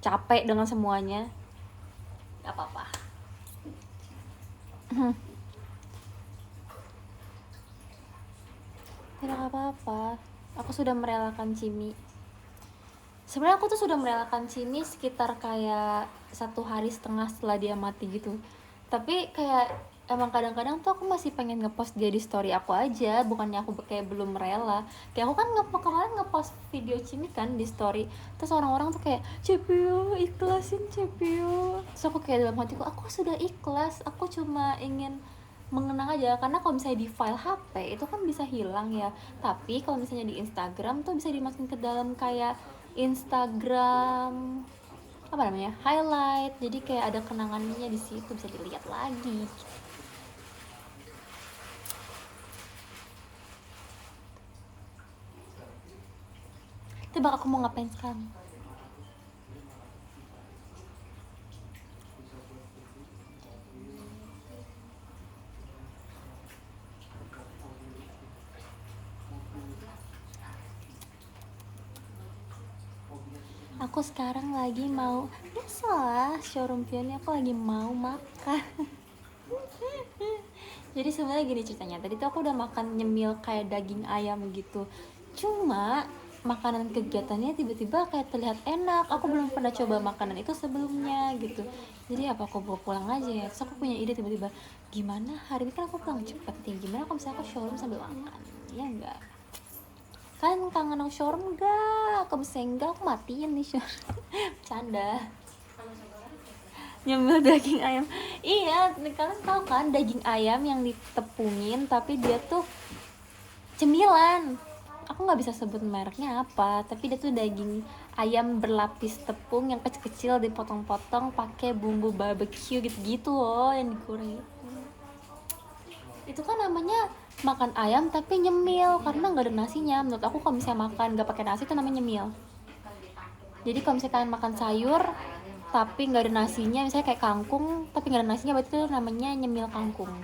capek dengan semuanya. Gak apa-apa. Tidak apa-apa. Aku sudah merelakan Cimi. Sebenarnya aku tuh sudah merelakan Cimi sekitar kayak 1,5 hari setelah dia mati gitu. Tapi kayak emang kadang-kadang tuh aku masih pengen ngepost dia di story aku aja, bukannya aku kayak belum rela. Kayak aku kan kemarin ngepost video Cimi kan di story, terus orang-orang tuh kayak Cepio ikhlasin Cepio. Terus aku kayak dalam hatiku aku sudah ikhlas, aku cuma ingin mengenang aja, karena kalau misalnya di file HP itu kan bisa hilang ya, tapi kalau misalnya di Instagram tuh bisa dimasukin ke dalam kayak Instagram apa namanya, highlight, jadi kayak ada kenangannya di situ, bisa dilihat lagi. Tebak aku mau ngapain sekarang? Aku sekarang lagi mau, biasalah showroom pionnya, aku lagi mau makan. Jadi sebenarnya gini ceritanya, tadi tuh aku udah makan nyemil kayak daging ayam gitu, cuma makanan kegiatannya tiba-tiba kayak terlihat enak. Aku belum pernah coba makanan itu sebelumnya gitu, jadi apa aku bawa pulang aja ya. Terus aku punya ide tiba-tiba, gimana hari ini kan aku pulang cepet nih, gimana kalau misalnya aku showroom sambil makan, ya enggak? Kan kangen aku showroom enggak? Kalau misalnya enggak aku matiin nih showroom. Canda. Nyemil daging ayam, iya kalian tahu kan daging ayam yang ditepungin tapi dia tuh cemilan. Aku nggak bisa sebut mereknya apa, tapi dia tuh daging ayam berlapis tepung yang kecil-kecil dipotong-potong pakai bumbu barbecue gitu-gitu loh, yang digoreng itu kan namanya makan ayam tapi nyemil karena nggak ada nasinya. Menurut aku kalau misalnya makan nggak pakai nasi itu namanya nyemil. Jadi kalau misalnya kalian makan sayur tapi nggak ada nasinya, misalnya kayak kangkung tapi nggak ada nasinya, berarti itu namanya nyemil kangkung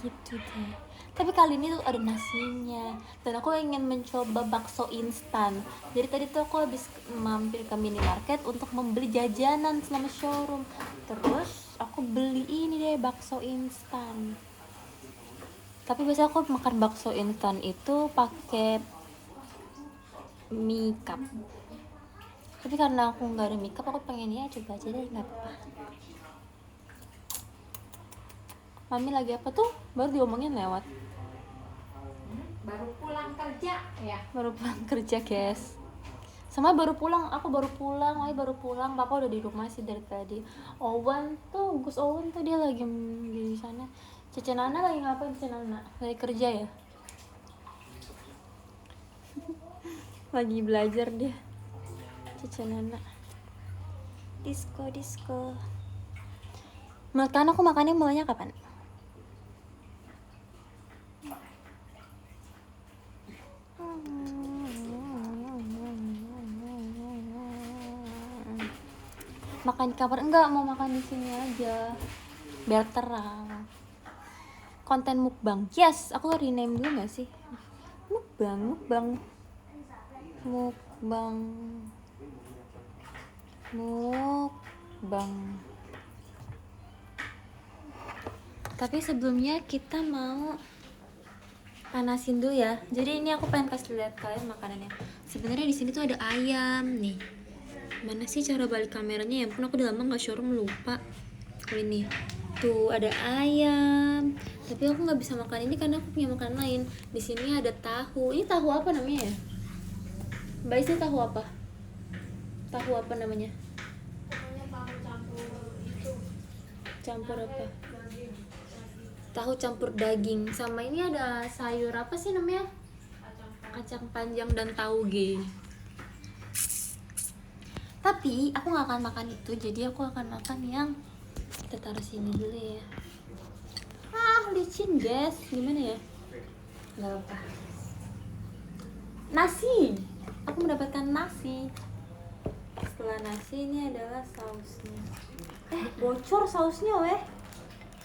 gitu deh. Tapi kali ini tuh ada nasinya dan aku ingin mencoba bakso instan. Jadi tadi tuh aku habis mampir ke minimarket untuk membeli jajanan selama showroom, terus aku beli ini deh, bakso instan. Tapi biasanya aku makan bakso instan itu pakai mie cup, tapi karena aku nggak ada makeup aku pengen ya coba aja deh, nggak apa-apa. Mami lagi apa tuh? Baru diomongin lewat. Baru pulang kerja ya. Baru pulang kerja guys. Sama baru pulang, aku baru pulang, Mami baru pulang, papa udah di rumah sih dari tadi. Owen tuh, Gus Owen tuh dia lagi di sana. Cece Nana lagi ngapain? Cece Nana lagi kerja ya? Lagi belajar dia. Cece Nana. Disco. Menurut kalian aku makannya mulainya kapan? Makan di kamar enggak, mau makan di sini aja biar terang. Konten mukbang, yes, aku rename dulu nggak sih? Mukbang. Tapi sebelumnya kita mau panasin dulu ya. Jadi ini aku pengen kasih lihat kalian makanannya. Sebenarnya di sini tuh ada ayam nih. Mana sih cara balik kameranya? Ya ampun, aku udah lama nggak showroom, lupa. Oh ini tuh ada ayam. Tapi aku nggak bisa makan ini karena aku punya makanan lain. Di sini ada tahu. Ini tahu apa namanya ya? Mbak Isi tahu apa? Tahu apa namanya? Pokoknya tahu campur itu. Campur apa? Tahu campur daging. Sama ini ada sayur apa sih namanya? Kacang panjang dan tauge. Tapi aku nggak akan makan itu, jadi aku akan makan yang kita taruh sini dulu ya. Licin guys, gimana ya? Nggak apa. Nasi. Aku mendapatkan nasi. Setelah nasi ini adalah sausnya. Bocor sausnya weh.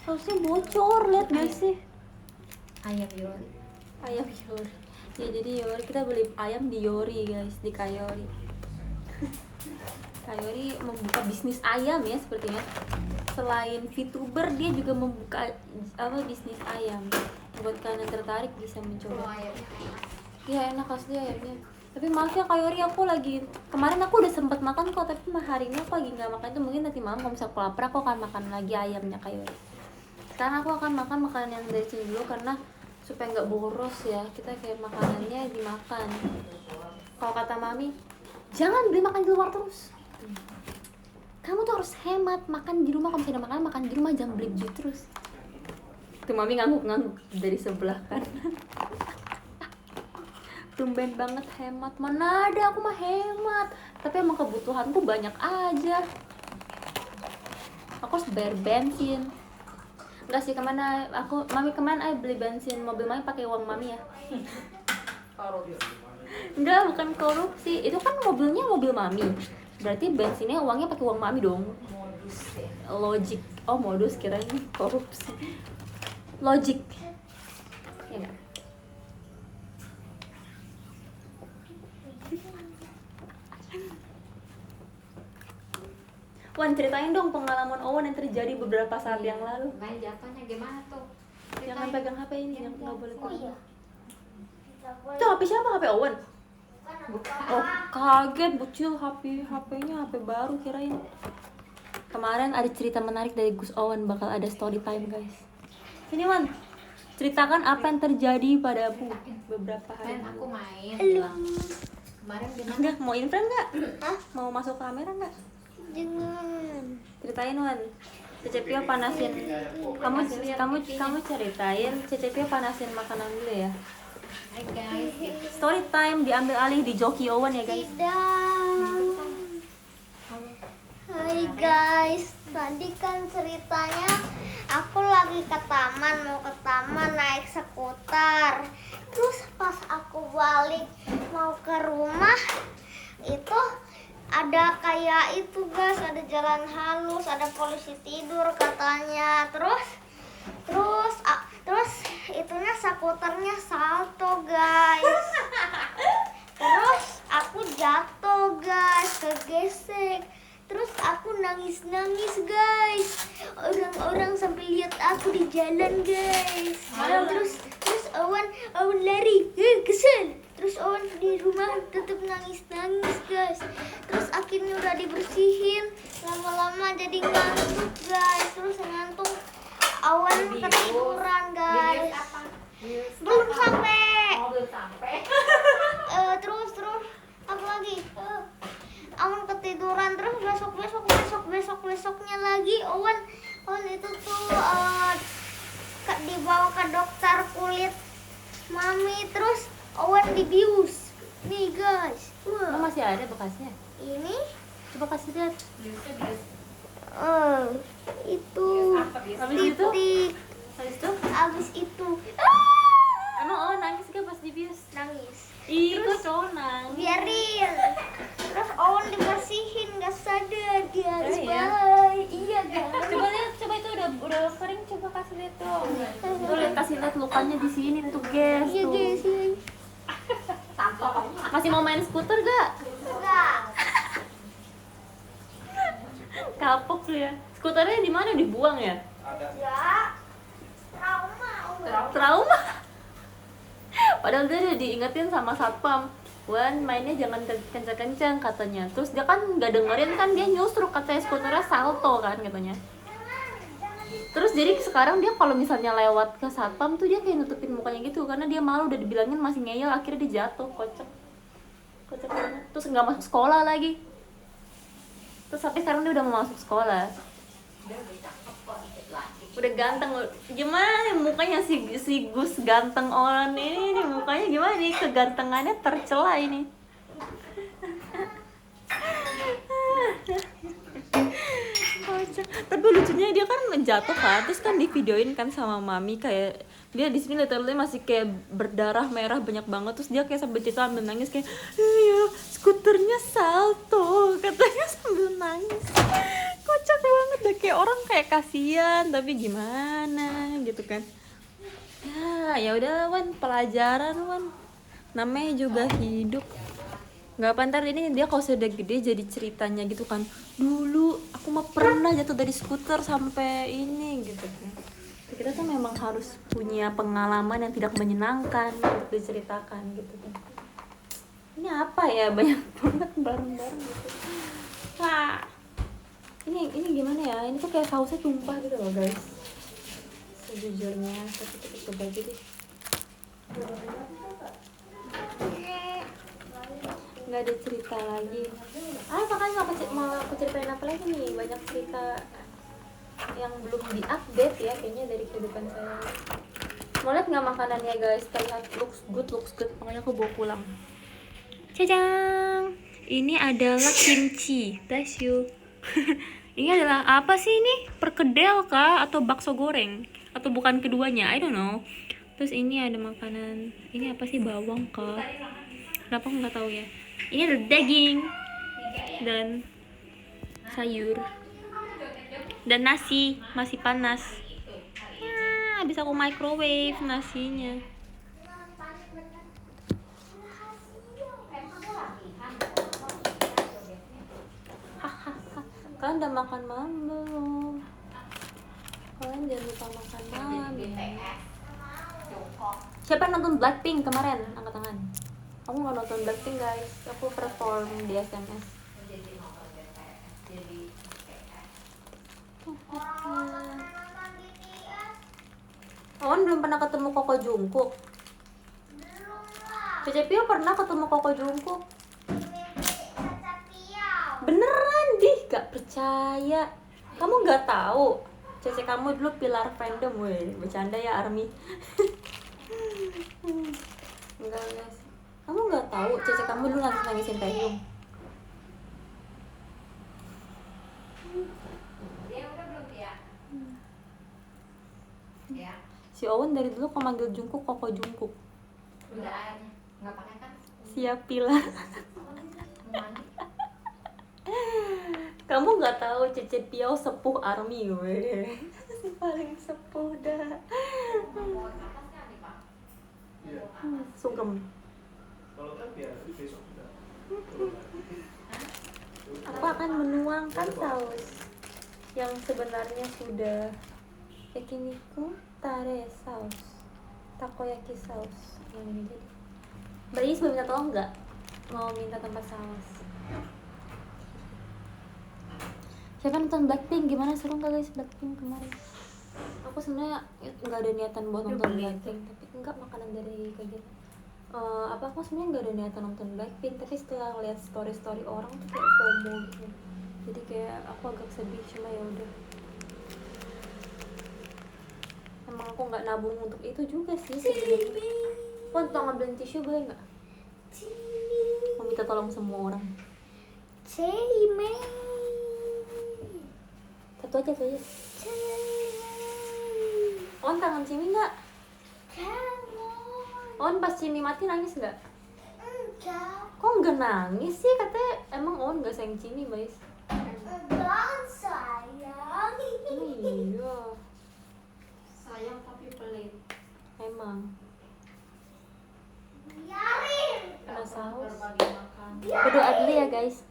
Sausnya bocor, lihat gak sih? Ayam yori. Ayam yori. Ya jadi yori, kita beli ayam di yori guys, di kayori. Kayori membuka bisnis ayam ya sepertinya. Selain VTuber dia juga membuka bisnis ayam. Buat kalian yang tertarik bisa Kalau mencoba. ayamnya enak. Iya enak asli ayamnya. Tapi maaf ya Kayori, aku lagi kemarin aku udah sempet makan kok, tapi hari ini aku lagi nggak makan. Itu mungkin nanti malam kalau misalnya aku lapar aku akan makan lagi ayamnya Kayori. Sekarang aku akan makan makanan yang dari sini dulu karena supaya nggak boros ya, kita kayak makanannya dimakan. Kalau kata mami, jangan beli makan di luar terus. Kamu tuh harus hemat, makan di rumah. Kalau misalnya makan di rumah, jangan beli terus. Tuh mami ngangguk-ngangguk dari sebelah kan. Tumben banget hemat. Mana ada, aku mah hemat. Tapi emang kebutuhanku banyak aja. Aku harus bayar bensin. Enggak sih, mami kemana beli bensin mobil mami pakai uang mami ya. Enggak, bukan korupsi. Itu kan mobilnya mobil mami. Berarti bensinnya uangnya pakai uang mami dong. Modus ya. Logik. Oh, modus, kirain korupsi. Logik. Ya enggak? Wan, ceritain dong pengalaman Owen yang terjadi beberapa saat yang lalu. Main jatuhnya gimana tuh? Jangan pegang HP ini, yang nggak boleh Oh iya. Itu HP siapa? HP Owen? Bukan. Oh, kaget bocil, HP-nya HP baru kirain. Kemarin ada cerita menarik dari Gus Owen, bakal ada story time, guys. Sini, Wan. Ceritakan apa yang terjadi padamu beberapa hari Main aku lalu. main. Bilang. Kemarin gimana? Enggak, mau in frame enggak? Hah? Mau masuk kamera enggak? Jangan. Ceritain, Wan. Cece Pio panasin. Kamu ceritain Cece Pio panasin makanan dulu ya. Hai guys, gitu. Story time diambil alih di Joki Owen ya, guys. Tidak. Hai guys, tadi kan ceritanya aku lagi ke taman, mau ke taman naik skuter. Terus pas aku balik mau ke rumah, itu ada kayak itu guys, ada jalan halus, ada polisi tidur katanya. Terus itunya skuternya salto guys. Terus aku jatuh guys, kegesek. Terus aku nangis guys. Orang-orang sampai lihat aku di jalan guys. Terus Owen lari, kesel. Terus Owen di rumah tetap nangis guys. Terus akhirnya udah dibersihin. Lama-lama jadi ngantuk guys. Terus ngantuk. Owen ketiduran guys. Bius apa? Bius Belum apa? sampai. Oh, belum sampai. Terus apa lagi? Owen ketiduran. Terus besoknya lagi Owen itu tuh dibawa ke dokter kulit mami. Terus Owen dibius nih guys. Lo masih ada bekasnya? Ini Coba kasih lihat. Biusnya bius. itu Apa bius? Habis itu? titik. Habis itu? Abis itu Emang Owen nangis gak pas dibius? nangis. Ih, kok cowok nangis? Biarin. Terus Owen dibersihin nggak sadar guys. Oh, iya? Bye. Iya guys. Coba lihat, coba itu udah kering, coba kasih lihat dong. Tuh lihat, kasih lihat lukanya di sini tuh, guys. Iya Tuh. guys. Iya. Masih mau main skuter gak? Enggak. Kapok lu ya. Skuternya di mana? Dibuang ya? Ya. Trauma. Owen. Trauma. Padahal dia udah diingetin sama satpam. Wan, mainnya jangan kencang-kencang katanya. Terus dia kan nggak dengerin kan, dia nyusruk katanya skuternya salto kan katanya. Terus jadi sekarang dia kalau misalnya lewat ke satpam tuh dia kayak nutupin mukanya gitu karena dia malu, udah dibilangin masih ngeyel, akhirnya dia jatuh, kocak banget. Terus nggak masuk sekolah lagi. Terus sampai sekarang dia udah mau masuk sekolah. Udah ganteng, gimana mukanya si Gus ganteng orang ini mukanya gimana nih, kegantengannya tercela ini. Kocak. Tapi lucunya dia kan jatuh kan, terus kan di videoin kan sama mami, kayak dia di sini literally masih kayak berdarah merah banyak banget, terus dia kayak sambil cerita sambil nangis kayak iya skuternya salto katanya sambil nangis. Kocak banget deh, kayak orang kayak kasihan tapi gimana gitu kan. Ya udah Wan, pelajaran Wan, namanya juga hidup. Nggak apa, ntar ini dia kalau sudah gede jadi ceritanya gitu kan. Dulu aku mah pernah jatuh dari skuter sampai ini gitu kan. Kita tuh memang harus punya pengalaman yang tidak menyenangkan untuk diceritakan gitu kan. Ini apa ya, banyak banget bareng-bareng gitu. Wah, ini gimana ya? Ini tuh kayak sausnya tumpah gitu loh guys. Sejujurnya, tapi kita coba aja deh. Nggak ada cerita lagi. Makanya mau aku ceritain apa lagi nih? Banyak cerita yang belum diupdate ya kayaknya dari kehidupan saya. Mau lihat nggak makanannya guys? Terlihat looks good. Makanya aku bawa pulang. Cacang. Ini adalah kimchi. Bless you. Ini adalah apa sih ini? Perkedel kah atau bakso goreng? Atau bukan keduanya? I don't know. Terus ini ada makanan. Ini apa sih, bawang kah? Kenapa aku nggak tahu ya? Ini ada daging dan sayur dan nasi masih panas. Ya, bisa aku microwave nasinya. Kalian udah makan malam belum? Kalian jangan lupa makan malam ya. Siapa yang nonton Blackpink kemarin? Angkat tangan. Aku nggak nonton Blackpink guys. Aku perform di SMS. Awan belum pernah ketemu Koko Jungkook. Cece Pio pernah ketemu Koko Jungkook. Beneran dih, gak percaya. Kamu gak tahu? Cece kamu dulu pilar fandom, weh. Bercanda ya Army. Enggak guys. Kamu gak tahu Cece kamu dulu nangisin Taehyung. Dia udah belum dia? Ya, Si Owen dari dulu kok manggil Jungkook Koko Jungkook. udah airnya. Nggak pakai kan? Siap pilar. Mandi. Kamu nggak tahu Cece Piao sepuh Army gue. Si paling sepuh dah. Mau apa sih Adi, Pak? Iya. Sungkem. Kalau kan biar besok juga. Aku akan menuangkan saus yang sebenarnya sudah yakiniku tare saus, takoyaki saus yang ini jadi. Beri sebelum minta tolong nggak? Mau minta tempat saus. Siapa nonton Blackpink? Gimana, seru nggak guys Blackpink kemarin? Aku sebenarnya nggak ada niatan buat nonton Blackpink, tapi enggak makanan dari kayak gitu. Aku sebenarnya nggak ada niatan nonton Blackpink, tapi setelah ngeliat story orang tuh kayak FOMO gitu. Jadi kayak aku agak sedih, cuma ya udah. Emang aku nggak nabung untuk itu juga sih sebenarnya. Kau tolong ngambilin tisu boleh nggak? Mau minta tolong semua orang. Satu aja. On kangen Cimi nggak? On pas Cimi mati nangis nggak? Enggak, Kok nggak nangis sih? Katanya emang On nggak sayang Cimi, guys. enggak sayang. Iya, Sayang tapi pelit. emang. Biarin. Kena saus. Berbagi makan. Berdoa dulu ya guys.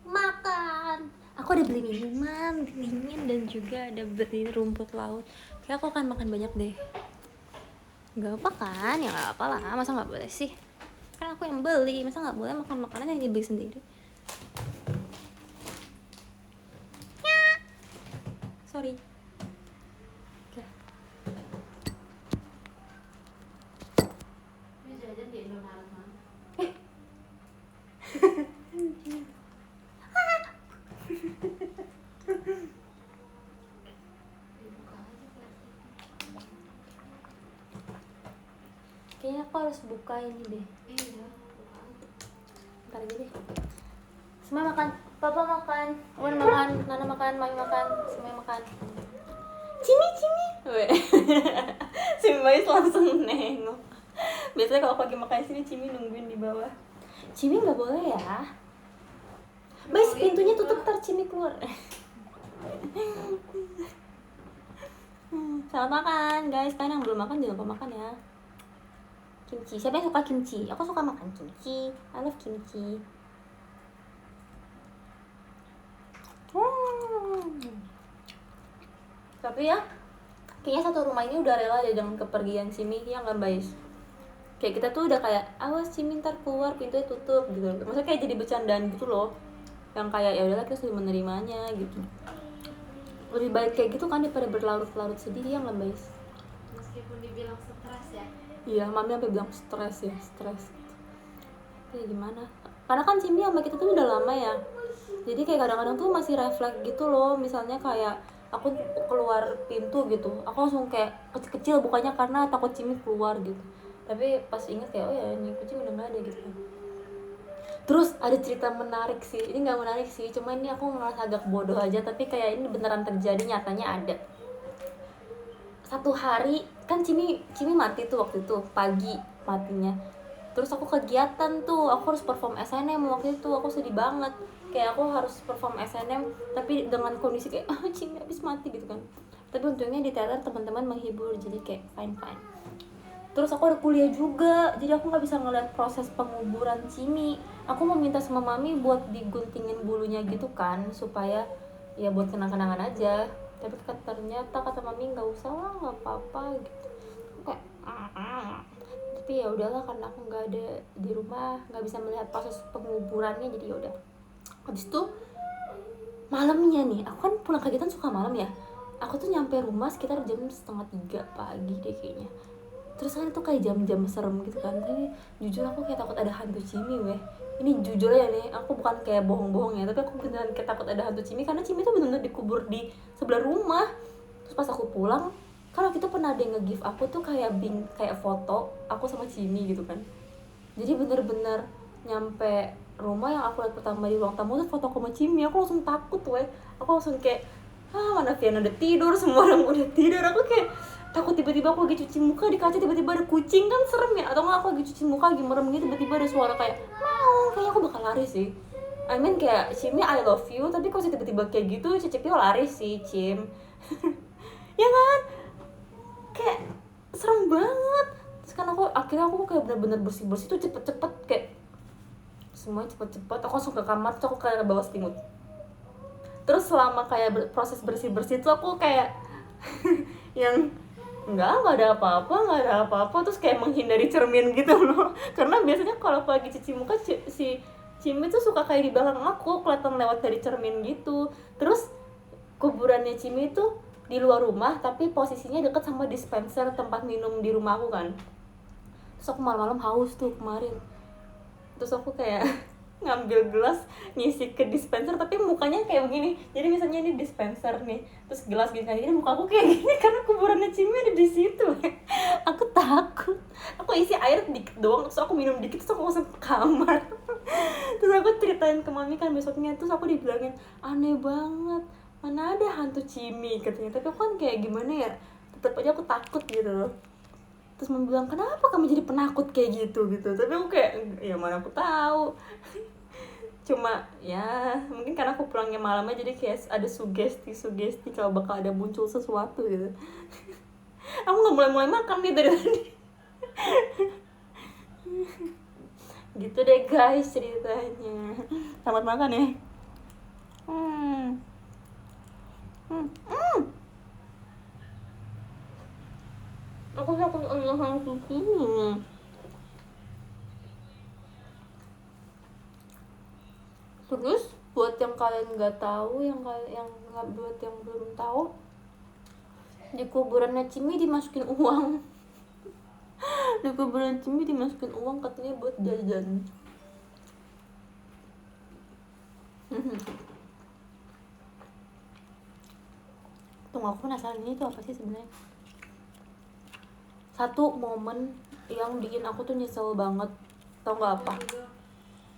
Makan. Aku udah beli minuman dingin dan juga ada beli rumput laut. Kayak aku akan makan banyak deh. Gak apa kan? Ya gak apa lah. Masa gak boleh sih? Kan aku yang beli. Masa gak boleh makan makanan yang dibeli sendiri? Ya. Sorry. Oke. Ini jajan di Indomaret mana? Dibuka aja plastiknya. Kayaknya aku harus buka ini deh. Iya, buka aja. Ntar aja deh. Semua makan. Papa makan. Wan makan. Nana makan. Mami makan. Semuanya makan. Cimi. Weh. Si Mbak langsung nengok. Biasanya kalau aku lagi makan di sini, Cimi nungguin di bawah. Cimi nggak boleh ya. Guys, pintunya tutup ntar Cimi keluar. Selamat makan guys, kalian yang belum makan jangan lupa makan ya. Kimchi, siapa yang suka kimchi? Aku suka makan kimchi, I love kimchi. Tapi ya, kayaknya satu rumah ini udah rela deh dengan kepergian Cimi, ya nggak guys? Kayak kita tuh udah kayak, awas Cimi ntar keluar, pintunya tutup gitu. Maksudnya kayak jadi bercandaan gitu loh, yang kayak ya udahlah kita sudah menerimanya gitu. Lebih baik kayak gitu kan daripada berlarut-larut sedih, ya nggak guys? Meskipun dibilang stres ya. Iya, mami sampai bilang stres ya, stres. Ya gimana? Karena kan Cimi sama kita tuh udah lama ya. Jadi kayak kadang-kadang tuh masih refleks gitu loh. Misalnya kayak aku keluar pintu gitu, aku langsung kayak kecil-kecil bukannya karena takut Cimi keluar gitu. Tapi pas inget kayak oh ya ini kucing udah nggak ada gitu. Terus ada cerita menarik sih. Ini nggak menarik sih, cuma ini aku ngerasa agak bodoh aja. Tapi kayak ini beneran terjadi, nyatanya ada. Satu hari kan Cimi mati tuh waktu itu pagi matinya. Terus aku kegiatan tuh, aku harus perform SNM waktu itu. Aku sedih banget, kayak aku harus perform SNM tapi dengan kondisi kayak Cimi habis mati gitu kan. Tapi untungnya di teater teman-teman menghibur, jadi kayak fine. Terus aku ada kuliah juga, jadi aku nggak bisa ngeliat proses penguburan Cimi. Aku mau minta sama mami buat diguntingin bulunya gitu kan, supaya ya buat kenang-kenangan aja. Tapi ternyata kata mami nggak usah lah, nggak apa-apa gitu. Kayak tapi ya udahlah, karena aku nggak ada di rumah, nggak bisa melihat proses penguburannya, jadi ya udah. Habis itu malamnya nih, aku kan pulang kegiatan suka malam ya. Aku tuh nyampe rumah sekitar jam 2:30 pagi deh kayaknya. Terus kan itu kayak jam-jam serem gitu kan. Tapi jujur aku kayak takut ada hantu Cimi weh. Ini jujur ya nih, aku bukan kayak bohong-bohong ya, tapi aku beneran kayak takut ada hantu Cimi karena Cimi tuh bener-bener dikubur di sebelah rumah. Terus pas aku pulang, kan waktu itu pernah ada yang nge-give aku tuh kayak foto aku sama Cimi gitu kan. Jadi bener-bener nyampe rumah yang aku lihat pertama di ruang tamu tuh foto aku sama Cimi. Aku langsung takut weh. Aku langsung kayak mana Viana udah tidur, semua orang udah tidur. Aku kayak takut tiba-tiba aku lagi cuci muka di kaca tiba-tiba ada kucing, kan serem ya. Atau nggak aku lagi cuci muka lagi merem gitu tiba-tiba ada suara kayak mau, kayaknya aku bakal lari sih. I mean kayak Cimi I love you, tapi kalau tiba-tiba kayak gitu Cicipio lari sih Cim. Ya kan, kayak serem banget. Terus kan akhirnya aku kayak bener-bener bersih-bersih tuh cepet-cepet, kayak semuanya cepet-cepet. Aku langsung ke kamar, terus aku kayak bawa selimut. Terus selama kayak proses bersih-bersih tuh aku kayak yang nggak ada apa-apa, terus kayak menghindari cermin gitu loh. Karena biasanya kalau aku lagi cuci muka si Cimi tuh suka kayak di belakang aku kelihatan lewat dari cermin gitu. Terus kuburannya Cimi tuh di luar rumah tapi posisinya deket sama dispenser tempat minum di rumah aku kan. Terus aku malam-malam haus tuh kemarin, terus aku kayak ngambil gelas ngisi ke dispenser tapi mukanya kayak begini. Jadi misalnya ini dispenser nih, terus gelas gini kan, ini muka aku kayak gini karena kuburannya Cimi ada di situ. Aku takut, aku isi air dikit doang, terus aku minum dikit, terus aku langsung ke kamar. Terus aku ceritain ke mami kan besoknya, terus aku dibilangin aneh banget, mana ada hantu Cimi katanya. Tapi aku kan kayak gimana ya, tetap aja aku takut gitu loh. Terus mami bilang kenapa kamu jadi penakut kayak gitu. Tapi aku kayak ya mana aku tahu. Cuma ya mungkin karena aku pulangnya malam aja, jadi kayak ada sugesti kalau bakal ada muncul sesuatu gitu. Aku nggak mulai makan nih dari tadi. Gitu deh guys ceritanya. Selamat makan ya. Aku takut Allah hantu ini. Terus buat yang kalian nggak tahu, buat yang belum tahu, di kuburannya Cimi dimasukin uang. Di kuburan Cimi dimasukin uang katanya buat jajan. Tunggu, aku penasaran ini tuh apa sih sebenarnya. Satu momen yang bikin aku tuh nyesel banget, tau nggak apa?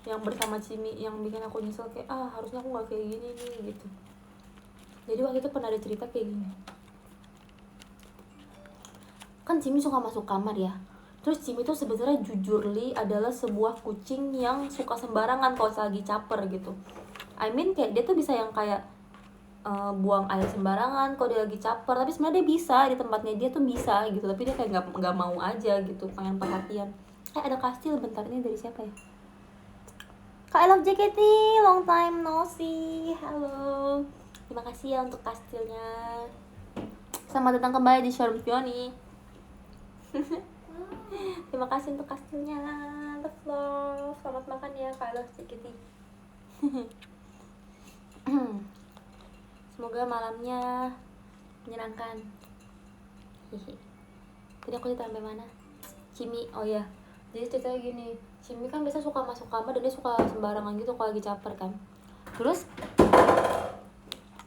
Yang bersama Cimi yang bikin aku nyesel kayak harusnya aku nggak kayak gini nih gitu. Jadi waktu itu pernah ada cerita kayak gini. Kan Cimi suka masuk kamar ya. Terus Cimi tuh sebenarnya jujurly adalah sebuah kucing yang suka sembarangan kalau lagi caper gitu. I mean kayak dia tuh bisa yang kayak buang air sembarangan kalau dia lagi caper, tapi sebenarnya dia bisa di tempatnya dia tuh bisa gitu, tapi dia kayak nggak mau aja gitu, pengen perhatian. Ada kastil bentar, ini dari siapa ya? Kak I Love JKT, long time no see. Halo, terima kasih ya untuk kastilnya. Selamat datang kembali di showroom Fioni. Terima kasih untuk kastilnya. Love. Selamat makan ya Kak I Love JKT. Semoga malamnya menyenangkan. Tadi aku sampai mana? Cimi, oh ya. Jadi ceritanya gini, Cimi kan biasa suka masuk kamar dan dia suka sembarangan gitu kalau lagi caper kan. Terus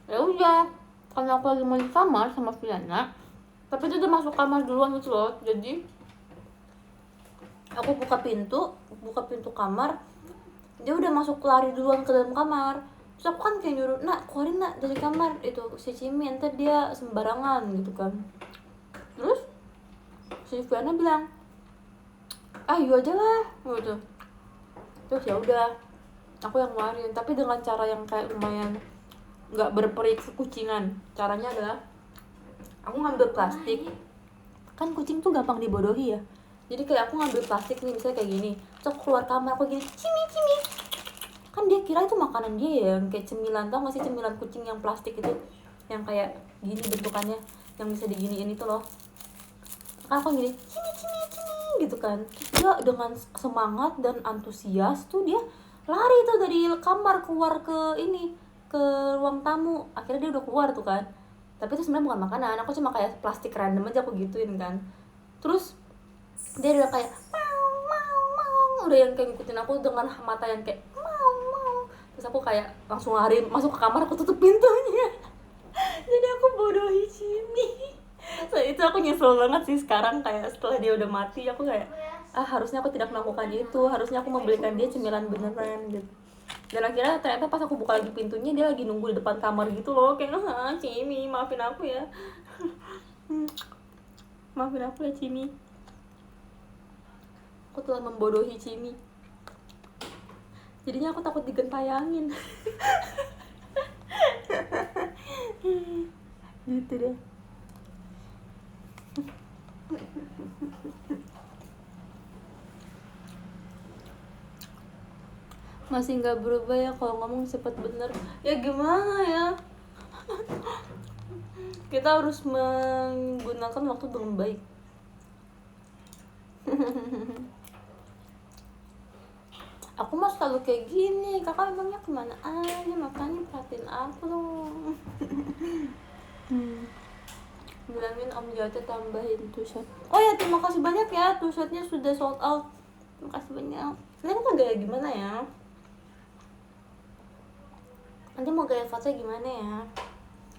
ya udah, karena aku lagi mau di kamar sama Fiana, tapi dia udah masuk kamar duluan gitu loh. Jadi aku buka pintu kamar, dia udah masuk lari duluan ke dalam kamar. Terus aku kan kayak nyuruh, nak keluarin nak dari kamar itu si Cimi, ntar dia sembarangan gitu kan. Terus si Fiana bilang, you aja lah gitu. Terus ya udah, aku yang ngeluarin, tapi dengan cara yang kayak lumayan nggak berperi kekucingan. Caranya adalah aku ngambil plastik, kan kucing tuh gampang dibodohi ya. Jadi kayak aku ngambil plastik nih, misalnya kayak gini, terus aku keluar kamar, aku gini, Cimi, kan dia kira itu makanan dia ya, yang kayak cemilan. Tau gak sih cemilan kucing yang plastik itu, yang kayak gini bentukannya, yang bisa diginiin itu loh. Kan aku gini, Cimi gitu kan. Terus dia dengan semangat dan antusias tuh dia lari tuh dari kamar keluar ke ruang tamu. Akhirnya dia udah keluar tuh kan, tapi itu sebenarnya bukan makanan, aku cuma kayak plastik random aja aku gituin kan. Terus dia udah kayak mau, udah yang kayak ngikutin aku dengan mata yang kayak mau. Terus aku kayak langsung lari masuk ke kamar, aku tutup pintunya. Jadi aku bodohi Cimi. So, itu aku nyesel banget sih sekarang, kayak setelah dia udah mati aku kayak harusnya aku tidak melakukan itu, harusnya aku membelikan dia cemilan beneran gitu. Dan akhirnya ternyata pas aku buka lagi pintunya, dia lagi nunggu di depan kamar gitu loh, kayak Cimi maafin aku ya. Maafin aku ya Cimi, aku telah membodohi Cimi. Jadinya aku takut digentayangin. Gitu deh. Masih nggak berubah ya kalau ngomong cepat bener. Ya gimana ya, kita harus menggunakan waktu dengan baik. Aku mah selalu kayak gini, kakak emangnya kemana aja, makanya perhatiin aku dong. Bilangin Om Jati tambahin t-shirt. Oh ya, terima kasih banyak ya, t-shirtnya sudah sold out. Terima kasih banyak. Ini mau gaya gimana ya? Nanti mau gaya fotonya gimana ya?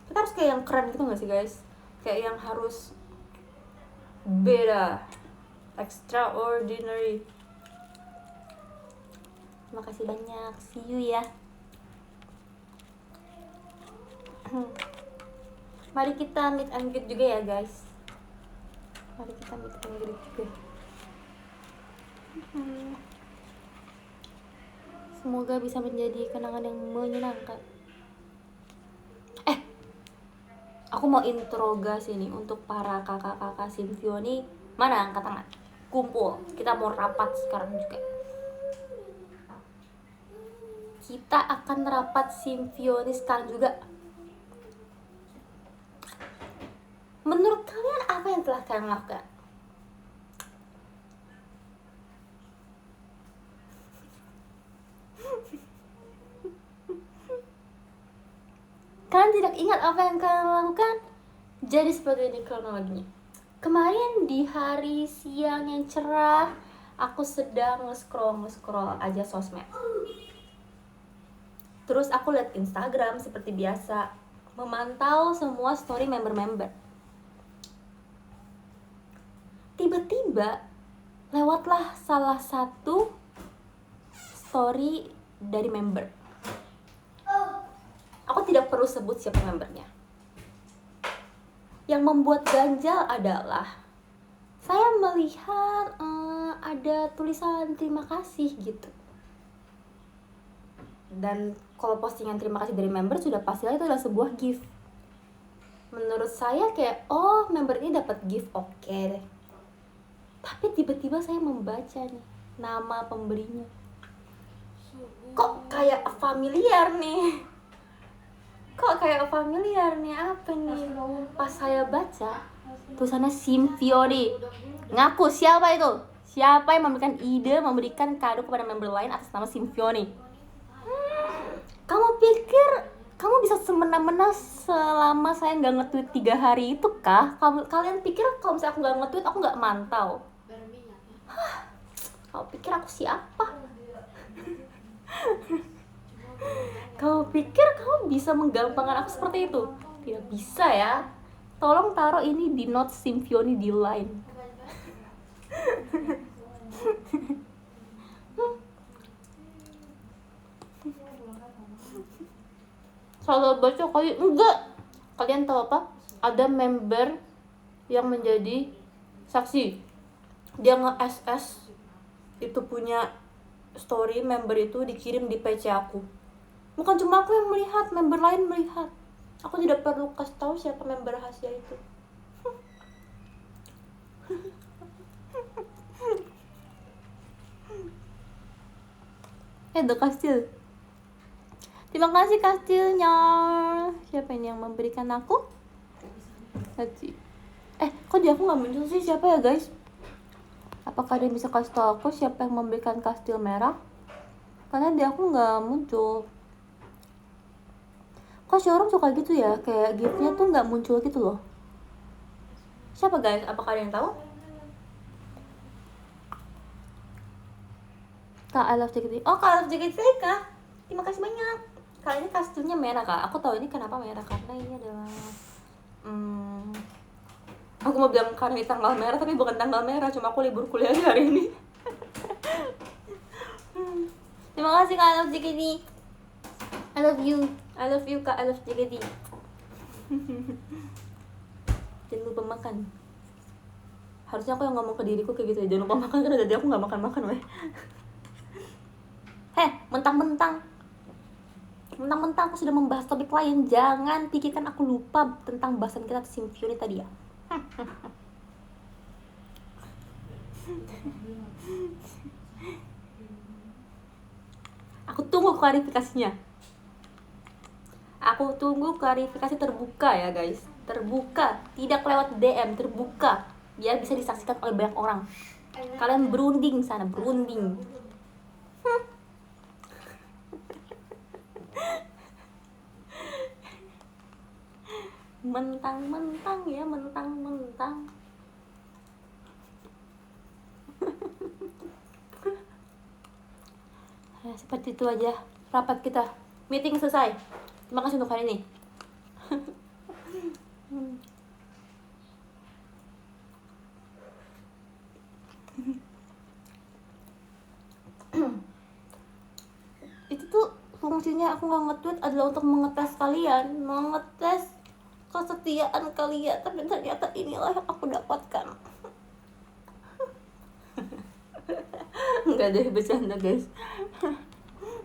Kita harus kayak yang keren gitu gak sih guys? Kayak yang harus beda, extraordinary. Terima kasih banyak, see you ya. Mari kita meet and greet juga ya guys. Mari kita meet and greet juga. Semoga bisa menjadi kenangan yang menyenangkan. Aku mau interogasi nih untuk para kakak-kakak Simfioni. Mana angkat tangan? Kumpul. Kita mau rapat sekarang juga. Kita akan rapat Simfioni sekarang juga. Menurut kalian apa yang telah kalian lakukan? Kalian tidak ingat apa yang kalian lakukan? Jadi seperti ini kronologinya. Kemarin di hari siang yang cerah, aku sedang nge-scroll aja sosmed. Terus aku lihat Instagram seperti biasa, memantau semua story member-member. Tiba-tiba lewatlah salah satu story dari member. Aku tidak perlu sebut siapa membernya. Yang membuat ganjal adalah saya melihat ada tulisan terima kasih gitu. Dan kalau postingan terima kasih dari member sudah pastilah itu adalah sebuah gift. Menurut saya kayak, oh member ini dapat gift, oke deh. Tapi tiba-tiba saya membaca nih nama pemberinya. Kok kayak familiar nih? Apa nih? Pas saya baca, tulisannya Symphony. Ngaku siapa itu? Siapa yang memberikan ide memberikan kado kepada member lain atas nama Symphony? Kamu pikir kamu bisa semena-mena selama saya nggak nge-tweet 3 hari itu kah? Kalian pikir kalau misalnya aku nggak nge-tweet aku nggak mantau? Kamu pikir aku siapa? Kamu pikir kamu bisa menggampangkan aku seperti itu? Tidak bisa ya. Tolong taruh ini di note Symphony di line. Kalau baca kali enggak. Kalian tahu apa? Ada member yang menjadi saksi. Dia nge-SS itu punya story member itu dikirim di PC aku. Bukan cuma aku yang melihat, member lain melihat. Aku tidak perlu kasih tahu siapa member rahasia itu. The Kastil. Terima kasih kastilnya. Siapa ini yang memberikan aku? Tadi. Kok dia aku nggak muncul sih? Siapa ya guys? Apakah dia bisa kasih tahu aku siapa yang memberikan kastil merah? Karena dia aku nggak muncul. Kok si orang suka gitu ya? Kayak giftnya tuh nggak muncul gitu loh. Siapa guys? Apakah ada yang tahu? Kak, I love JKT. Oh, Kak, I love JKT Kak. Terima kasih banyak. Kali ini kastilnya merah Kak. Aku tahu ini kenapa merah karena ini adalah aku mau bilang karena ini tanggal merah tapi bukan tanggal merah, cuma aku libur kuliah hari ini. Terima kasih Kak, I love JKT. I love you Kak, I love JKT. Jangan lupa makan. Harusnya aku yang ngomong ke diriku kayak gitu ya, jangan lupa makan karena jadi aku nggak makan weh. Mentang-mentang aku sudah membahas topik lain, jangan pikirkan aku lupa tentang bahasan kita Symphony tadi ya. Aku tunggu klarifikasinya. Aku tunggu klarifikasi terbuka ya guys. Terbuka, tidak lewat DM, terbuka. Biar bisa disaksikan oleh banyak orang. Kalian berunding sana, berunding. Mentang-mentang ya, mentang-mentang. Ya, seperti itu aja rapat kita. Meeting selesai. Terima kasih untuk hari ini. Itu tuh fungsinya aku nggak nge-tweet adalah untuk mengetes kalian, mengetes kesetiaan kalian, tapi ternyata inilah yang aku dapatkan. Enggak deh, bercanda guys.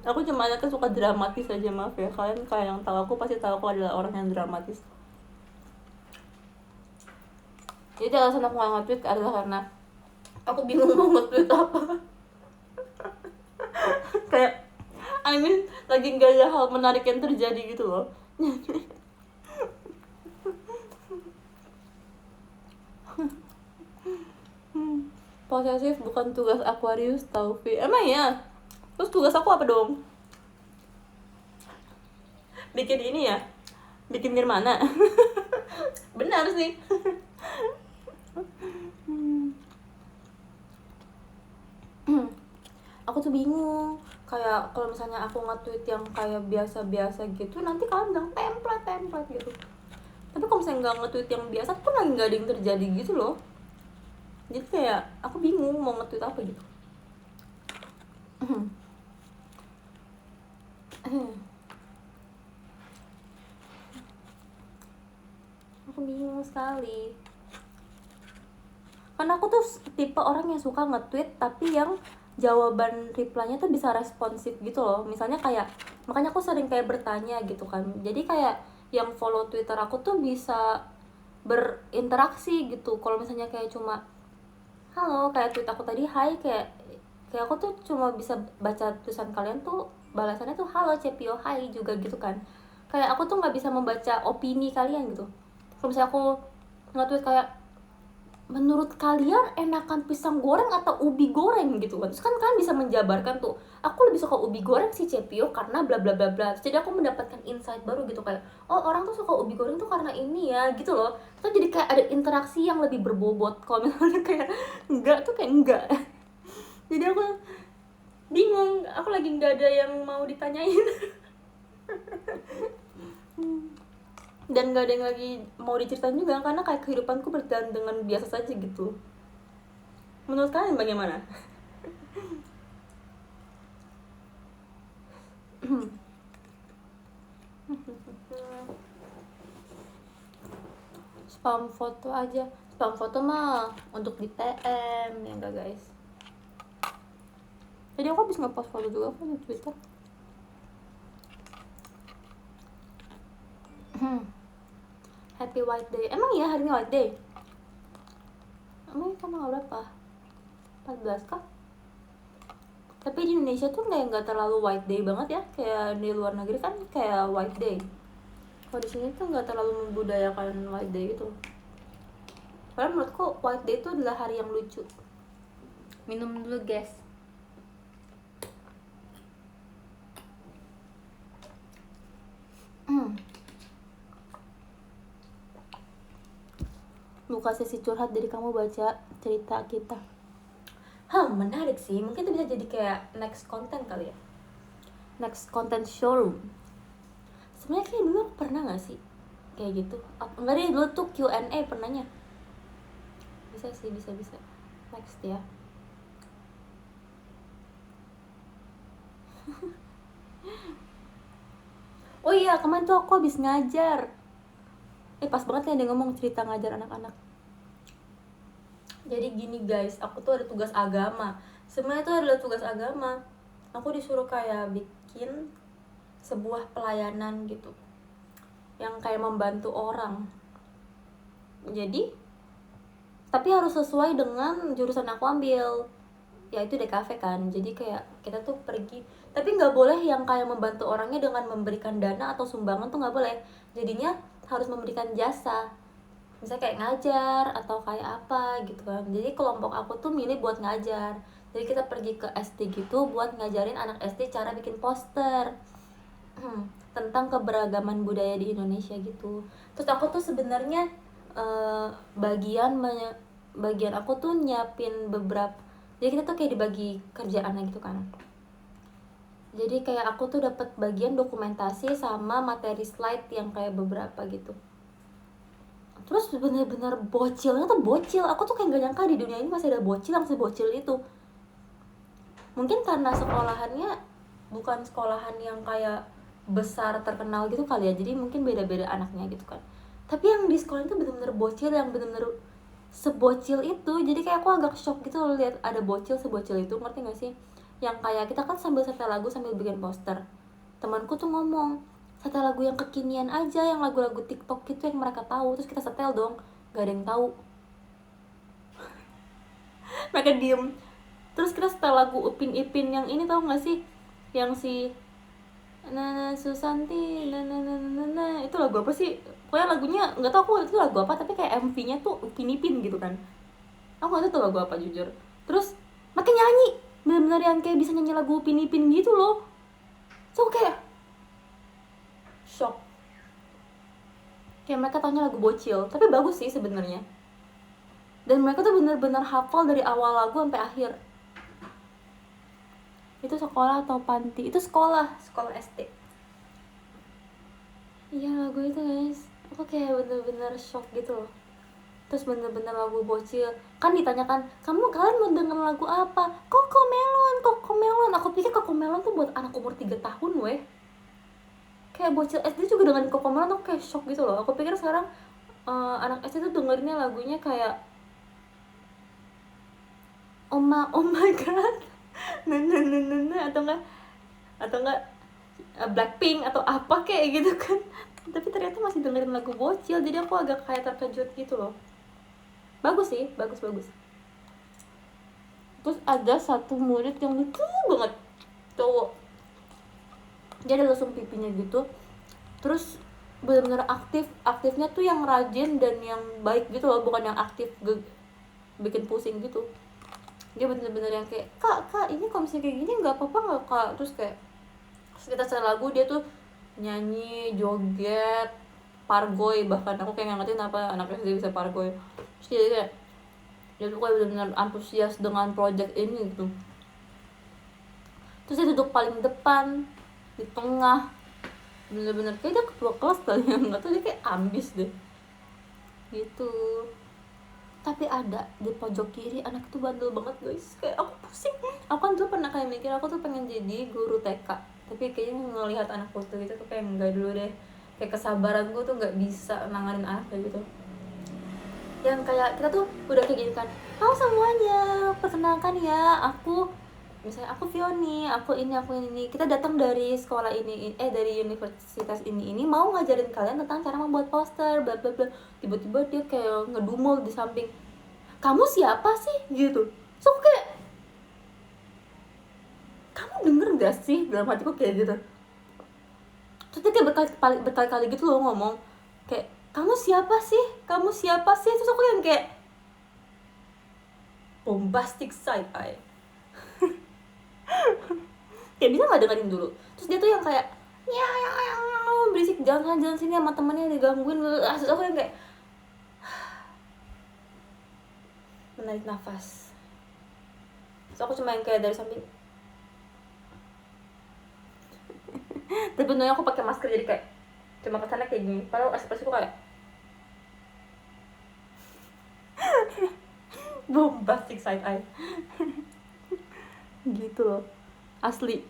Aku cuma anaknya suka dramatis aja, maaf ya. Kalian kayak yang tahu aku pasti tahu aku adalah orang yang dramatis. Jadi alasan aku nggak nge-tweet adalah karena aku bingung mau nge-tweet apa. Kayak lagi nggak ada hal menarik yang terjadi gitu loh. Posesif bukan tugas Aquarius, Taufi. Emang ya? Terus tugas aku apa dong? Bikin ini ya? Bikin Nirmana? Benar sih. Aku tuh bingung. Kayak kalau misalnya aku nge-tweet yang kayak biasa-biasa gitu, nanti kalian bilang template gitu. Tapi kalau misalnya nggak nge-tweet yang biasa pun lagi nggak ada yang terjadi gitu loh. Jadi kayak aku bingung mau nge-tweet apa gitu. Aku bingung sekali. Karena aku tuh tipe orang yang suka nge-tweet tapi yang jawaban reply-nya tuh bisa responsif gitu loh. Misalnya kayak, makanya aku sering kayak bertanya gitu kan. Jadi kayak yang follow Twitter aku tuh bisa berinteraksi gitu. Kalau misalnya kayak cuma halo, kayak tweet aku tadi hai, kayak aku tuh cuma bisa baca tulisan kalian tuh balasannya tuh halo Cepio hai juga gitu kan. Kayak aku tuh nggak bisa membaca opini kalian gitu. Kalau misalnya aku nge-tweet kayak menurut kalian enakan pisang goreng atau ubi goreng gitu kan, terus kan kalian bisa menjabarkan tuh aku lebih suka ubi goreng si Cepio karena bla bla bla bla. Jadi aku mendapatkan insight baru gitu kayak oh orang tuh suka ubi goreng tuh karena ini ya gitu loh. Terus jadi kayak ada interaksi yang lebih berbobot. Kalau misalnya kayak enggak tuh kayak enggak. Jadi aku bingung, aku lagi nggak ada yang mau ditanyain. Dan nggak ada yang lagi mau diceritain juga karena kayak kehidupanku berjalan dengan biasa saja gitu. Menurut kalian bagaimana? Spam foto aja, spam foto mah untuk di PM ya enggak guys. Jadi aku habis ngepost foto juga kan di Twitter. Happy White Day. Emang iya hari ini White Day? Emang tanggal berapa? 14 kah? Tapi di Indonesia tuh nggak terlalu White Day banget ya. Kayak di luar negeri kan kayak White Day. Kalau di sini tuh nggak terlalu membudayakan White Day gitu. Padahal menurutku White Day itu adalah hari yang lucu. Minum dulu guys. Buka sesi curhat dari kamu baca cerita kita. Menarik sih. Mungkin itu bisa jadi kayak next content kali ya. Next content showroom. Sebenarnya kayak dulu aku pernah gak sih kayak gitu? Enggak deh, dulu tuh Q&A pernahnya. Bisa sih, bisa. Next ya. Oh iya, kemarin tuh aku habis ngajar. Pas banget nih ada ngomong cerita ngajar anak-anak. Jadi gini guys, aku tuh ada tugas agama. Sebenarnya itu adalah tugas agama. Aku disuruh kayak bikin sebuah pelayanan gitu, yang kayak membantu orang. Jadi, tapi harus sesuai dengan jurusan aku ambil, yaitu DKV kan. Jadi kayak kita tuh pergi, tapi nggak boleh yang kayak membantu orangnya dengan memberikan dana atau sumbangan tuh nggak boleh. Jadinya harus memberikan jasa, misalnya kayak ngajar atau kayak apa gitu kan. Jadi kelompok aku tuh milih buat ngajar. Jadi kita pergi ke SD gitu buat ngajarin anak SD cara bikin poster tentang keberagaman budaya di Indonesia gitu. Terus aku tuh sebenarnya bagian aku tuh nyiapin beberapa. Jadi kita tuh kayak dibagi kerjaannya gitu kan. Jadi kayak aku tuh dapat bagian dokumentasi sama materi slide yang kayak beberapa gitu. Terus bener-bener bocilnya tuh bocil. Aku tuh kayak gak nyangka di dunia ini masih ada bocil yang sebocil itu. Mungkin karena sekolahannya bukan sekolahan yang kayak besar terkenal gitu kali ya. Jadi mungkin beda-beda anaknya gitu kan. Tapi yang di sekolah itu bener-bener bocil yang bener-bener sebocil itu. Jadi kayak aku agak shock gitu loh lihat ada bocil sebocil itu, ngerti gak sih? Yang kayak kita kan sambil setel lagu sambil bikin poster. Temanku tuh ngomong, setel lagu yang kekinian aja, yang lagu-lagu TikTok gitu yang mereka tahu. Terus kita setel dong, gak ada yang tahu. Mereka diem. Terus kita setel lagu Upin Ipin yang ini, tahu gak sih? Yang si Nana Susanti, Nana itu lagu apa sih? Pokoknya lagunya nggak tahu aku itu lagu apa, tapi kayak MV-nya tuh Upin Ipin gitu kan. Aku nggak tahu lagu apa jujur. Terus makin nyanyi, benar-benar yang kayak bisa nyanyi lagu Upin Ipin gitu loh. So kayak shock. Kayak mereka taunya lagu bocil, tapi bagus sih sebenarnya. Dan mereka tuh benar-benar hafal dari awal lagu sampai akhir. Itu sekolah atau panti? Itu sekolah SD. Iya lagu itu guys, aku kayak bener-bener shock gitu loh. Terus bener-bener lagu bocil. Kan ditanyakan, kalian mau denger lagu apa? Cocomelon. Aku pikir Cocomelon tuh buat anak umur 3 tahun weh. Kayak bocil SD juga dengan Cocomelon aku kayak shock gitu loh. Aku pikir sekarang anak SD tuh dengerinnya lagunya kayak oh my god, nah, atau enggak Blackpink atau apa kayak gitu kan. Tapi ternyata masih dengerin lagu bocil, jadi aku agak kayak terkejut gitu loh. Bagus sih, bagus. Terus ada satu murid yang lucu banget, cowok. Dia ada lesung pipinya gitu. Terus benar-benar aktifnya tuh yang rajin dan yang baik gitu loh, bukan yang aktif bikin pusing gitu. Dia bener-bener yang kayak, kak ini kalau misalnya kayak gini nggak apa-apa nggak kak. Terus kayak kita setel lagu, dia tuh nyanyi, joget, pargoy. Bahkan aku kayak nggak ngerti kenapa anak SD bisa pargoy. Terus dia kayak, dia tuh kayak bener-bener antusias dengan project ini gitu. Terus dia duduk paling depan, di tengah, bener-bener kayak dia ketua kelas kali ya, nggak tahu, dia kayak ambis deh gitu. Tapi ada di pojok kiri anak itu bandel banget guys, kayak aku pusing. Aku kan dulu pernah kayak mikir aku tuh pengen jadi guru TK, tapi kayaknya ngelihat anak foto gitu tuh kayak enggak dulu deh, kayak kesabaran gue tuh nggak bisa nanganin anak kayak gitu. Yang kayak kita tuh udah kayak gini kan, halo semuanya, perkenalkan ya, aku misalnya aku Fioni, aku ini, kita datang dari sekolah ini, dari universitas ini mau ngajarin kalian tentang cara membuat poster, bla bla bla. Tiba-tiba dia kayak ngedumel di samping, kamu siapa sih gitu. So kayak, kamu denger gak sih, dalam hatiku kayak gitu. Terus dia kayak berkali-kali gitu loh ngomong kayak, kamu siapa sih, terus aku yang kayak bombastic side eye. Kayak bisa nggak dengerin dulu. Terus dia tuh yang kayak ya berisik, jangan sini sama temennya digangguin. Terus aku yang kayak menarik nafas. Terus aku cuma yang kayak dari samping. Tapi benernya aku pakai masker, jadi kayak cuma kesana kayak gini. Padahal ekspresiku kayak bombastic side eye. Gitu loh, asli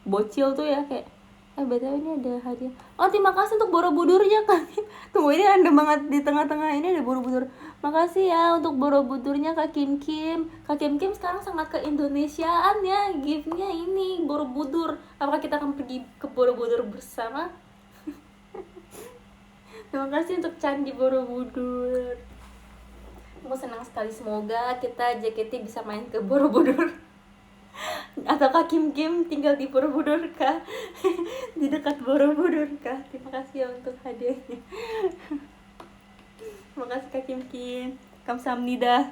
bocil tuh ya kayak, BTW ini ada hadiah. Oh terima kasih untuk Borobudurnya Kak. Tunggu, ini ada banget di tengah-tengah ini ada Borobudur. Makasih ya untuk Borobudurnya Kak Kim. Kak Kim sekarang sangat keindonesiaan ya, gift-nya ini Borobudur. Apakah kita akan pergi ke Borobudur bersama? Terima kasih untuk Candi Borobudur. Aku senang sekali, semoga kita JKT bisa main ke Borobudur. Atau Kak Kim tinggal di Borobudur kah? Di dekat Borobudur kah? Terima kasih ya untuk hadiahnya. Terima kasih Kak Kim. Kamsahamnida.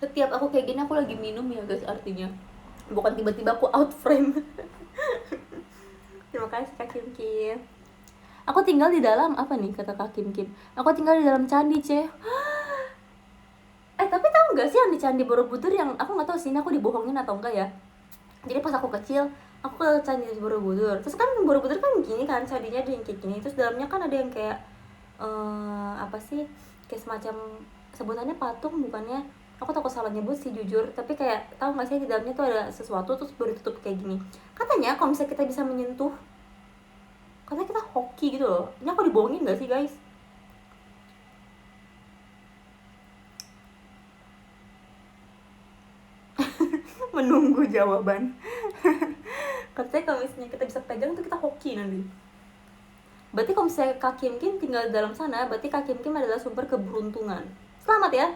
Setiap aku kayak gini aku lagi minum ya guys, artinya bukan tiba-tiba aku out frame. Terima kasih Kak Kim. Aku tinggal di dalam apa nih kata Kak Kim? Aku tinggal di dalam candi, Ceh. Tapi tahu nggak sih yang di Candi Borobudur, yang aku nggak tahu sih ini aku dibohongin atau enggak ya. Jadi pas aku kecil, aku ke Candi Borobudur. Terus kan Borobudur kan gini kan, candinya ada yang kayak gini. Terus dalamnya kan ada yang kayak apa sih? Kayak semacam sebutannya patung bukannya? Aku takut salah nyebut sih jujur. Tapi kayak tahu nggak sih di dalamnya tuh ada sesuatu terus baru ditutup kayak gini. Katanya kalau misalnya kita bisa menyentuh, katanya kita hoki gitu loh. Ini aku dibohongin gak sih guys? Menunggu jawaban. Katanya kalau misalnya kita bisa pegang tuh kita hoki nanti. Berarti kalau misalnya Kak Kim tinggal di dalam sana, berarti Kak Kim adalah sumber keberuntungan. Selamat ya,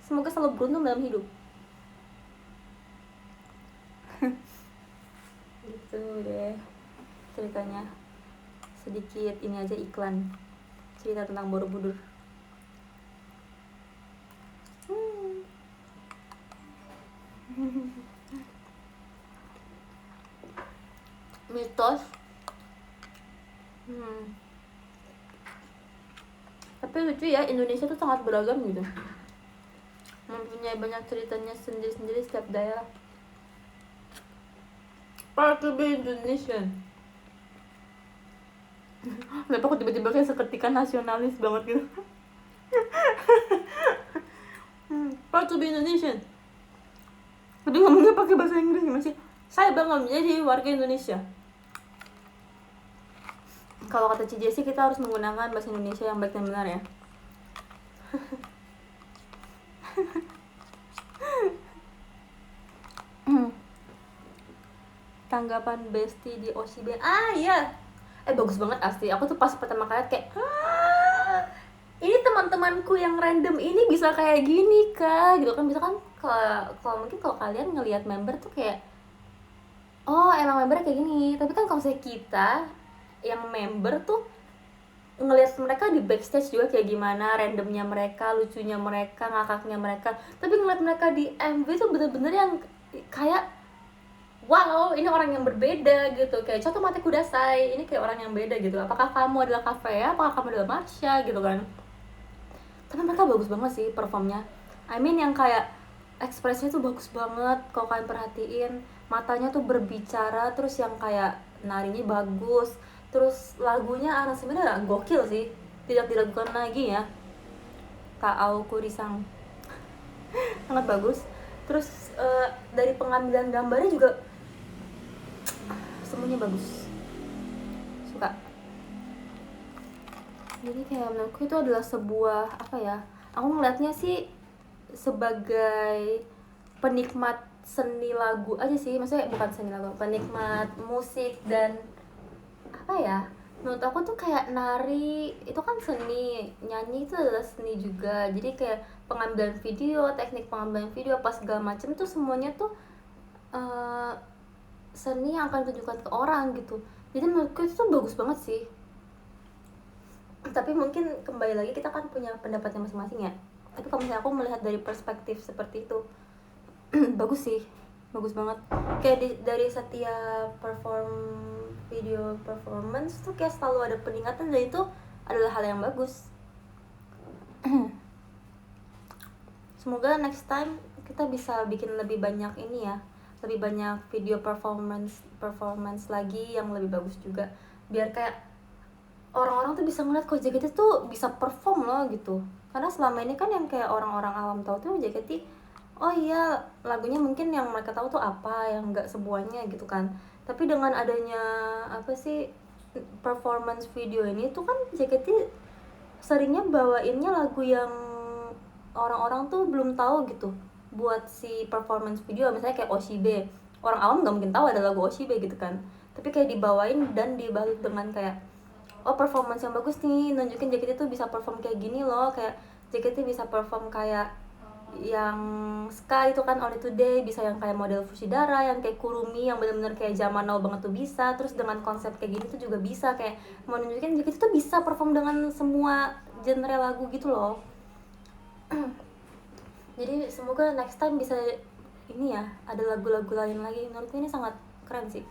semoga selalu beruntung dalam hidup. Gitu deh ceritanya. Sedikit ini aja iklan cerita tentang Borobudur. Mitos. Tapi lucu ya, Indonesia tuh sangat beragam gitu, mempunyai banyak ceritanya sendiri-sendiri setiap daerah. Proud to be Indonesian. Kenapa aku tiba-tiba kayak seketika nasionalis banget gitu. Proud to be Indonesian. Tapi ngomongnya pakai bahasa Inggris gimana sih? Saya bangga menjadi warga Indonesia. Kalau kata Cije sih kita harus menggunakan bahasa Indonesia yang baik dan benar ya. Tanggapan Besti di OCB. Iya. Bagus banget asli. Aku tuh pas pertama kali kayak, ini teman-temanku yang random ini bisa kayak gini kah gitu kan. Bisa kan kalau mungkin kalau kalian ngelihat member tuh kayak, oh emang member kayak gini. Tapi kan kalau saya kita yang member tuh ngelihat mereka di backstage juga kayak gimana, randomnya mereka, lucunya mereka, ngakaknya mereka. Tapi ngeliat mereka di MV tuh bener-bener yang kayak, wow, ini orang yang berbeda gitu. Kayak contoh Mate Kudasai, ini kayak orang yang beda gitu. Apakah kamu adalah Cafe ya? Apakah kamu adalah Marsha gitu kan. Tapi mereka bagus banget sih performnya. I mean yang kayak ekspresinya tuh bagus banget. Kalau kalian perhatiin, matanya tuh berbicara, terus yang kayak narinya bagus. Terus lagunya aransemennya gokil sih. Tidak diragukan lagi ya. Kak Aokuri-sang. Sangat bagus. Terus dari pengambilan gambarnya juga semuanya bagus, suka. Jadi kayak menurutku itu adalah sebuah apa ya, aku ngeliatnya sih sebagai penikmat seni lagu aja sih, maksudnya bukan seni lagu, penikmat musik. Dan apa ya, menurut aku tuh kayak nari itu kan seni, nyanyi itu adalah seni juga. Jadi kayak pengambilan video, teknik pengambilan video apa segala macam tuh semuanya tuh seni yang akan ditunjukkan ke orang gitu. Jadi menurutku itu tuh bagus banget sih. Tapi mungkin kembali lagi kita kan punya pendapatnya masing-masing ya. Tapi kalau misalnya aku melihat dari perspektif seperti itu, bagus sih, bagus banget. Kayak dari setiap video performance tuh kayak selalu ada peningkatan, dan itu adalah hal yang bagus. Semoga next time kita bisa bikin lebih banyak ini ya, lebih banyak video performance lagi yang lebih bagus juga, biar kayak orang-orang tuh bisa ngeliat kok JKT tuh bisa perform loh gitu. Karena selama ini kan yang kayak orang-orang awam tahu tuh JKT, oh iya lagunya mungkin yang mereka tahu tuh apa, yang nggak semuanya gitu kan. Tapi dengan adanya apa sih performance video ini tuh kan JKT seringnya bawainnya lagu yang orang-orang tuh belum tahu gitu buat si performance video. Misalnya kayak OCB, orang awam nggak mungkin tahu ada lagu OCB gitu kan, tapi kayak dibawain dan dibalut dengan kayak, oh performance yang bagus nih, nunjukin JKT tuh bisa perform kayak gini loh, kayak JKT bisa perform kayak yang Sky itu kan Only Today, bisa yang kayak model Fushidara, yang kayak Kurumi yang benar-benar kayak zaman now banget tuh bisa. Terus dengan konsep kayak gini tuh juga bisa, kayak mau nunjukin JKT tuh bisa perform dengan semua genre lagu gitu loh. Jadi semoga next time bisa ini ya, ada lagu-lagu lain lagi. Menurutku ini sangat keren sih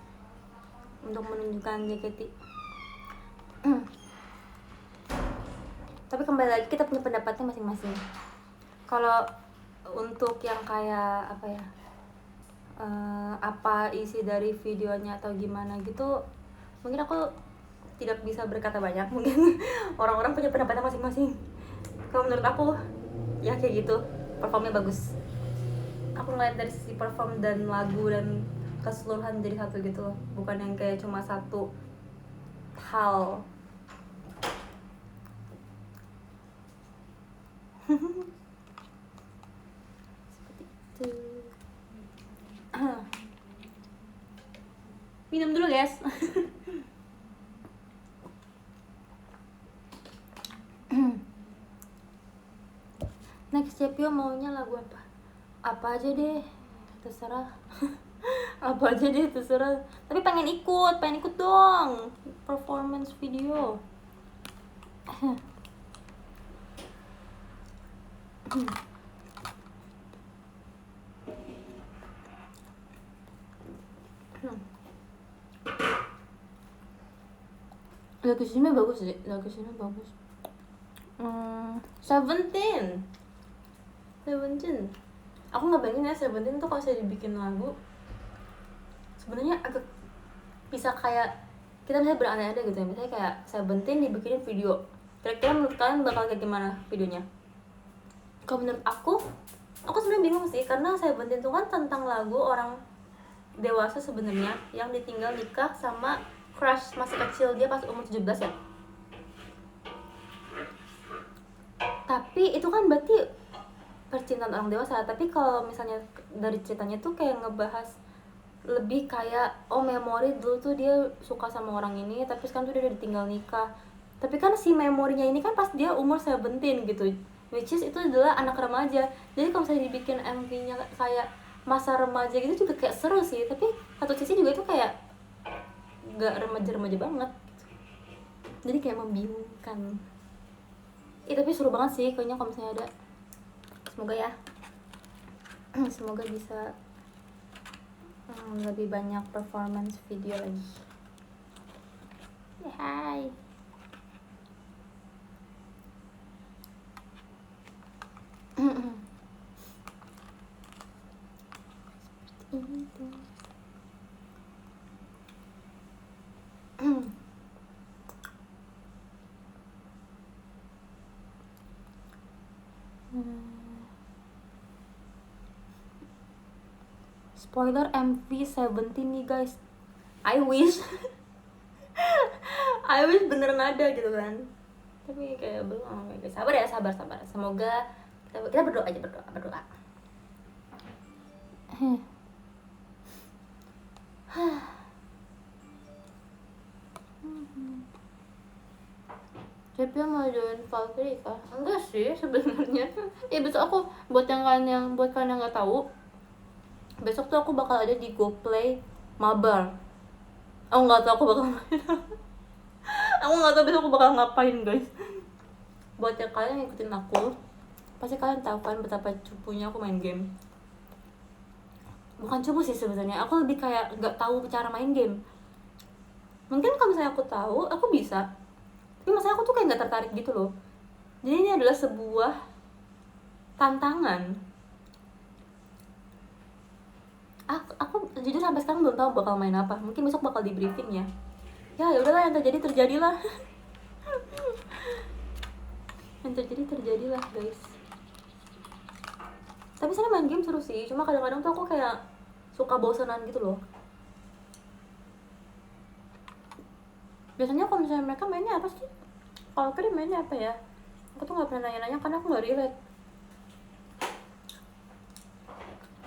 untuk menunjukkan JKT. Tapi kembali lagi kita punya pendapatnya masing-masing. Kalau untuk yang kayak apa ya, apa isi dari videonya atau gimana gitu, mungkin aku tidak bisa berkata banyak. Mungkin orang-orang punya pendapatnya masing-masing. Kalau menurut aku ya kayak gitu, performnya bagus. Aku ngeliat dari sisi perform dan lagu dan keseluruhan jadi satu gitu loh, bukan yang kayak cuma satu hal. Seperti itu. Minum dulu guys. Next Cepio maunya lagu apa? Apa aja deh, terserah. Apa aja deh terserah. Tapi pengen ikut dong performance video. Lagu sini bagus sih, lagu sini bagus. Seventeen. Aku nggak bayangin ya Seventeen tuh kalau saya dibikin lagu, sebenarnya agak bisa kayak kita misalnya berandai-andai gitu ya, misalnya kayak Seventeen dibikinin video, kira-kira menurut kalian bakal kayak gimana videonya? Kalau menurut aku sebenarnya bingung sih, karena Seventeen tuh kan tentang lagu orang dewasa sebenarnya yang ditinggal nikah sama crush masa kecil dia pas umur 17 ya. Tapi itu kan berarti percintaan orang dewasa. Tapi kalau misalnya dari ceritanya tuh kayak ngebahas lebih kayak memori dulu tuh dia suka sama orang ini, tapi sekarang tuh dia udah ditinggal nikah. Tapi kan si memorinya ini kan pas dia umur 17 gitu, which is itu adalah anak remaja. Jadi kalau misalnya dibikin MV-nya kayak masa remaja gitu juga kayak seru sih. Tapi satu sisi juga itu kayak gak remaja-remaja banget gitu. Jadi kayak membingungkan. Tapi seru banget sih kayaknya kalau misalnya ada. Semoga ya. Semoga bisa lebih banyak performance video lagi. Hai. Spoiler MV 17 nih guys. I wish I wish beneran ada gitu kan. Tapi kayak belum. Sabar ya, sabar. Semoga kita berdoa aja, berdoa. Tapi mau join Valkyrie kah? Enggak sih sebenarnya. Ya besok aku buat kalian yang nggak tahu, besok tuh aku bakal ada di GoPlay Mabar. Aku nggak tahu aku bakal main. Aku nggak tahu besok aku bakal ngapain guys. Buat yang kalian ngikutin aku, pasti kalian tahu kan betapa cupunya aku main game. Bukan cupu sih sebenarnya, aku lebih kayak nggak tahu cara main game. Mungkin kalau misalnya aku tahu, aku bisa. Tapi masalah aku tuh kayak nggak tertarik gitu loh. Jadi ini adalah sebuah tantangan. Aku jujur sampai sekarang belum tahu bakal main apa. Mungkin besok bakal di briefing ya. Ya udahlah, yang terjadilah. Yang terjadilah guys. Tapi saya main game seru sih. Cuma kadang-kadang tuh aku kayak suka bosanan gitu loh. Biasanya kalau misalnya mereka mainnya apa sih? Kalau kalian mainnya apa ya? Aku tuh nggak pernah nanya-nanya karena aku nggak relate.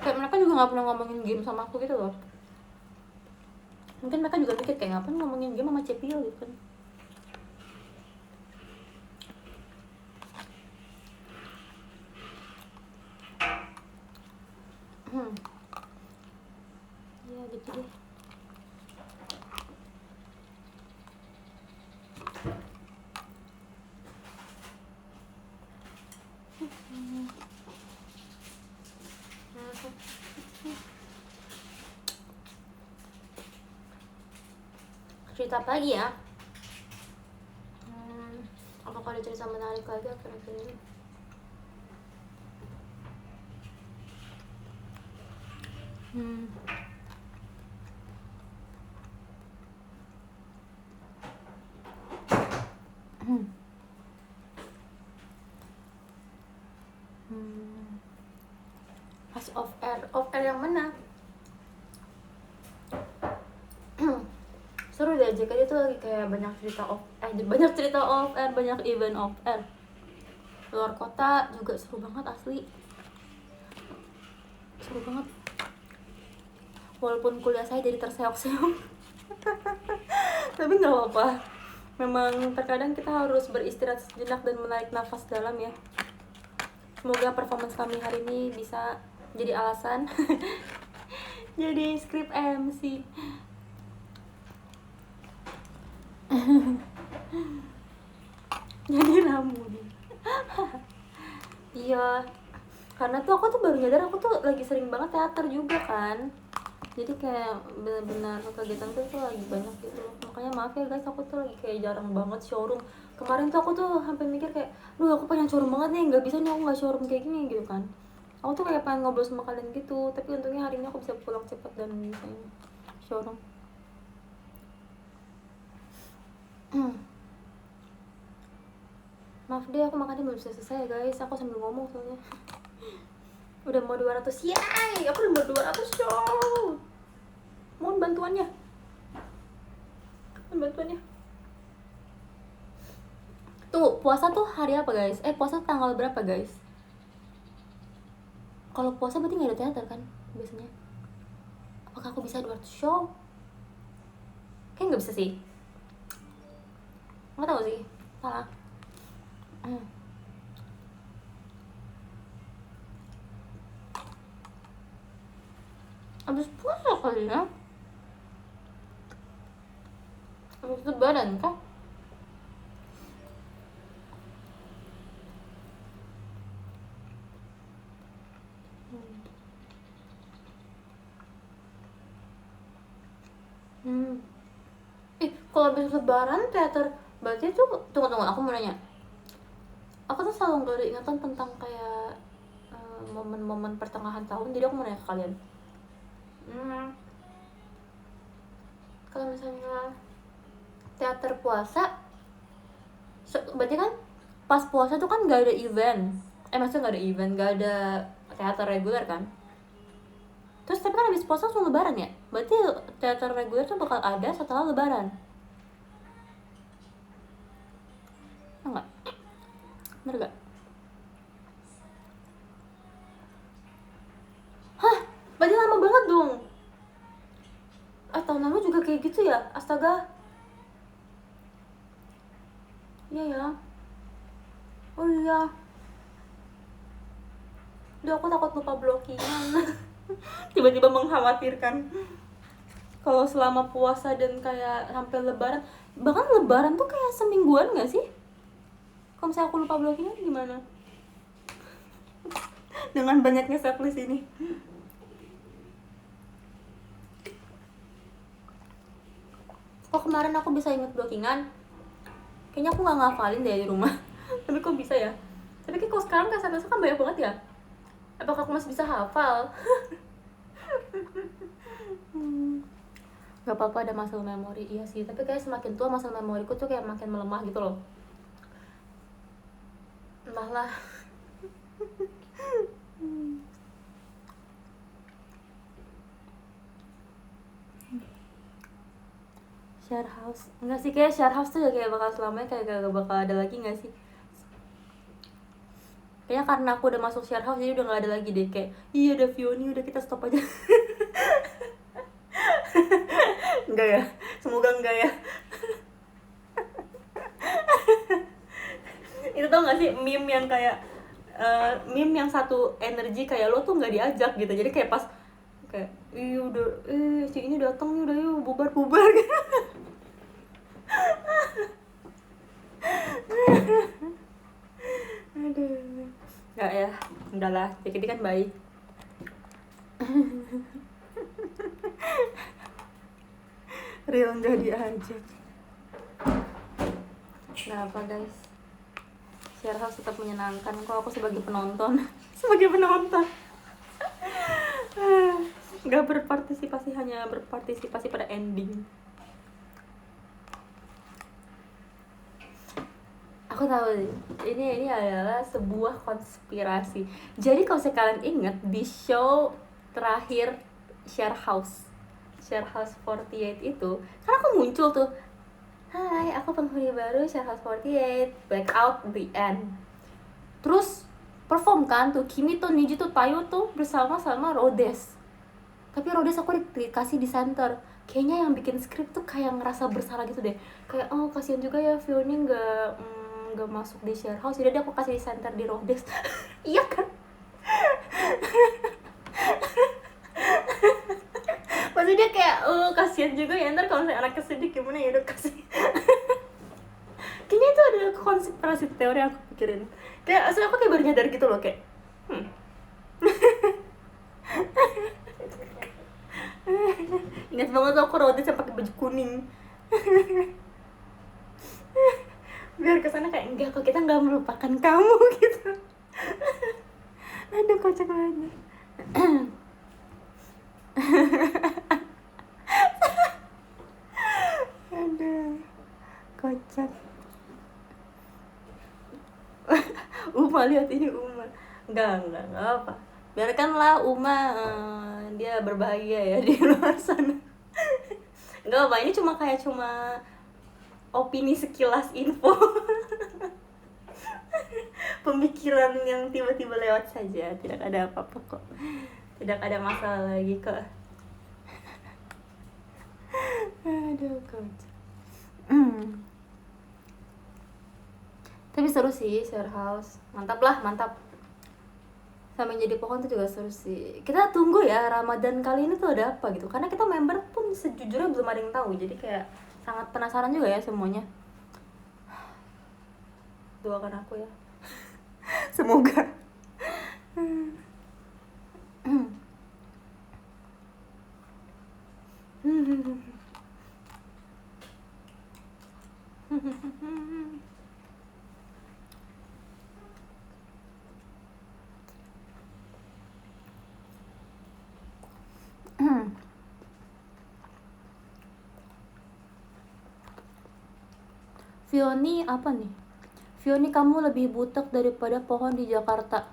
Kayak mereka juga nggak pernah ngomongin game sama aku gitu loh. Mungkin mereka juga mikir kayak ngapain ngomongin game sama Cepil gitu kan. Ya gitu deh. Cerita apa lagi ya? Apakah ada cerita menarik lagi akhir-akhir ini? Pas off air yang mana? Seru deh, JKT tuh lagi kayak banyak cerita off air, banyak event off air. Luar kota juga seru banget asli. Seru banget. Walaupun kuliah saya jadi terseok-seok. Tapi nggak apa-apa. Memang terkadang kita harus beristirahat sejenak dan menarik nafas dalam ya. Semoga performance kami hari ini bisa jadi alasan jadi skrip MC. Jadi ramu nih. Iya, karena tuh aku tuh baru nyadar aku tuh lagi sering banget teater juga kan. Jadi kayak benar-benar kegiatan tuh lagi banyak gitu. Makanya maaf ya guys, aku tuh lagi kayak jarang banget showroom. Kemarin tuh aku tuh sampai mikir kayak, duh aku pengen showroom banget nih, nggak bisa nih aku nggak showroom kayak gini gitu kan. Aku tuh kayak pengen ngobrol sama kalian gitu, tapi untungnya hari ini aku bisa pulang cepat dan bisa showroom. Maaf deh, aku makannya belum selesai guys, aku sambil ngomong soalnya. Udah mau 200, yay! Aku udah mau 200 show. Mohon bantuannya. bantuannya. Tuh, puasa tuh hari apa guys? Puasa tanggal berapa guys? Kalau puasa berarti nggak ada teater kan biasanya? Apakah aku bisa do art show? Kayaknya nggak bisa sih. Nggak tahu sih. Salah. Abis puasa kali ya? Abis lebaran kah? Kalau habis lebaran teater berarti tuh tunggu aku mau nanya. Aku tuh selalu gak ada ingatan tentang kayak momen-momen pertengahan tahun, jadi aku mau nanya ke kalian. Kalau misalnya teater puasa, berarti kan pas puasa tuh kan gak ada event. Maksudnya gak ada event, gak ada teater reguler kan? Terus tapi kan habis puasa langsung lebaran ya? Berarti teater reguler tuh bakal ada setelah lebaran. Enggak? Bener gak? Hah? Berarti lama banget dong? Tahun lalu juga kayak gitu ya? Astaga. Iya ya. Oh iya. Duh, aku takut lupa blockingan. Tiba-tiba mengkhawatirkan. Kalau selama puasa dan kayak sampai lebaran, bahkan lebaran tuh kayak semingguan gak sih? Kalau misalnya aku lupa blockingan gimana? Dengan banyaknya checklist ini. Kok kemarin aku bisa inget blockingan? Kayaknya aku gak ngafalin deh di rumah. Tapi kok bisa ya? Tapi kok sekarang kasa-kasa kan banyak banget ya? Apakah aku masih bisa hafal? Gak apa-apa ada muscle memory, iya sih. Tapi kayak semakin tua muscle memoriku tuh kayak makin melemah gitu loh. Entahlah. Share house. Enggak sih, kayak share house tuh kayak bakal selamanya kayak gak bakal ada lagi gak sih? Kayaknya karena aku udah masuk share house jadi udah gak ada lagi deh. Kayak, iya ada Vioni, udah kita stop aja. Enggak ya? Semoga enggak ya. Itu tau gak sih meme yang kayak meme yang satu energi kayak lo tuh gak diajak gitu. Jadi kayak pas kayak, udah, si ini datang nih, udah yuk bubar gitu. Aduh. Enggak ya, enggak lah, jadi kan baik. Real nggak diajak. Kenapa guys? Share house tetap menyenangkan kok, aku sebagai penonton. Sebagai penonton nggak berpartisipasi, hanya berpartisipasi pada ending. Aku tahu ini adalah sebuah konspirasi. Jadi kalau kalian ingat di show terakhir Share House 48 itu, kan aku muncul tuh, hai aku penghuni baru Share House 48, blackout the end. Terus perform kan tuh Kimi tuh Niji tuh Tayo tuh bersama-sama Rhodes. Tapi Rhodes aku dikasih di center. Kayaknya yang bikin skrip tuh kayak ngerasa bersalah gitu deh. Kayak kasihan juga ya Vioni nggak masuk di Share House, jadi aku kasih di center di Rhodes. Iya kan? Pasti dia kayak kasihan juga ya, ntar kalau saya anaknya sedih gimana ya, udah kasih. Kayaknya itu adalah konspirasi teori yang aku pikirin. Kayak asli aku kayak baru nyadar gitu loh, kayak ingat banget aku Rhodes yang pakai baju kuning. Biar kesana kayak enggak kok, kita nggak melupakan kamu gitu. Aduh kocak banget. Aduh kocak. Uma, lihat ini Uma. Enggak apa. Biarkanlah Uma dia berbahagia ya di luar sana. Enggak apa, ini cuma opini sekilas info. Pemikiran yang tiba-tiba lewat saja, tidak ada apa-apa kok, tidak ada masalah lagi kok. Aduh coach. Tapi seru sih share house, mantap lah, mantap. Sama jadi pohon tuh juga seru sih. Kita tunggu ya Ramadan kali ini tuh ada apa gitu, karena kita member pun sejujurnya belum ada yang tahu, jadi kayak sangat penasaran juga ya semuanya. Doakan aku ya. Semoga. Fioni apa nih? Fioni, kamu lebih butek daripada pohon di Jakarta.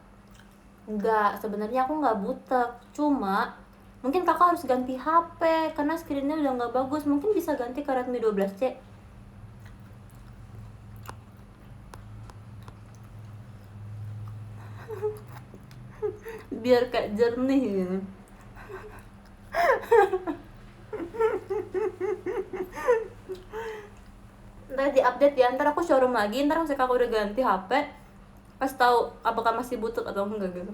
Enggak, sebenarnya aku nggak butek, cuma mungkin kakak harus ganti HP karena screennya udah nggak bagus. Mungkin bisa ganti ke Redmi 12C. Biar kayak jernih gitu. Ntar di-update ya, ntar aku showroom lagi, ntar misalnya aku udah ganti HP, pas tahu apakah masih butuh atau enggak gitu.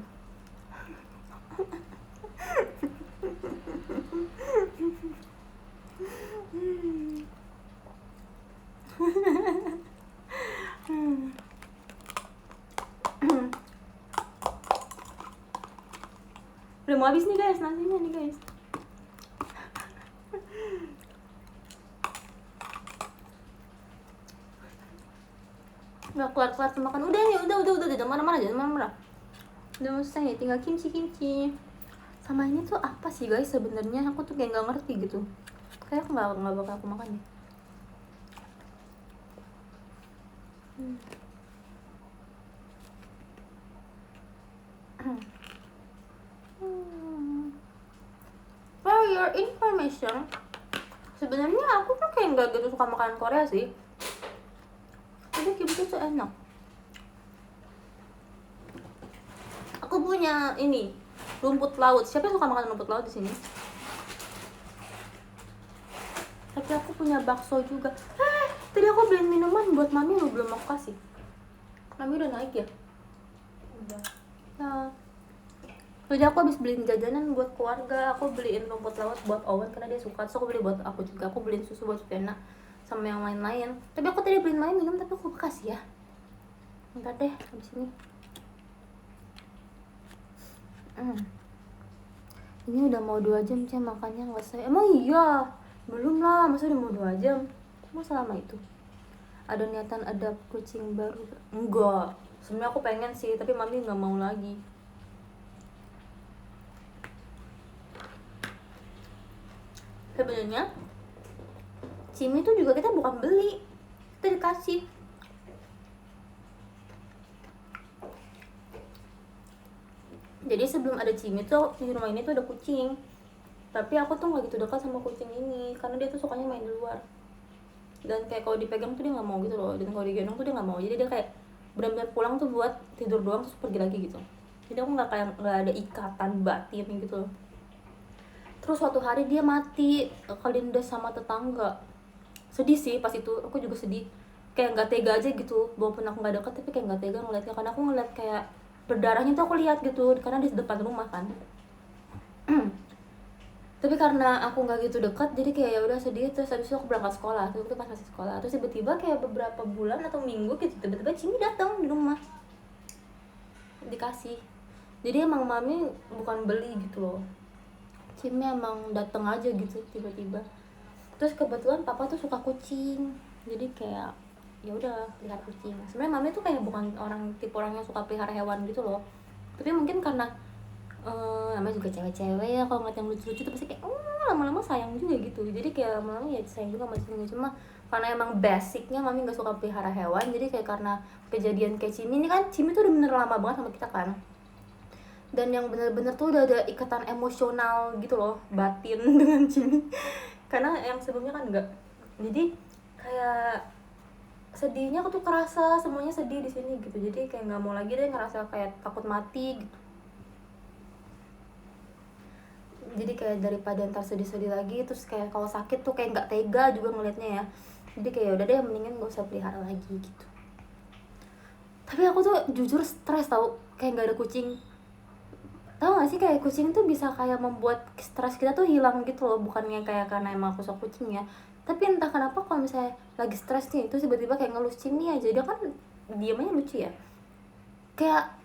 Udah mau habis nih guys, nasinya nih guys. Nggak keluar makan. Udah nih, udah jangan marah-marah, udah mau selesai, tinggal kimchi. Sama ini tuh apa sih guys sebenarnya, aku tuh kayak nggak ngerti gitu. Kayak nggak bakal aku makan deh. For your information, sebenarnya aku tuh kayak nggak gitu suka makanan Korea sih. Tapi kimchi tuh enak. Aku punya ini rumput laut. Siapa yang suka makan rumput laut di sini? Tapi aku punya bakso juga. Tadi aku beliin minuman buat mami, lo belum aku kasih. Mami udah naik ya? Udah. Nah, jadi aku habis beliin jajanan buat keluarga. Aku beliin rumput laut buat Owen karena dia suka. Terus aku beli buat aku juga. Aku beliin susu buat Vena sama yang lain-lain. Tapi aku tadi beliin main minum, tapi aku kasih ya. Bentar deh, habis ini. Ini udah mau 2 jam sih makannya nggak saya. Emang iya? Belum lah, masa udah mau 2 jam? Masa lama itu? Ada niatan ada kucing baru? Enggak. Sebenarnya aku pengen sih, tapi mami nggak mau lagi. Sebenarnya Cimi itu juga kita bukan beli, kita dikasih. Jadi sebelum ada Cimi tuh di rumah ini tuh ada kucing, tapi aku tuh nggak gitu dekat sama kucing ini karena dia tuh sukanya main di luar, dan kayak kalau dipegang tuh dia nggak mau gitu loh, dan kalau digendong tuh dia nggak mau. Jadi dia kayak benar-benar pulang tuh buat tidur doang terus pergi lagi gitu. Jadi aku nggak ada ikatan batin gitu loh. Terus suatu hari dia mati kelindes sama tetangga. Sedih sih pas itu, aku juga sedih, kayak nggak tega aja gitu. Walaupun aku nggak dekat tapi kayak nggak tega ngeliatnya, karena aku ngeliat kayak berdarahnya tuh aku lihat gitu karena di depan rumah kan. Tapi karena aku nggak gitu dekat jadi kayak ya udah sedih. Terus habis itu aku berangkat sekolah, terus itu pas masih sekolah, terus tiba-tiba kayak beberapa bulan atau minggu gitu tiba-tiba Cimi datang di rumah dikasih. Jadi emang mami bukan beli gitu loh, Cimi emang datang aja gitu tiba-tiba. Terus kebetulan papa tuh suka kucing, jadi kayak ya udah pelihara kucing. Sebenarnya mami tuh kayak bukan tipe orang yang suka pelihara hewan gitu loh, tapi mungkin karena namanya juga cewek-cewek ya, kalau ngeliat yang lucu-lucu tuh pasti kayak lama-lama sayang juga gitu. Jadi kayak lama-lama ya sayang juga sama Cimi. Cuma karena emang basicnya mami nggak suka pelihara hewan, jadi kayak karena kejadian kayak Cimi ini kan, Cimi tuh udah bener lama banget sama kita kan, dan yang bener-bener tuh udah ada ikatan emosional gitu loh, batin dengan Cimi. Karena yang sebelumnya kan enggak. Jadi kayak sedihnya aku tuh kerasa semuanya sedih di sini gitu, jadi kayak nggak mau lagi deh ngerasa kayak takut mati gitu. Jadi kayak daripada ntar sedih-sedih lagi, terus kayak kalau sakit tuh kayak nggak tega juga ngelihatnya ya. Jadi kayak udah deh mendingan gak usah pelihara lagi gitu. Tapi aku tuh jujur stres tau, kayak nggak ada kucing. Tau gak sih kayak kucing tuh bisa kayak membuat stres kita tuh hilang gitu loh, bukannya kayak karena emang aku suka kucing ya. Tapi entah kenapa kalau misalnya lagi stres nih, itu tiba-tiba kayak ngelus Cimi aja, dia kan diamnya lucu ya. Kayak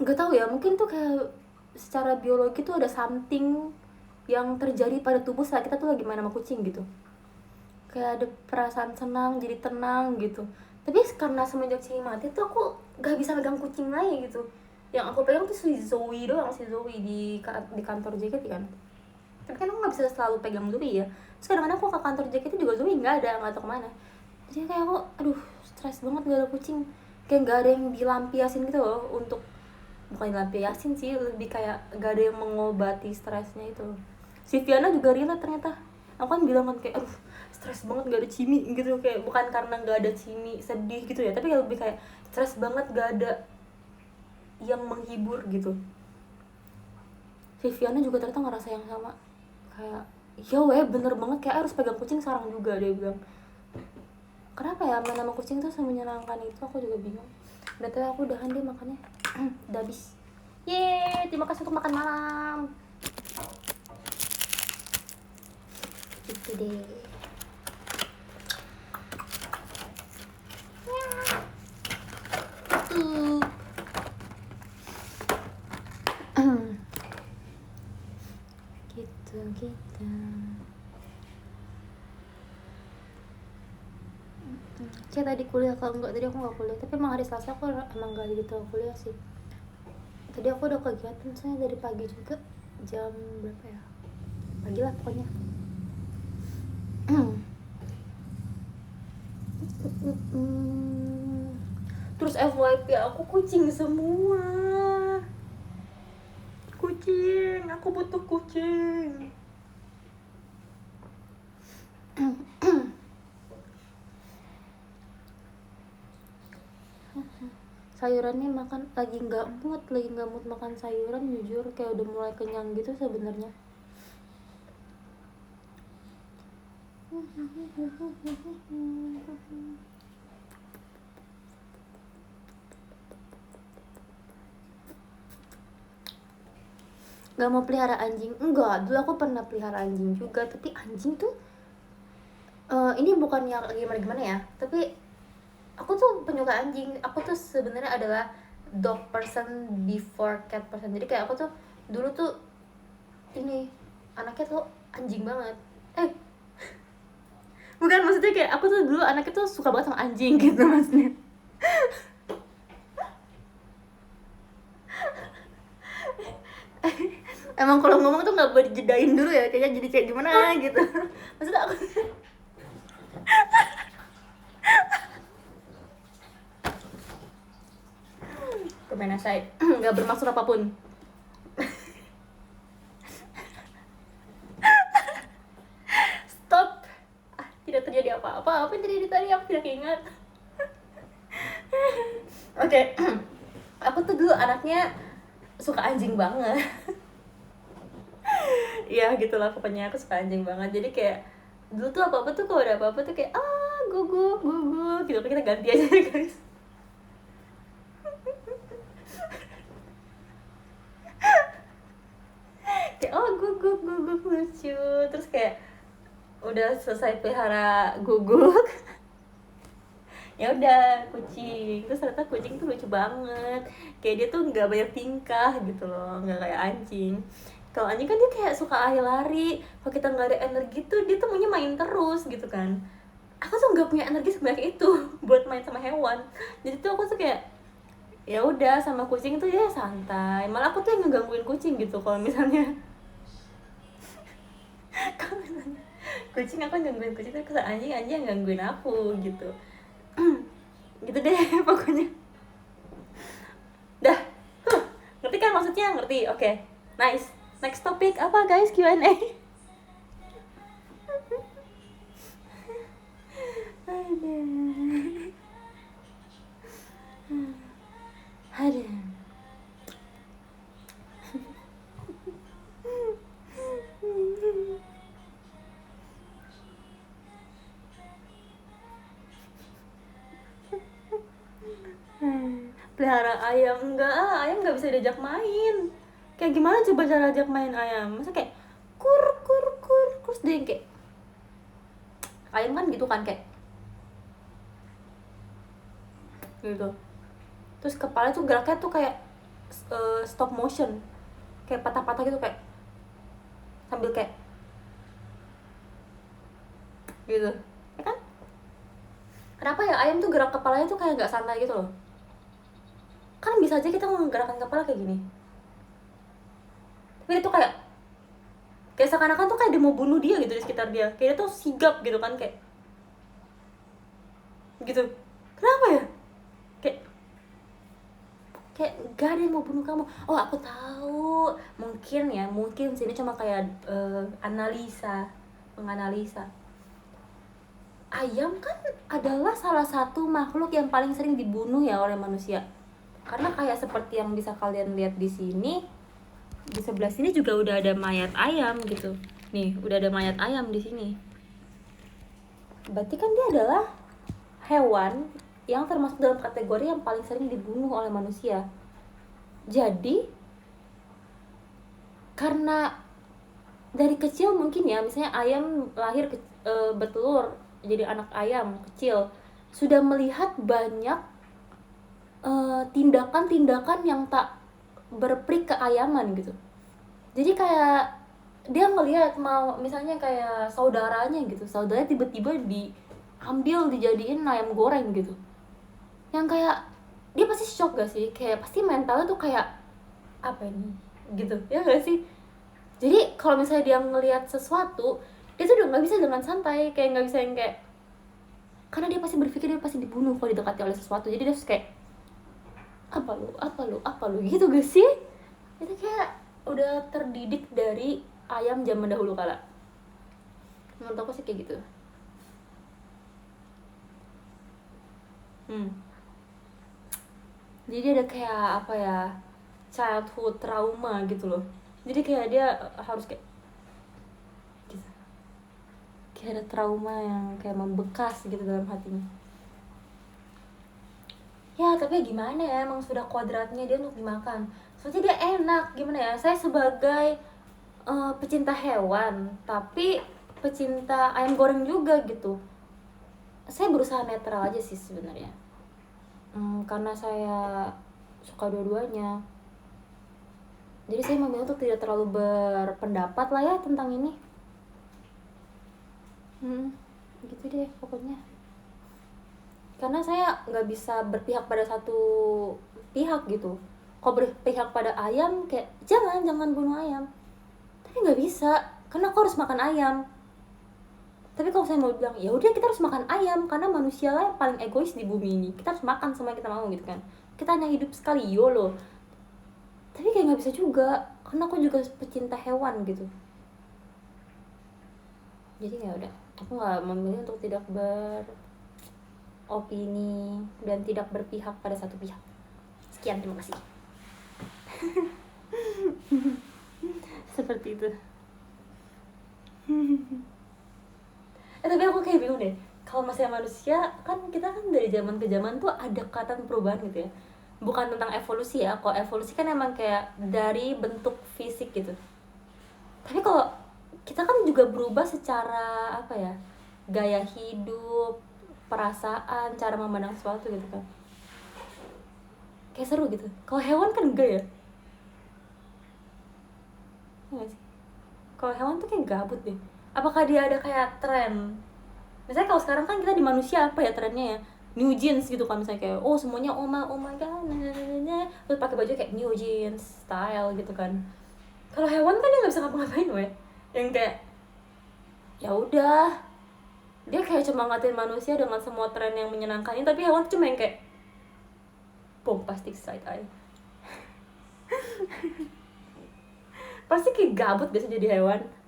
nggak tahu ya, mungkin tuh kayak secara biologi tuh ada something yang terjadi pada tubuh saat kita tuh lagi main sama kucing gitu. Kayak ada perasaan senang, jadi tenang gitu. Tapi karena semenjak Cimi mati tuh aku gak bisa megang kucing lagi gitu. Yang aku pegang tuh si Zoe doang, si Zoe di kantor JKT kan. Tapi kan aku gak bisa selalu pegang Zoe ya. Terus kadang-kadang aku ke kantor JKT juga Zoe gak ada, gak tau kemana. Jadi kayak aku, aduh stres banget gak ada kucing. Kayak gak ada yang dilampiasin gitu loh, untuk bukan dilampiasin sih, lebih kayak gak ada yang mengobati stresnya itu. Si Viana juga relate ternyata. Aku kan bilang kan kayak aduh stres banget gak ada Cimi gitu, kayak bukan karena gak ada Cimi sedih gitu ya, tapi kayak lebih kayak stres banget gak ada yang menghibur gitu. Si Viana juga ternyata ngerasa yang sama, kayak ya weh bener banget kayak harus pegang kucing sekarang juga, dia bilang. Kenapa ya main sama kucing tuh semenyenangkan itu, aku juga bingung. Betul aku udahan deh makannya. Udah habis. Yeay, terima kasih untuk makan malam. Gitu deh. Gitu. Cek tadi kuliah, kalau enggak tadi aku nggak kuliah, tapi emang hari Selasa aku emang gak gitu kuliah sih. Tadi aku udah kegiatan soalnya dari pagi juga, jam berapa ya, pagi lah pokoknya. Terus FYP aku kucing semua. Kucing, aku butuh kucing. Sayurannya makan lagi nggak mood makan sayuran, jujur kayak udah mulai kenyang gitu sebenarnya. Gak mau pelihara anjing? Enggak, dulu aku pernah pelihara anjing juga, tapi anjing tuh ini bukan yang gimana ya, tapi aku tuh penyuka anjing. Aku tuh sebenarnya adalah dog person before cat person. Jadi kayak aku tuh dulu tuh ini anaknya tuh anjing banget. Bukan, maksudnya kayak aku tuh dulu anaknya tuh suka banget sama anjing gitu maksudnya. Emang kalau ngomong tuh nggak boleh dijedain dulu ya, kayaknya jadi kayak gimana gitu. Maksudnya aku Kemenasai nggak bermaksud apapun. Stop. Tidak terjadi apa-apa. Apa yang terjadi tadi aku tidak ingat. Oke. Aku tuh dulu anaknya suka anjing banget. Ya gitulah pokoknya, aku suka anjing banget. Jadi kayak dulu tuh apa-apa tuh, kalau ada apa-apa tuh kayak guguk gitu. Kita ganti aja guys. Kayak guguk lucu. Terus kayak udah selesai pelihara guguk, ya udah kucing. Terus ternyata kucing tuh lucu banget, kayak dia tuh nggak banyak tingkah gitu loh, nggak kayak anjing. Kalau anjing kan dia kayak suka lari-lari, kalau kita nggak ada energi tuh dia tuh maunya main terus gitu kan. Aku tuh nggak punya energi sebanyak itu buat main sama hewan. Jadi tuh aku tuh kayak ya udah sama kucing tuh ya santai. Malah aku tuh yang ngegangguin kucing gitu kalau misalnya kucing aku gangguin kucing, tapi kalau anjing yang gangguin aku gitu. Gitu deh pokoknya. Dah, ngerti kan maksudnya? Ngerti? Oke, nice. Next topic apa guys? Q&A. Ada. Pelihara ayam ayam nggak bisa diajak main. Kayak gimana coba cara ajak main ayam? Masa kayak kur kur kur terus dia yang kayak ayam kan gitu kan kayak gitu. Terus kepala tuh geraknya tuh kayak stop motion, kayak patah-patah gitu, kayak sambil kayak gitu, ya kan? Kenapa ya ayam tuh gerak kepalanya tuh kayak nggak santai gitu loh? Kan bisa aja kita menggerakkan kepala kayak gini, tapi dia tuh kayak seakan-akan tuh kayak dia mau bunuh dia gitu di sekitar dia, kayak dia tuh sigap gitu kan, kayak gitu. Kenapa ya? Kayak gak ada yang mau bunuh kamu. Oh, aku tahu, mungkin sini cuma kayak menganalisa. Ayam kan adalah salah satu makhluk yang paling sering dibunuh ya oleh manusia. Karena kayak seperti yang bisa kalian lihat di sini, di sebelah sini juga udah ada mayat ayam gitu. Nih, udah ada mayat ayam di sini. Berarti kan dia adalah hewan yang termasuk dalam kategori yang paling sering dibunuh oleh manusia. Jadi karena dari kecil mungkin ya, misalnya ayam lahir bertelur jadi anak ayam kecil, sudah melihat banyak tindakan-tindakan yang tak berperi keayaman gitu. Jadi kayak dia ngelihat mau misalnya kayak saudaranya tiba-tiba diambil dijadiin ayam goreng gitu, yang kayak dia pasti shock gak sih? Kayak pasti mentalnya tuh kayak apa ini gitu, ya gak sih? Jadi kalau misalnya dia ngelihat sesuatu, dia tuh udah nggak bisa dengan santai, kayak nggak bisa yang kayak, karena dia pasti berpikir dia pasti dibunuh kalau didekati oleh sesuatu. Jadi dia harus kayak apa lu gitu gak sih? Itu kayak udah terdidik dari ayam zaman dahulu kala. Menurut aku sih kayak gitu. Jadi ada kayak apa ya, childhood trauma gitu loh. Jadi kayak dia harus kayak gitu. Kayak ada trauma yang kayak membekas gitu dalam hatinya. Ya tapi gimana ya, emang sudah kodratnya dia untuk dimakan. Soalnya dia enak, gimana ya, saya sebagai pecinta hewan, tapi pecinta ayam goreng juga gitu. Saya berusaha netral aja sih sebenarnya. Karena saya suka dua-duanya. Jadi saya memilih untuk tidak terlalu berpendapat lah ya tentang ini. Gitu deh pokoknya. Karena saya nggak bisa berpihak pada satu pihak gitu. Kalau berpihak pada ayam kayak jangan bunuh ayam, tapi nggak bisa karena aku harus makan ayam. Tapi kalau saya mau bilang ya udah kita harus makan ayam karena manusia lah yang paling egois di bumi ini, kita harus makan semua yang kita mau gitu kan, kita hanya hidup sekali, YOLO. Tapi kayak nggak bisa juga karena aku juga pecinta hewan gitu. Jadi ya udah, aku nggak memilih untuk tidak beropini dan tidak berpihak pada satu pihak. Sekian, terima kasih. Seperti itu. Tapi aku kayak bingung deh, kalau masalah manusia kan kita kan dari zaman ke zaman tuh ada kata perubahan gitu ya, bukan tentang evolusi ya. Kalau evolusi kan emang kayak dari bentuk fisik gitu, tapi kalau kita kan juga berubah secara apa ya, gaya hidup, perasaan, cara memandang sesuatu gitu kan, kayak seru gitu. Kalau hewan kan enggak ya, enggak sih? Kalau hewan tuh kayak gabut deh. Apakah dia ada kayak tren? Misalnya kalau sekarang kan kita di manusia apa ya trennya ya? New jeans gitu kan, misalnya kayak oh semuanya oh my god, terus pakai baju kayak new jeans style gitu kan. Kalau hewan kan dia nggak bisa ngapa-ngapain weh, yang kayak ya udah dia kayak cuma ngatain manusia dengan semua tren yang menyenangkan ini, tapi hewan tuh cuma yang kayak bombastic side eye. Pasti kayak gabut biasa jadi hewan.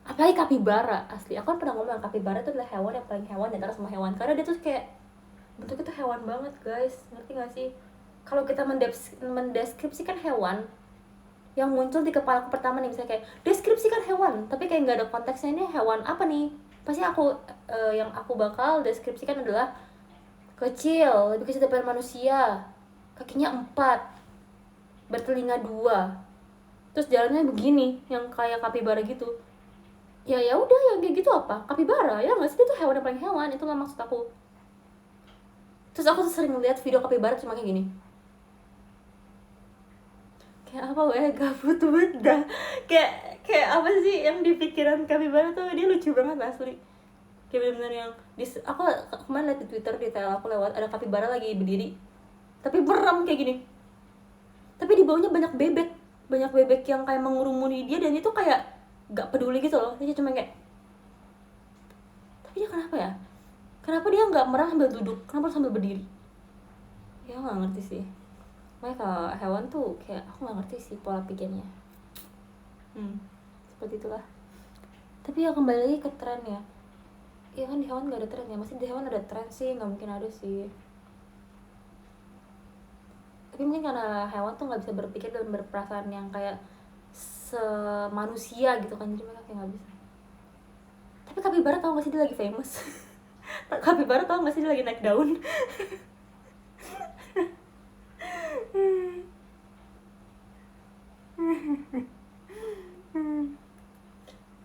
Apalagi kapibara, asli aku kan pernah ngomong kapibara itu adalah hewan yang paling hewan di antara semua hewan, karena dia tuh kayak bentuknya tuh hewan banget guys, ngerti gak sih? Kalau kita mendeskripsikan hewan yang muncul di kepala aku pertama nih, misalnya kayak deskripsikan hewan, tapi kayak nggak ada konteksnya, ini hewan apa nih, pasti aku yang aku bakal deskripsikan adalah kecil, lebih kecil daripada manusia, kakinya 4, bertelinga 2, terus jalannya begini, yang kayak kapibara gitu. Ya udah, yang kayak gitu apa? Kapibara ya nggak sih, itu hewan yang paling hewan, itulah maksud aku. Terus aku tuh sering lihat video kapibara cuma kayak gini, kayak apa gabut banget dah, kayak apa sih yang di pikiran kapibara tuh, dia lucu banget asli. Kayak bener-bener yang aku kemarin liat di Twitter, di tel aku lewat, ada kapibara lagi berdiri tapi merem kayak gini, tapi di bawahnya banyak bebek yang kayak mengurumuni dia, dan itu kayak gak peduli gitu loh, dia cuma kayak, tapi dia kenapa dia nggak merah sambil duduk, kenapa harus sambil berdiri, ya nggak ngerti sih. Makanya kalau hewan tuh kayak aku nggak ngerti sih pola pikirnya. Seperti itulah. Tapi ya kembali lagi ke tren ya. Iya kan di hewan nggak ada tren ya, masih di hewan ada tren sih, nggak mungkin ada sih. Tapi mungkin karena hewan tuh nggak bisa berpikir dan berperasaan yang kayak semanusia gitu kan, jadi mereka kayak nggak bisa. Tapi kapibara tau gak sih dia lagi famous? Kapibara tau gak sih dia lagi naik daun?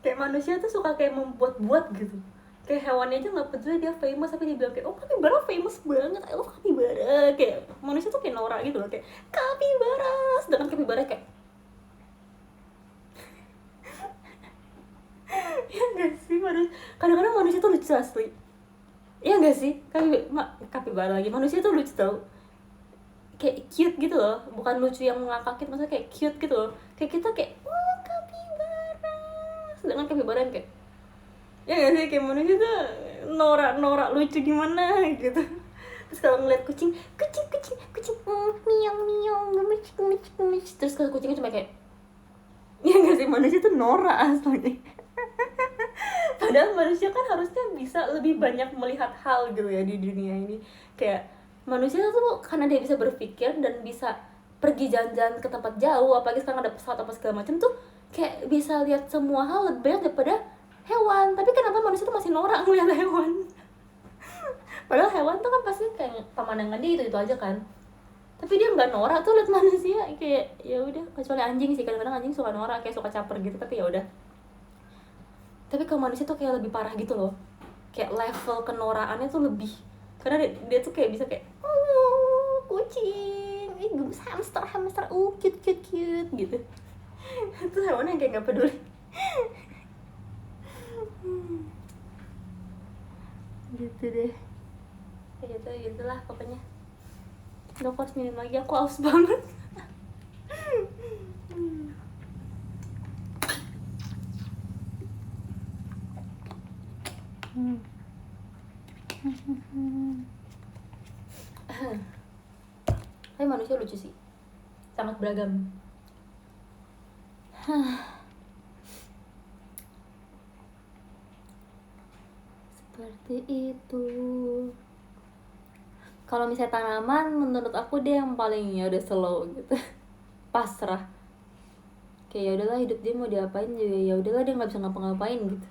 Kayak manusia tuh suka kayak membuat-buat gitu, kayak hewannya aja nggak peduli dia famous, tapi dia bilang kayak, oh kapibara famous banget, I love kapibara. Kayak manusia tuh kayak norak gitu loh, kayak kapibara, sedangkan kapibara kayak ya nggak sih, kadang-kadang manusia tuh lucu asli, ya nggak sih? Kapibara lagi, manusia tuh lucu tau, kayak cute gitu loh, bukan lucu yang ngakakin, maksudnya kayak cute gitu loh, kayak kita kayak oh kapibara, sedangkan kapibara yang kayak, ya nggak sih, kayak manusia tuh norak lucu gimana gitu. Terus kalau ngeliat kucing miau gemes, terus kalau kucingnya cuma kayak, ya nggak sih, manusia tuh norak asli. Padahal manusia kan harusnya bisa lebih banyak melihat hal gitu ya di dunia ini. Kayak manusia tuh karena dia bisa berpikir dan bisa pergi jalan-jalan ke tempat jauh, apalagi sekarang ada pesawat apa segala macam tuh, kayak bisa lihat semua hal lebih banyak daripada hewan. Tapi kenapa manusia tuh masih norak ngeliat hewan? Padahal hewan tuh kan pasti kayak pemandangan dia itu aja kan. Tapi dia nggak norak tuh liat manusia, kayak ya udah, kecuali anjing sih, kadang-kadang anjing suka norak, kayak suka caper gitu, tapi ya udah. Tapi kalau manusia tuh kayak lebih parah gitu loh, kayak level kenoraannya tuh lebih, karena dia tuh kayak bisa kayak kucing, gemes, hamster, cute gitu. Itu hewan yang kayak nggak peduli. Gitu deh, gitulah pokoknya. Aku harus minum lagi, aku haus banget. Tapi manusia lucu sih, sangat beragam. Seperti itu. Kalau misalnya tanaman, menurut aku dia yang paling ya udah slow gitu, pasrah. Kayak ya udahlah, hidup dia mau diapain juga ya udahlah, dia nggak bisa ngapa-ngapain gitu.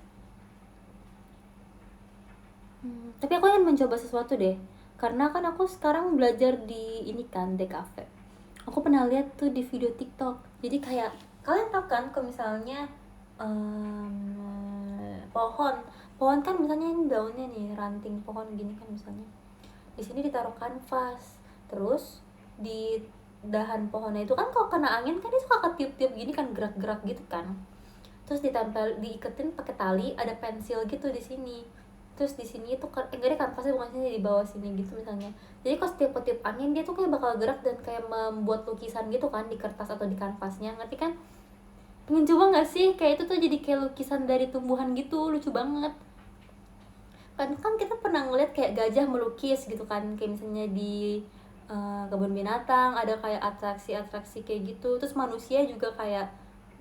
Tapi aku ingin mencoba sesuatu deh, karena kan aku sekarang belajar di ini kan, DKV. Aku pernah lihat tuh di video TikTok. Jadi kayak kalian tahu kan, kalau misalnya pohon kan misalnya ini daunnya nih, ranting pohon gini kan misalnya, di sini ditaruh kanvas, terus di dahan pohonnya itu kan kalau kena angin kan dia suka ketiup-tiup gini kan, gerak-gerak gitu kan. Terus diiketin pakai tali, ada pensil gitu di sini. Terus di sini itu kan enggak, ada kanvasnya bukan sini, di bawah sini gitu misalnya. Jadi kalau setiap tiup angin dia tuh kayak bakal gerak dan kayak membuat lukisan gitu kan di kertas atau di kanvasnya, ngerti kan? Pengen coba nggak sih? Kayak itu tuh jadi kayak lukisan dari tumbuhan gitu, lucu banget. Kan kita pernah ngeliat kayak gajah melukis gitu kan, kayak misalnya di kebun binatang ada kayak atraksi kayak gitu. Terus manusia juga kayak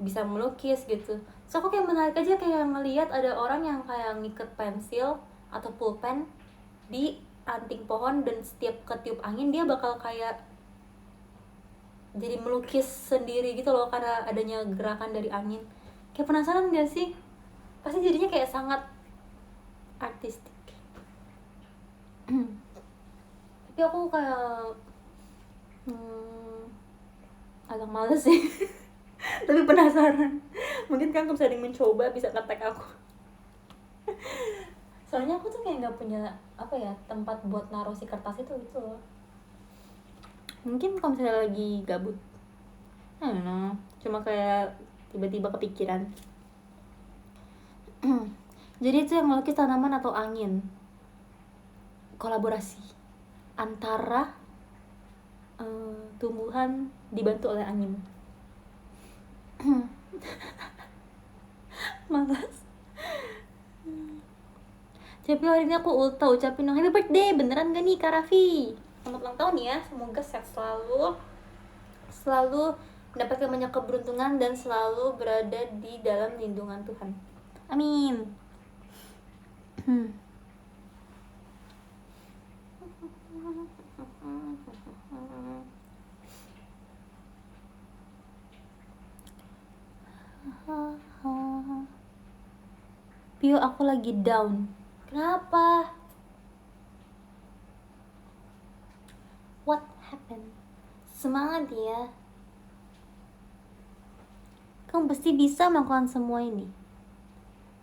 bisa melukis gitu. So aku kayak menarik aja kayak ngelihat ada orang yang kayak ngiket pensil atau pulpen di ranting pohon, dan setiap ketiup angin dia bakal kayak jadi melukis sendiri gitu loh karena adanya gerakan dari angin. Kayak penasaran gak sih? Pasti jadinya kayak sangat artistik. Tapi aku kayak agak males sih. Tapi penasaran. Mungkin kan kalau misalnya mencoba bisa nge-tag aku. Soalnya aku tuh kayak nggak punya tempat buat naruh si kertas itu gitu loh. Mungkin kalau misalnya lagi gabut, I don't know, cuma kayak tiba-tiba kepikiran. Jadi itu yang melukis tanaman atau angin, kolaborasi antara tumbuhan dibantu oleh angin. Malas. Tapi hari ini aku ulta ucapin happy birthday, beneran gak nih Kak Raffi? Selamat ulang tahun ya, semoga sehat selalu mendapatkan banyak keberuntungan dan selalu berada di dalam lindungan Tuhan. Amin. Pio, aku lagi down. Kenapa? What happened? Semangat ya. Kamu pasti bisa melakukan semua ini.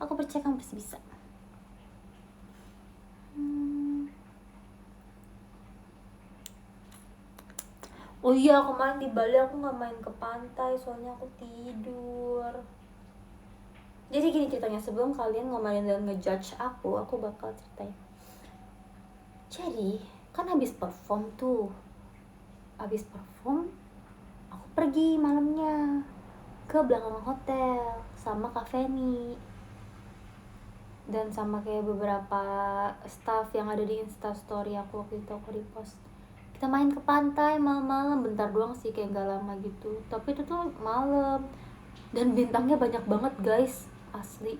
Aku percaya kamu pasti bisa. Oh iya, kemarin di Bali aku gak main ke pantai soalnya aku tidur. Jadi gini ceritanya, sebelum kalian ngomelin dan ngejudge aku bakal ceritain. Jadi, kan habis perform, aku pergi malamnya ke belakang hotel sama Kak Feni dan sama kayak beberapa staff yang ada di Instastory aku waktu itu aku repost. Kita main ke pantai malam-malam, bentar doang sih, kayak gak lama gitu, tapi itu tuh malam dan bintangnya banyak banget guys, asli.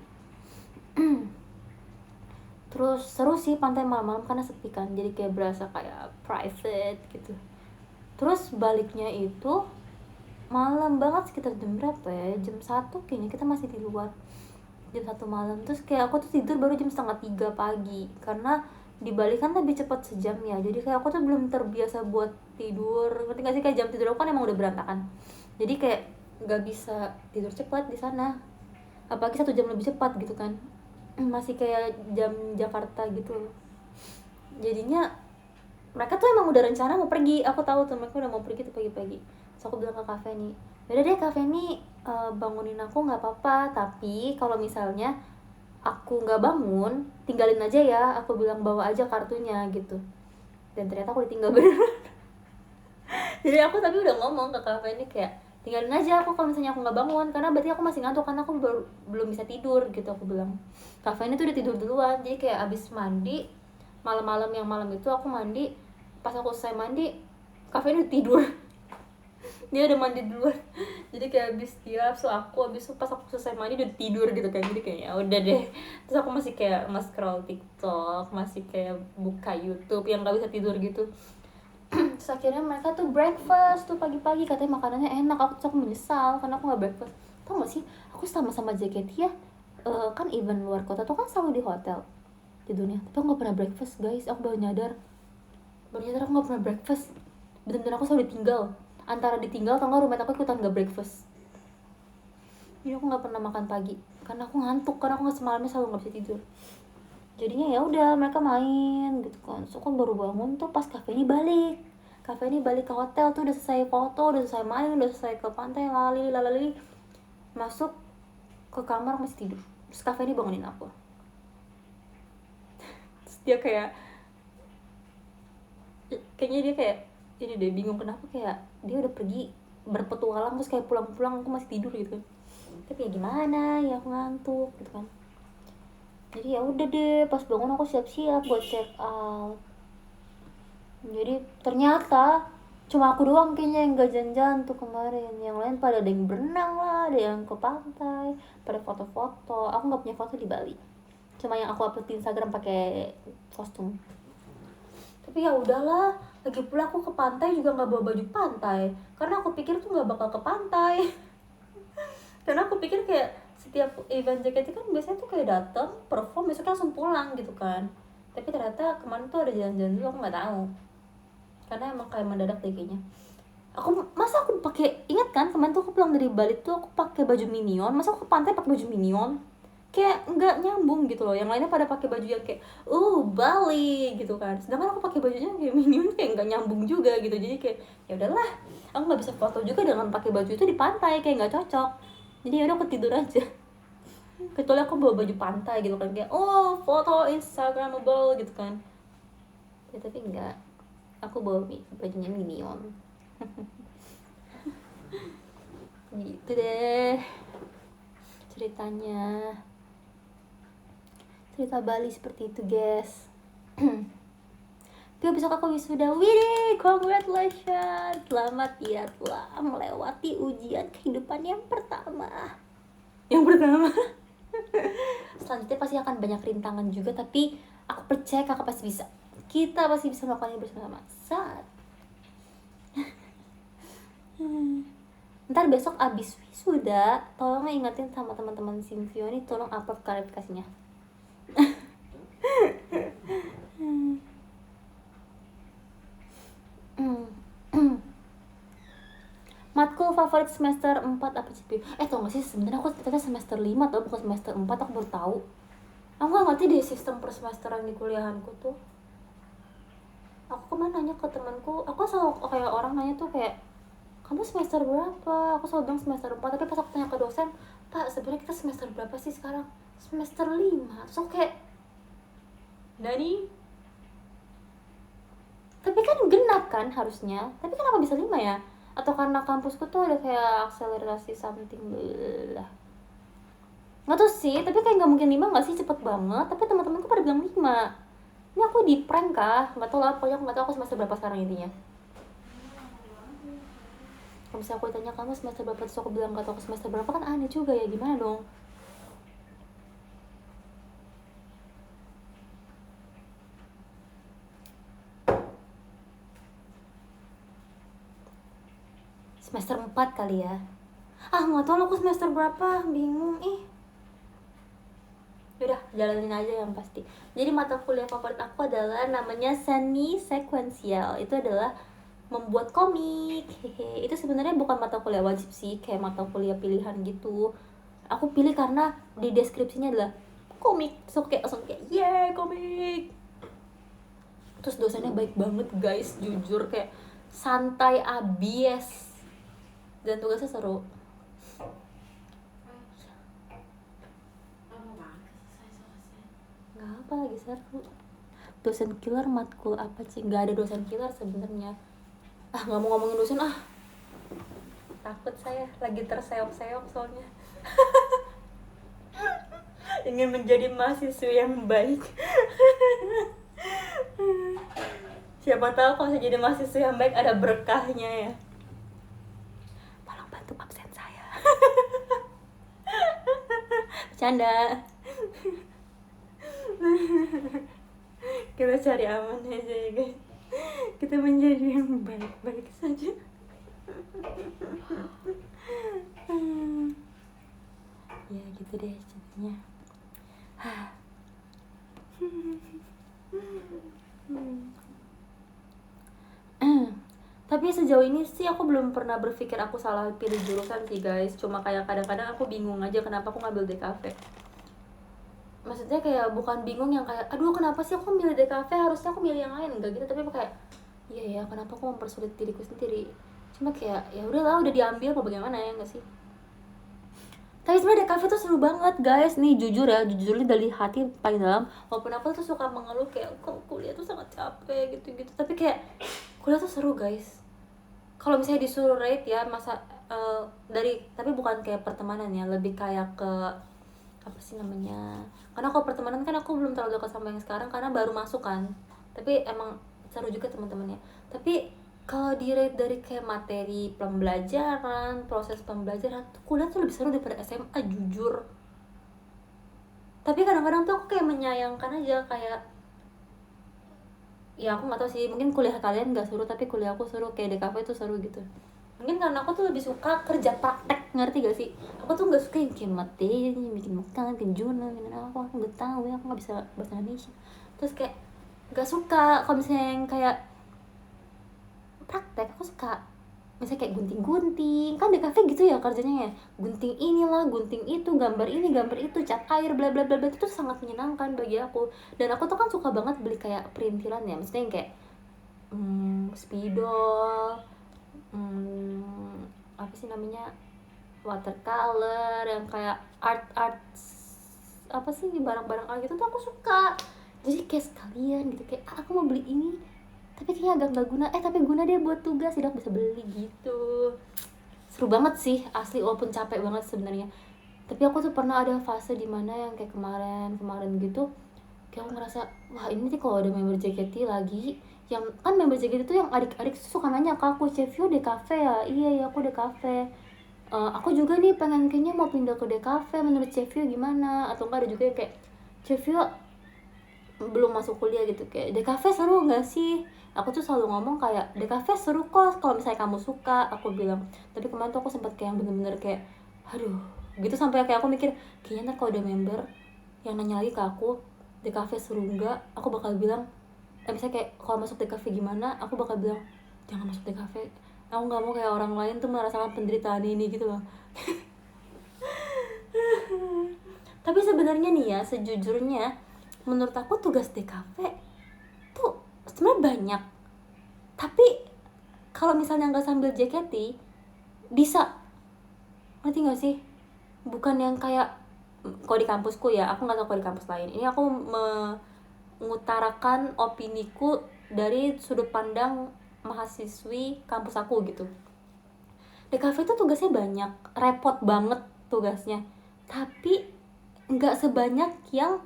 Terus seru sih pantai malam-malam karena sepi kan, jadi kayak berasa kayak private gitu. Terus baliknya itu malam banget, sekitar jam berapa ya, jam 1 kayaknya kita masih di luar, jam 1 malam. Terus kayak aku tuh tidur baru jam 2:30 pagi karena di Bali kan lebih cepat sejam ya, jadi kayak aku tuh belum terbiasa buat tidur, ngerti gak sih, kayak jam tidur aku kan emang udah berantakan, jadi kayak nggak bisa tidur cepat di sana, apalagi 1 jam lebih cepat gitu kan. Masih kayak jam Jakarta gitu. Jadinya mereka tuh emang udah rencana mau pergi, aku tahu tuh mereka udah mau pergi tuh pagi-pagi. So aku bilang ke Kak Feni, yaudah deh Kak Feni, bangunin aku nggak apa-apa, tapi kalau misalnya aku nggak bangun, tinggalin aja ya, aku bilang bawa aja kartunya gitu. Dan ternyata aku ditinggal beneran. Jadi aku tapi udah ngomong ke Kak Feni kayak tinggalin aja aku kalau misalnya aku nggak bangun, karena berarti aku masih ngantuk karena aku belum bisa tidur gitu, aku bilang. Kak Feni tuh udah tidur duluan, jadi kayak abis mandi malam-malam, yang malam itu aku mandi, pas aku selesai mandi Kak Feni udah tidur. Dia udah mandi duluan, jadi kayak abis dia, so aku abis itu pas aku selesai mandi udah tidur gitu kan. Jadi kayak ya udah deh. Terus aku masih kayak nge-scroll TikTok, masih kayak buka YouTube yang nggak bisa tidur gitu. Terus akhirnya mereka tuh breakfast tuh pagi-pagi, katanya makanannya enak. Aku menyesal karena aku nggak breakfast. Tau gak sih, aku sama JKT ya, kan event luar kota tuh kan selalu di hotel tidurnya, tapi aku nggak pernah breakfast guys. Aku baru nyadar aku nggak pernah breakfast. Bener-bener aku selalu ditinggal, antara ditinggal atau nggak roommate aku ikutan nggak breakfast. Jadi aku nggak pernah makan pagi karena aku ngantuk, karena aku nggak semalamnya selalu nggak bisa tidur. Jadinya ya udah mereka main gitu kan. So aku baru bangun tuh pas Kak Feni balik ke hotel tuh, udah selesai foto, udah selesai main, udah selesai ke pantai, lalali masuk ke kamar masih tidur. Terus Kak Feni bangunin aku. Terus dia kayaknya dia kayak ini deh, bingung kenapa kayak dia udah pergi berpetualang terus kayak pulang-pulang aku masih tidur gitu. Tapi ya gimana ya, aku ngantuk gitu kan. Jadi ya udah deh, pas bangun aku siap-siap buat check out. Jadi ternyata cuma aku doang kayaknya yang gak jalan-jalan tuh kemarin. Yang lain pada ada yang berenang lah, ada yang ke pantai, pada foto-foto. Aku nggak punya foto di Bali, cuma yang aku upload di Instagram pakai kostum. Tapi ya udahlah, lagi pula aku ke pantai juga nggak bawa baju pantai, karena aku pikir tuh nggak bakal ke pantai. Karena aku pikir kayak setiap event JKT kan biasanya tuh kayak datang perform besoknya langsung pulang gitu kan. Tapi ternyata kemarin tuh ada jalan-jalan dulu, aku nggak tahu, karena emang kayak mendadak deh kayaknya. Aku pakai, ingat kan kemarin tuh aku pulang dari Bali tuh aku pakai baju Minion, masa aku ke pantai pakai baju Minion, kayak nggak nyambung gitu loh. Yang lainnya pada pakai baju yang kayak Bali gitu kan, sedangkan aku pakai bajunya kayak Minion, kayak nggak nyambung juga gitu. Jadi kayak ya udahlah, aku nggak bisa foto juga dengan pakai baju itu di pantai, kayak nggak cocok. Jadi ya udah aku tidur aja. Kecuali aku bawa baju pantai gitu kan, kayak foto Instagramable gitu kan ya, tapi enggak, aku bawa bajunya Minion. Gitu deh ceritanya, cerita Bali seperti itu guys. Tapi besok aku wisuda. Widih, congratulations, selamat ya telah melewati ujian kehidupan yang pertama. Selanjutnya pasti akan banyak rintangan juga, tapi aku percaya kakak pasti bisa. Kita pasti bisa melakukan ini bersama-sama. Ntar besok abis wisuda, tolong ingetin sama teman-teman Simfio nih, tolong upload klarifikasinya. Matkul favorit semester 4 apa sih? Tau gak sih sebenarnya aku ternyata semester 5 atau bukan semester 4, aku baru tahu. Aku gak ngerti deh sistem persemesteran di kuliahanku tuh. Aku kemana nanya ke temanku, aku selalu kayak orang nanya tuh kayak, kamu semester berapa? Aku selalu bilang semester 4, tapi pas aku tanya ke dosen, Pak sebenarnya kita semester berapa sih sekarang? Semester 5. Terus aku kayak, Nani? Tapi kan genap kan harusnya, tapi kenapa bisa 5 ya? Atau karena kampusku tuh ada kayak akselerasi something lah. Nggak tahu sih, tapi kayak nggak mungkin 5 nggak sih, cepet banget. Tapi teman-temanku pada bilang 5. Ini aku di prank kah? Nggak tahu lah, pokoknya aku nggak tahu aku semester berapa sekarang intinya. Kalau misalnya aku tanya kamu semester berapa, terus aku bilang nggak tahu aku semester berapa, kan aneh juga ya, gimana dong? Semester 4 kali ya. Nggak tahu aku semester berapa, bingung Yaudah, jalanin aja yang pasti. Jadi mata kuliah favorit aku adalah namanya seni sekuensial. Itu adalah membuat komik. Hehe. Itu sebenarnya bukan mata kuliah wajib sih, kayak mata kuliah pilihan gitu. Aku pilih karena di deskripsinya adalah komik. So kayak langsung kayak yeah, komik. Terus dosennya baik banget guys, jujur kayak santai abis. Dan tugasnya seru. Gak apa lagi seru. Dosen killer matkul apa sih? Gak ada dosen killer sebenarnya. Gak mau ngomongin dosen takut saya, lagi terseok-seok soalnya. Ingin menjadi mahasiswa yang baik. Siapa tahu kalau saya jadi mahasiswa yang baik ada berkahnya ya. Tolong bantu absen saya. Bercanda. Kita cari aman aja ya guys. Kita menjadi yang baik-baik saja. Ya gitu deh ceritanya. Tapi sejauh ini sih aku belum pernah berpikir aku salah pilih jurusan sih guys. Cuma kayak kadang-kadang aku bingung aja kenapa aku ngambil DKV. Maksudnya kayak bukan bingung yang kayak aduh kenapa sih aku milih DKV, harusnya aku milih yang lain, enggak gitu. Tapi kayak iya ya, kenapa aku mempersulit diriku sendiri. Cuma kayak ya udahlah, udah diambil mau bagaimana ya, enggak sih. Tapi sebenarnya DKV tuh seru banget guys, nih jujur dari hati paling dalam. Walaupun aku tuh suka mengeluh kayak kok kuliah tuh sangat capek gitu-gitu, tapi kayak kuliah tuh seru guys. Kalau misalnya disuruh rate ya masa dari, tapi bukan kayak pertemanan ya, lebih kayak ke apa sih namanya, karena kalau pertemanan kan aku belum terlalu dekat sama yang sekarang karena baru masuk kan. Tapi emang seru juga teman-temannya. Tapi kalau di-rate dari kayak materi pembelajaran, proses pembelajaran, tuh kuliah tuh lebih seru daripada SMA jujur. Tapi kadang-kadang tuh aku kayak menyayangkan aja, kayak ya aku nggak tahu sih, mungkin kuliah kalian nggak seru tapi kuliah aku seru, kayak DKV itu seru gitu. Mungkin karena aku tuh lebih suka kerja praktek, ngerti gak sih? Aku tuh nggak suka yang kayak materi, bikin makanan, bikin jurnal, bikin apa, aku nggak tahu ya, aku nggak bisa bahasa Indonesia. Terus kayak nggak suka kalau misalnya yang kayak praktek. Aku suka misalnya kayak gunting-gunting, kan di kafe gitu ya kerjanya ya, gunting inilah, gunting itu, gambar ini, gambar itu, cat air, bla bla bla bla. Itu tuh sangat menyenangkan bagi aku. Dan aku tuh kan suka banget beli kayak perintilan ya, maksudnya yang kayak spidol, apa sih namanya, watercolor, yang kayak art apa sih, barang-barang art gitu tuh aku suka. Jadi kayak sekalian gitu, kayak aku mau beli ini tapi kayaknya agak gak guna, tapi guna deh buat tugas, jadi aku bisa beli gitu. Seru banget sih asli, walaupun capek banget sebenarnya. Tapi aku tuh pernah ada fase dimana yang kayak kemarin gitu, kayak aku ngerasa wah ini nih kalau ada member JKT lagi, yang kan member JKT itu yang adik-adik suka nanya ke aku, Chevio DKV ya? Iya ya, aku DKV. Aku juga nih pengen kayaknya mau pindah ke DKV, menurut Chevio gimana? Atau enggak ada juga yang kayak Chevio belum masuk kuliah gitu, kayak DKV seru nggak sih? Aku tuh selalu ngomong kayak DKV seru kok kalau misalnya kamu suka, aku bilang. Tapi kemarin tuh aku sempat kayak yang bener-bener kayak aduh gitu, sampai kayak aku mikir kayaknya ntar kalau ada member yang nanya lagi ke aku DKV seru nggak, aku bakal bilang misalnya kayak kalau masuk DKV gimana, aku bakal bilang jangan masuk DKV, aku nggak mau kayak orang lain tuh merasakan penderitaan ini gitu loh. Tapi sebenarnya nih ya, sejujurnya menurut aku tugas DKV tuh sebenarnya banyak. Tapi kalau misalnya nggak sambil JKT bisa, ngerti nggak sih? Bukan yang kayak kalau di kampusku ya, aku nggak tahu kalau di kampus lain. Ini aku mengutarakan opiniku dari sudut pandang mahasiswi kampus aku gitu. DKV itu tugasnya banyak, repot banget tugasnya. Tapi nggak sebanyak yang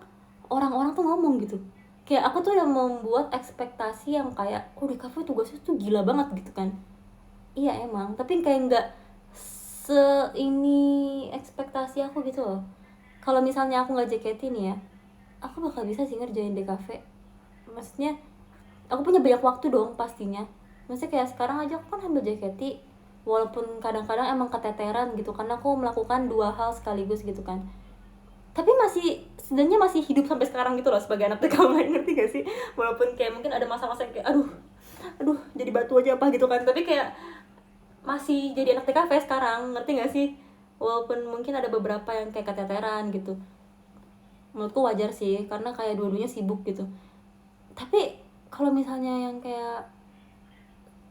orang-orang tuh ngomong gitu. Kayak aku tuh yang membuat ekspektasi yang kayak oh DKV tugasnya tuh gila banget gitu kan. Iya emang, tapi kayak nggak ini ekspektasi aku gitu loh. Kalau misalnya aku nggak JKT nih ya, aku bakal bisa sih ngerjain DKV. Maksudnya aku punya banyak waktu dong pastinya. Maksudnya kayak sekarang aja aku kan ambil JKT, walaupun kadang-kadang emang keteteran gitu karena aku melakukan dua hal sekaligus gitu kan. Tapi sebenarnya masih hidup sampai sekarang gitu loh sebagai anak TKW, ngerti gak sih? Walaupun kayak mungkin ada masa-masa yang kayak aduh jadi batu aja apa gitu kan, tapi kayak masih jadi anak TKV sekarang, ngerti gak sih? Walaupun mungkin ada beberapa yang kayak keteteran gitu, menurutku wajar sih karena kayak dua-duanya sibuk gitu. Tapi kalau misalnya yang kayak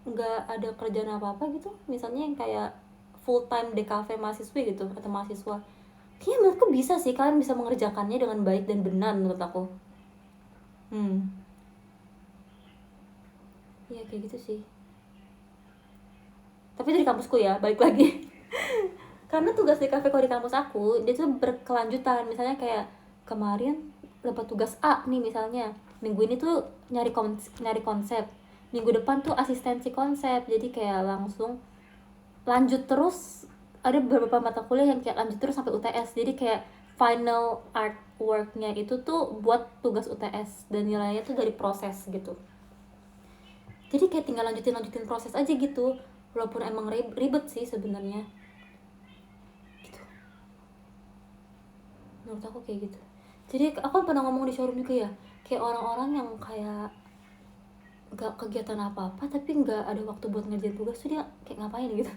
nggak ada kerjaan apa-apa gitu, misalnya yang kayak full time DKV mahasiswi gitu atau mahasiswa, kayaknya menurutku bisa sih, kalian bisa mengerjakannya dengan baik dan benar menurut aku. Iya kayak gitu sih. Tapi dari kampusku ya, balik lagi. Karena tugas DKV kalau di kampus aku, dia tuh berkelanjutan. Misalnya kayak kemarin dapat tugas A nih misalnya. Minggu ini tuh nyari konsep. Minggu depan tuh asistensi konsep. Jadi kayak langsung lanjut terus. Ada beberapa mata kuliah yang kayak lanjut terus sampai UTS. Jadi kayak final artworknya itu tuh buat tugas UTS. Dan nilainya tuh dari proses gitu. Jadi kayak tinggal lanjutin proses aja gitu. Walaupun emang ribet sih sebenarnya. Gitu. Menurut aku kayak gitu. Jadi aku kan pernah ngomong di showroom juga ya. Kayak orang-orang yang kayak gak kegiatan apa-apa tapi gak ada waktu buat ngerjain tugas tuh dia kayak ngapain gitu.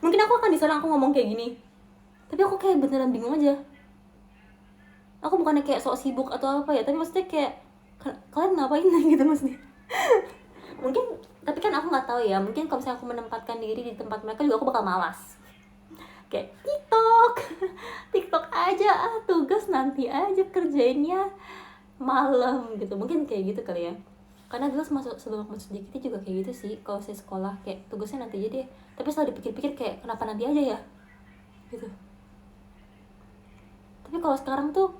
Mungkin aku akan disana aku ngomong kayak gini, tapi aku kayak beneran bingung aja. Aku bukannya kayak sok sibuk atau apa ya, tapi maksudnya kayak kalian ngapain gitu maksudnya. Mungkin, tapi kan aku nggak tahu ya, mungkin kalau misalnya aku menempatkan diri di tempat mereka juga aku bakal malas. Kayak TikTok aja, tugas nanti aja kerjainnya malam gitu. Mungkin kayak gitu kali ya. Karena dulu sebelum masuk JKT juga kayak gitu sih. Kalau saya sekolah kayak tugasnya nanti aja deh. Tapi setelah dipikir-pikir kayak kenapa nanti aja ya gitu. Tapi kalau sekarang tuh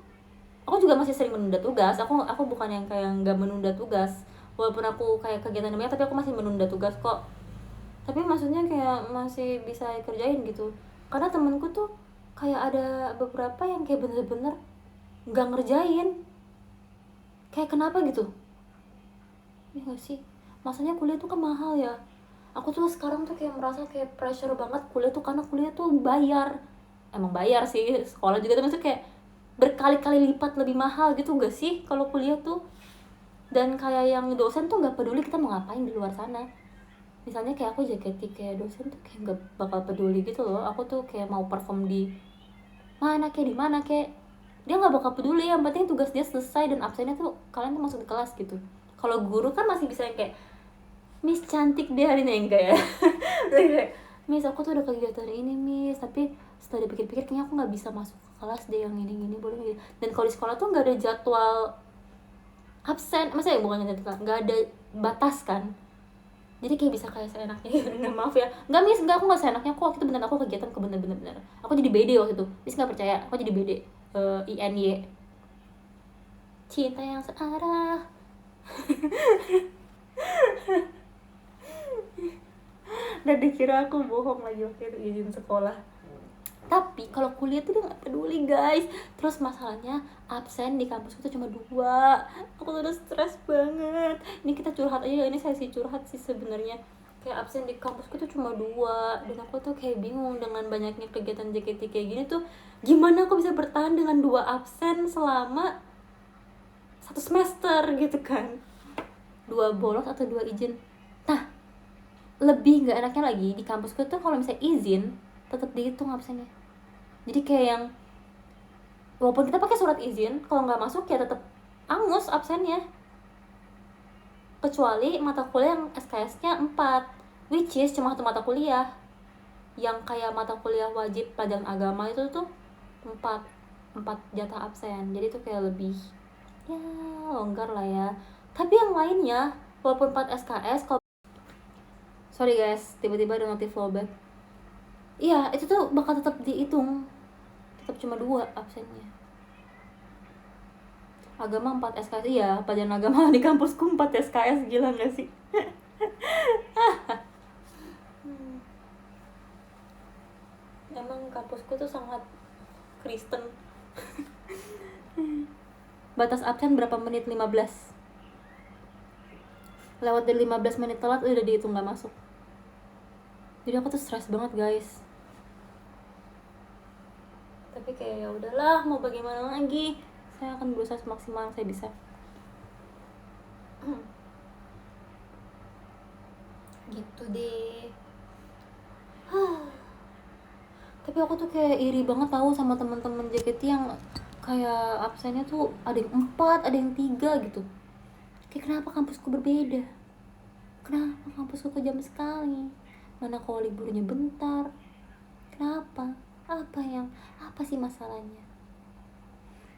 aku juga masih sering menunda tugas. Aku bukan yang kayak nggak menunda tugas. walaupun aku kayak kegiatan banyak tapi aku masih menunda tugas kok. Tapi maksudnya kayak masih bisa kerjain gitu. Karena temenku tuh kayak ada beberapa yang kayak bener-bener nggak ngerjain. Kayak kenapa gitu? Iya gak sih? Masanya kuliah tuh kan mahal ya. Aku tuh sekarang tuh kayak merasa kayak pressure banget kuliah tuh, karena kuliah tuh bayar. Emang bayar sih, sekolah juga tuh maksudnya kayak berkali-kali lipat lebih mahal gitu gak sih kalau kuliah tuh. Dan kayak yang dosen tuh nggak peduli kita mau ngapain di luar sana. Misalnya kayak aku JKT, kayak dosen tuh kayak nggak bakal peduli gitu loh. Aku tuh kayak mau perform di mana kayak di mana kayak dia nggak bakal peduli, yang penting tugas dia selesai dan absennya tuh kalian tuh masuk di kelas gitu. Kalau guru kan masih bisa yang kayak Miss cantik deh hari ini, enggak ya. Kayak, Miss aku tuh udah kegiatan ini Miss, tapi setelah dipikir-pikir kayaknya aku nggak bisa masuk ke kelas deh yang ini boleh nggak? Dan kalau di sekolah tuh nggak ada jadwal absen, maksudnya bukan jadwal, nggak ada batas kan. Jadi kayak bisa kayak seenaknya. Maaf ya, nggak Miss, nggak, aku nggak seenaknya kok. Itu bener, aku kegiatan ke bener. Aku jadi BD waktu itu. Miss nggak percaya, aku jadi BD. INY. Cinta yang searah. Dan dikira aku bohong lagi waktu itu izin sekolah. Tapi kalau kuliah tuh dia nggak peduli guys. Terus masalahnya absen di kampusku tuh cuma 2. Aku tuh udah stres banget. Ini kita curhat aja, ini sesi curhat sih sebenarnya. Kayak absen di kampusku tuh cuma 2. Dan aku tuh kayak bingung dengan banyaknya kegiatan JKT kayak gini tuh, gimana aku bisa bertahan dengan 2 absen selama 1 semester gitu kan. 2 bolos atau 2 izin. Nah, lebih nggak enaknya lagi di kampusku tuh kalau misalnya izin tetap dihitung absennya. Jadi kayak yang walaupun kita pakai surat izin, kalau nggak masuk ya tetap angus absennya. Kecuali mata kuliah yang SKS-nya 4, which is cuma 1 mata kuliah. Yang kayak mata kuliah wajib pelajaran agama itu tuh 4 jatah absen. Jadi tuh kayak lebih ya longgar lah ya. Tapi yang lainnya walaupun 4 SKS, kalau sorry guys, tiba-tiba ada notif flowback. Iya, itu tuh bakal tetap dihitung. Tetap cuma 2 absennya. Agama 4 SKS, iya, pelajaran agama di kampusku 4 SKS, gila gak sih? Emang kampusku tuh sangat Kristen. Batas absen berapa menit? 15. Lewat dari 15 menit telat udah dihitung gak masuk. Jadi aku tuh stres banget guys. Tapi kayak ya udahlah, mau bagaimana lagi, saya akan berusaha semaksimal yang saya bisa. Gitu deh. Tapi aku tuh kayak iri banget tahu sama teman-teman JKT yang kayak absennya tuh ada yang 4, ada yang 3 gitu. Kayak kenapa kampusku berbeda? Kenapa kampusku kejam sekali? Mana kalau liburnya bentar? Kenapa? Apa sih masalahnya?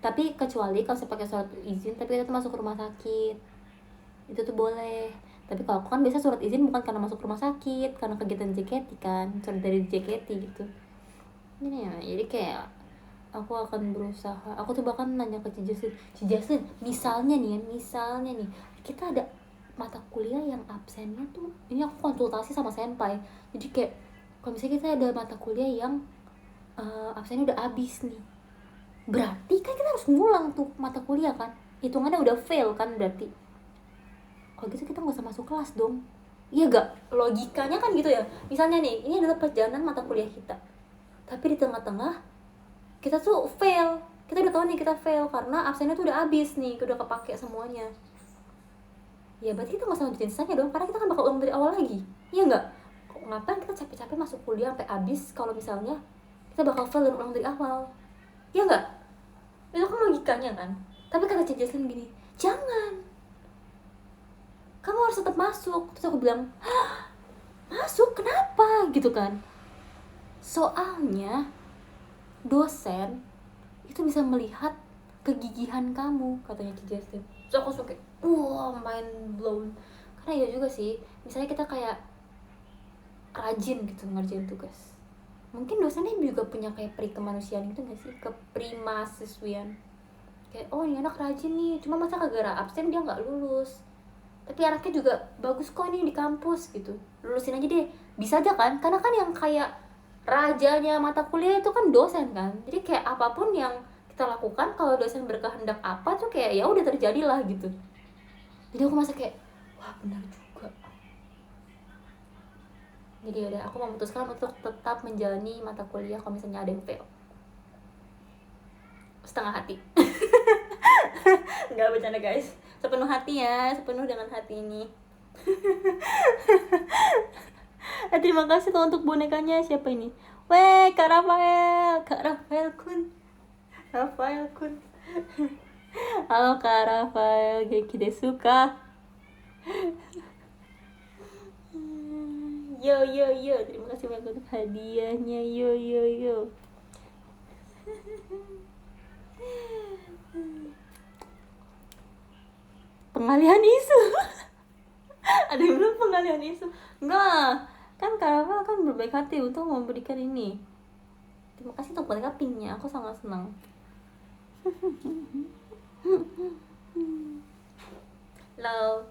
Tapi kecuali kalau saya pakai surat izin tapi kita tuh masuk rumah sakit, itu tuh boleh. Tapi kalau aku kan biasa surat izin bukan karena masuk rumah sakit, karena kegiatan JKT kan, surat dari JKT gitu. Ini ya, jadi kayak aku akan berusaha. Aku tuh bahkan nanya ke Cijasin, misalnya nih, kita ada mata kuliah yang absennya tuh, ini aku konsultasi sama senpai. Jadi kayak kalau misalnya kita ada mata kuliah yang absennya udah habis nih, berarti kan kita harus ngulang tuh mata kuliah kan, hitungannya udah fail kan berarti. Kalau gitu kita nggak usah masuk kelas dong, iya gak? Logikanya kan gitu ya. Misalnya nih, ini adalah perjalanan mata kuliah kita, tapi di tengah-tengah kita tuh fail, kita udah tahu nih kita fail karena absennya tuh udah habis nih, udah kepake semuanya. Ya berarti kita nggak usah lanjutin sisanya dong, karena kita kan bakal ulang dari awal lagi, iya nggak? Ngapain kita capek-capek masuk kuliah sampai habis kalau misalnya kita bakal fail dan ulang dari awal, iya nggak? Itu kan logikanya kan. Tapi kata Cik Jaslyn gini, jangan, kamu harus tetap masuk. Terus aku bilang, hah, masuk kenapa gitu kan? Soalnya dosen itu bisa melihat kegigihan kamu, katanya Cik Jaslyn. Terus aku suka, mind blown. Karena ya juga sih, misalnya kita kayak rajin gitu ngerjain tugas, mungkin dosennya juga punya kayak peri kemanusiaan gitu gak sih, keprimahasiswian. Kayak, oh ini anak rajin nih, cuma masa gara-gara absen dia gak lulus. tapi anaknya juga bagus kok nih di kampus gitu, lulusin aja deh, bisa aja kan, karena kan yang kayak rajanya mata kuliah itu kan dosen kan, jadi kayak apapun yang kita lakukan kalau dosen berkehendak apa tuh kayak ya udah terjadilah gitu. Jadi aku masa kayak wah benar juga. Jadi udah aku memutuskan untuk tetap menjalani mata kuliah kalau misalnya ada yang fail setengah hati. Nggak bercanda guys, sepenuh hati ya, sepenuh dengan hati ini. Terima kasih tuh untuk bonekanya. Siapa ini? Weh, Kak Rafael Kun. Halo Kak Rafael, genki desu ka? Yo, terima kasih banyak untuk hadiahnya. Yo. Pengalihan isu. Ada yang bilang pengalihan isu. Enggak, kan Kak Rafael kan berbaik hati untuk memberikan ini. Terima kasih untuk boneka pinknya, aku sangat senang. Love.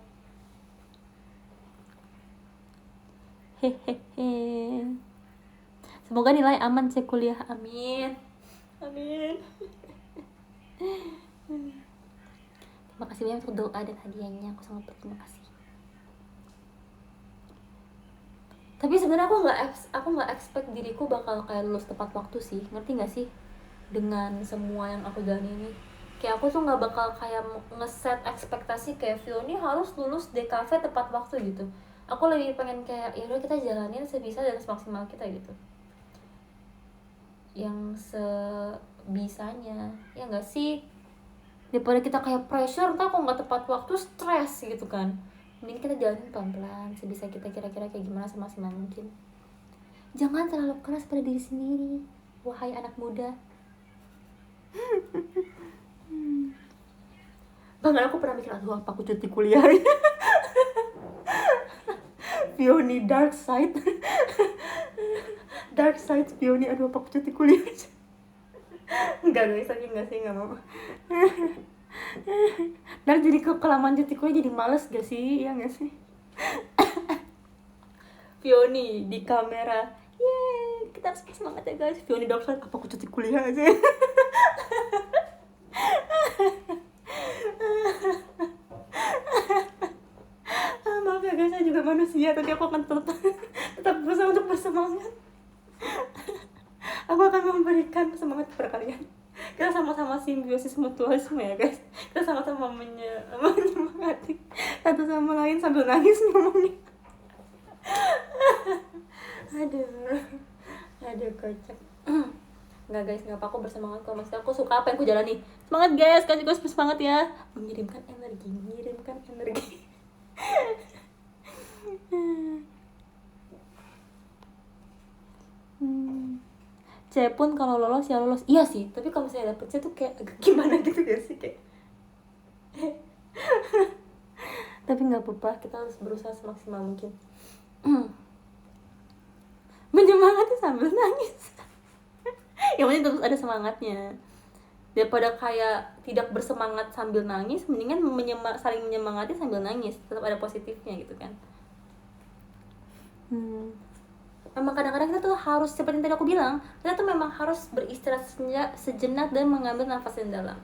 Hehehe. Semoga nilai aman cek kuliah. Amin. Terima kasih banyak untuk doa dan hadiahnya, aku sangat berterima kasih. Tapi sebenarnya aku nggak expect diriku bakal kayak lulus tepat waktu sih, ngerti nggak sih? Dengan semua yang aku jalani ini, kayak aku tuh nggak bakal kayak ngeset ekspektasi kayak Fioni harus lulus DKV tepat waktu gitu. Aku lebih pengen kayak ya udah kita jalanin sebisa dan semaksimal kita gitu, yang sebisanya, ya nggak sih? Daripada kita kayak pressure ntar kok nggak tepat waktu, stres gitu kan. Mending kita jalanin pelan-pelan sebisa kita, kira-kira kayak gimana semaksimal mungkin. Jangan terlalu keras pada diri sendiri, wahai anak muda. Bahkan aku pernah mikir, aduh apa aku cuti kuliah. Pioni dark side Pioni, aduh apa aku cuti kuliah. Enggak guys, tapi enggak sih, enggak mau. Dan jadi kelamaan cuti kuliah jadi males gak sih, ya gak sih? Pioni di kamera, yeay, kita harus semangat ya guys. Pioni dark side, apa aku cuti kuliah aja. Maaf ya guys, saya juga manusia, tapi aku akan tetap berusaha untuk bersemangat. Aku akan memberikan semangat kepada kalian. Kita sama-sama simbiosis mutualisme ya guys. Kita sama-sama menyemangati satu sama lain sambil nangis ngomongnya. Aduh kocak. Enggak guys, enggak apa, aku bersemangat kok. Maksudnya aku suka apa yang aku jalani. Semangat guys, kalian juga bersemangat ya. Mengirimkan energi. C pun kalau lolos ya lolos. Iya sih, tapi kalau misalnya dapet C tuh kayak agak gimana gitu ya sih kayak. Tapi nggak apa-apa, kita harus berusaha semaksimal mungkin. Menyemangati sambil nangis. Yang penting terus ada semangatnya. Daripada kayak tidak bersemangat sambil nangis, mendingan saling menyemangati sambil nangis. Tetap ada positifnya gitu kan. Memang kadang-kadang kita tuh harus, seperti yang tadi aku bilang, kita tuh memang harus beristirahat sejenak dan mengambil nafas yang dalam.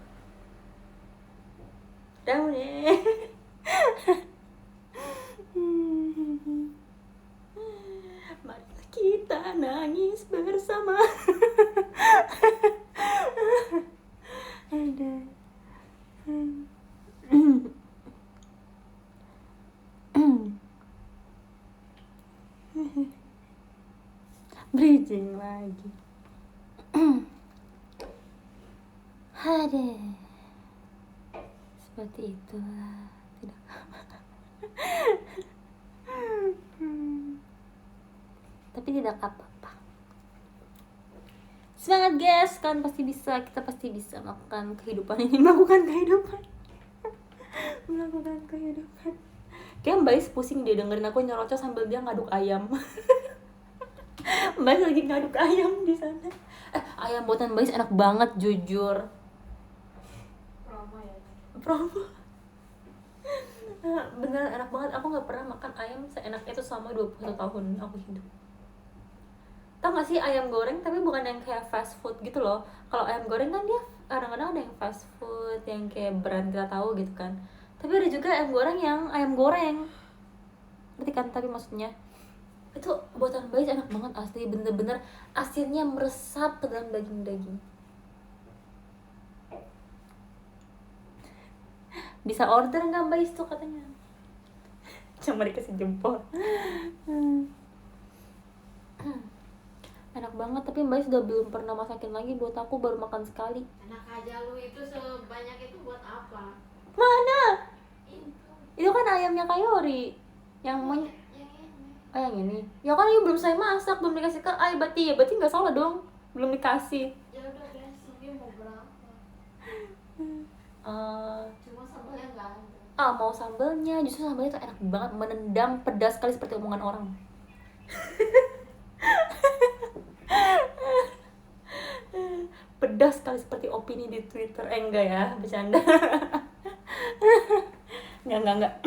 Down deh. Mari kita nangis bersama. Ada. Bridging lagi. Ada. Seperti itulah. Tidak. Tapi tidak apa-apa. Semangat guys, kan pasti bisa. Kita pasti bisa melakukan kehidupan ini. Melakukan kehidupan. Kayak Mbak Is pusing dia dengerin aku nyerocos sambil dia ngaduk ayam. Mbak Is lagi ngaduk ayam di sana. Ayam buatan Mbak Is enak banget jujur. Promo ya. Promo. Beneran enak banget. Aku nggak pernah makan ayam seenak itu selama 21 tahun aku hidup. Tau gak sih ayam goreng tapi bukan yang kayak fast food gitu loh. Kalau ayam goreng kan dia kadang-kadang ada yang fast food yang kayak brand kita tahu gitu kan. Tapi ada juga ayam goreng yang ayam goreng. Ngerti kan tapi maksudnya itu buatan Bais enak banget asli, bener-bener asinnya meresap ke dalam daging-daging. Bisa order nggak Bais tuh katanya? Cuma dikasih jempol. Enak banget, tapi Mbak udah belum pernah masakin lagi buat aku, baru makan sekali. Enak aja lu, itu sebanyak itu buat apa? Mana? Itu Itu kan ayamnya Kayori. Yang yang ini. oh yang ini. Ya kan ini belum saya masak, belum dikasih ke Ay, berarti nggak salah dong. Belum dikasih. Ya udah besok dia mau berapa? Eh, Cuma sambalnya nggak ada. mau sambelnya, justru sambelnya tuh enak banget, menendang, pedas sekali seperti omongan orang. Pedas sekali seperti opini di Twitter. Enggak ya, bercanda. Enggak.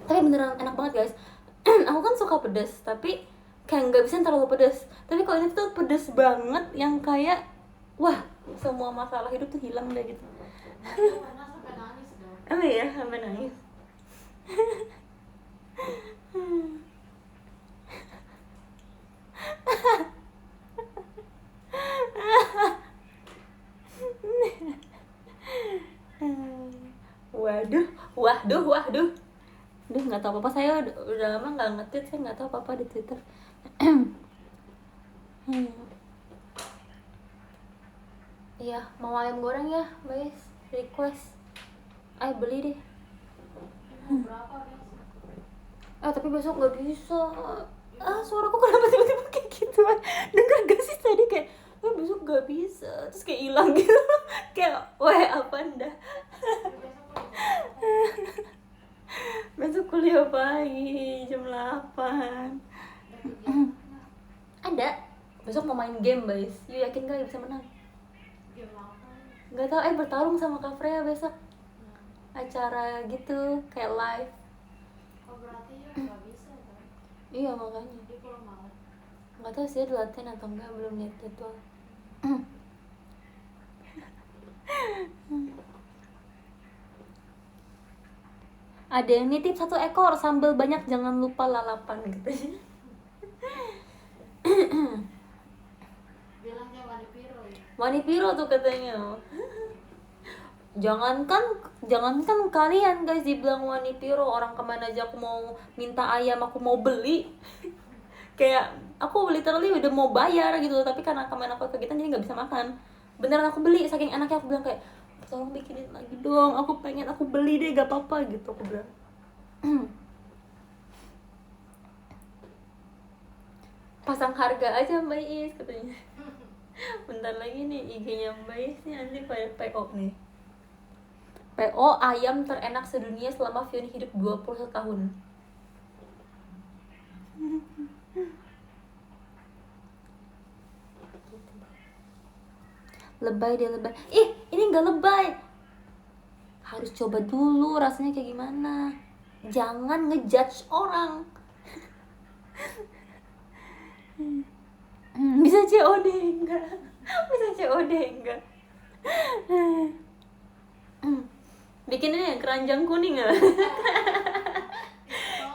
Tapi beneran enak banget guys. Aku kan suka pedas, tapi kayak nggak bisa terlalu pedas. Tapi kalau ini tuh pedas banget, yang kayak wah, semua masalah hidup tuh hilang deh gitu. Nanti pernah sampai nangis dong. Apa ya, sampai nangis. Waduh. Duh, nggak tahu apa-apa, saya udah lama nggak nge-tweet, saya nggak tahu apa-apa di Twitter. Iya, mau ayam goreng ya, guys. Request. Ayo beli deh. Mau berapa besok? Tapi besok nggak bisa. Suaraku kenapa tiba-tiba kayak gitu? Dengar gak sih tadi kayak, besok nggak bisa, terus kayak hilang gitu. Kayak, apa dah? Besok kuliah pagi jam 8. Ada. Besok mau main game, guys. You yakin kali bisa menang? Game apa? Gak tau, bertarung sama Kak Freya besok. Acara gitu, kayak live. Oh berarti ya nggak bisa kan? Iya makanya. Jadi kalau mau Gak tau sih dia latihan atau enggak, belum lihat jadwal. Ada yang nitip 1 ekor, sambal banyak jangan lupa lalapan gitu. bilangnya Wani Piro ya. Wani Piro tuh katanya. Jangankan kalian guys dibilang Wani Piro, orang kemana aja aku mau minta ayam, aku mau beli. Kayak aku literally udah mau bayar gitu, tapi karena kemarin aku kegiatan jadi nggak bisa makan. Beneran aku beli, saking enaknya aku bilang kayak, tolong bikinin lagi dong, aku beli deh, gak apa-apa gitu aku bilang. Pasang harga aja Mbak Is katanya. Bentar lagi nih IG-nya Mbak Is nih nanti PO nih. PO ayam terenak sedunia selama Fiona hidup 21 tahun. Lebay dia lebay. Ini nggak lebay. Harus coba dulu rasanya kayak gimana. Jangan ngejudge orang. Bisa COD enggak? Bikin ini ya keranjang kuning ya.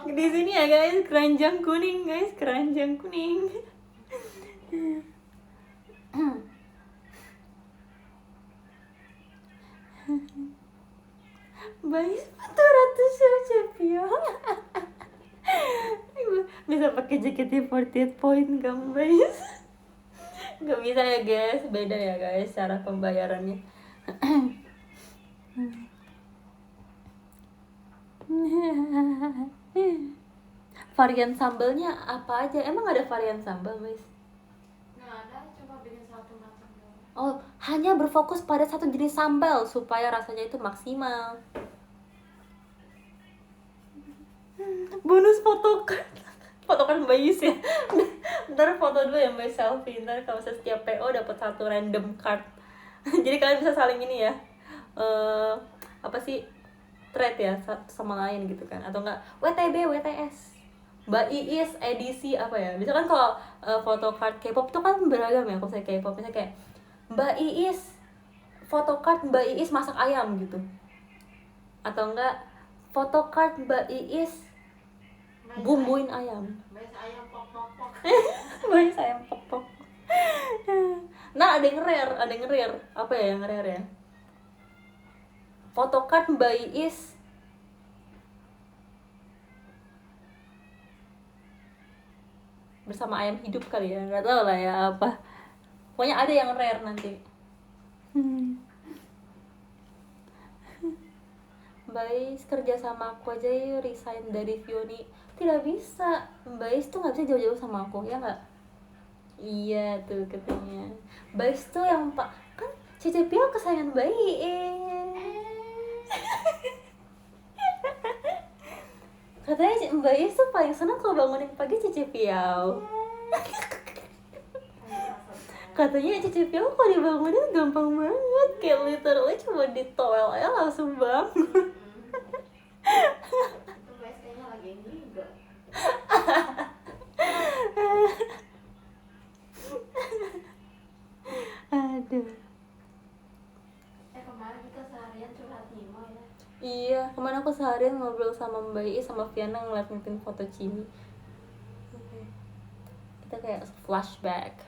Di sini ya guys, keranjang kuning guys, keranjang kuning. Bais 400 ya. Bisa pakai JKT48 point kamu guys. Gak bisa ya guys, beda ya guys cara pembayarannya. Varian sambelnya apa aja? Emang ada varian sambal guys? Nggak ada, cuma bikin satu macam doang. Oh, hanya berfokus pada satu jenis sambal supaya rasanya itu maksimal. Bonus fotokan Mbak Yus ya. Ntar foto dulu ya Mbak, selfie. Ntar kalau setiap PO dapat satu random card. Jadi kalian bisa saling ini ya. Apa sih? thread ya satu sama lain gitu kan, atau enggak WTB WTS Mbak Iis edisi apa ya, misalkan kalau photocard K-pop tuh kan beragam ya. Kalau saya K-pop misalnya kayak Mbak Iis photocard Mbak Iis masak ayam gitu, atau enggak photocard Mbak Iis bumbuin ayam. Biasa ayam pok. Banyak sayang pok. Nah ada yang rare, apa ya yang rare ya, photocard Mbak Iis bersama ayam hidup kali ya, nggak tahu lah ya apa, pokoknya ada yang rare nanti. Mbak Is kerja sama aku aja yuk, resign dari Vioni. Tidak bisa, Mbak Is tuh nggak bisa jauh-jauh sama aku, ya nggak? Iya tuh katanya Mbak Is tuh yang pak kan Cece Piau kesayangan Mbak Is. Katanya Mbak Is tuh paling senang kalau bangunin pagi Cece Piau. Katanya Cece Piau kalau dibangunin gampang banget, kayak literally cuma ditowel aja langsung bangun. Itu guys kayaknya lagi ini juga. Aduh. Kemarin kita seharian curhat Nimo ya. Iya, kemarin aku seharian ngobrol sama Mbak Iis sama Viana ngeliatin foto Cimi. Kita kayak flashback.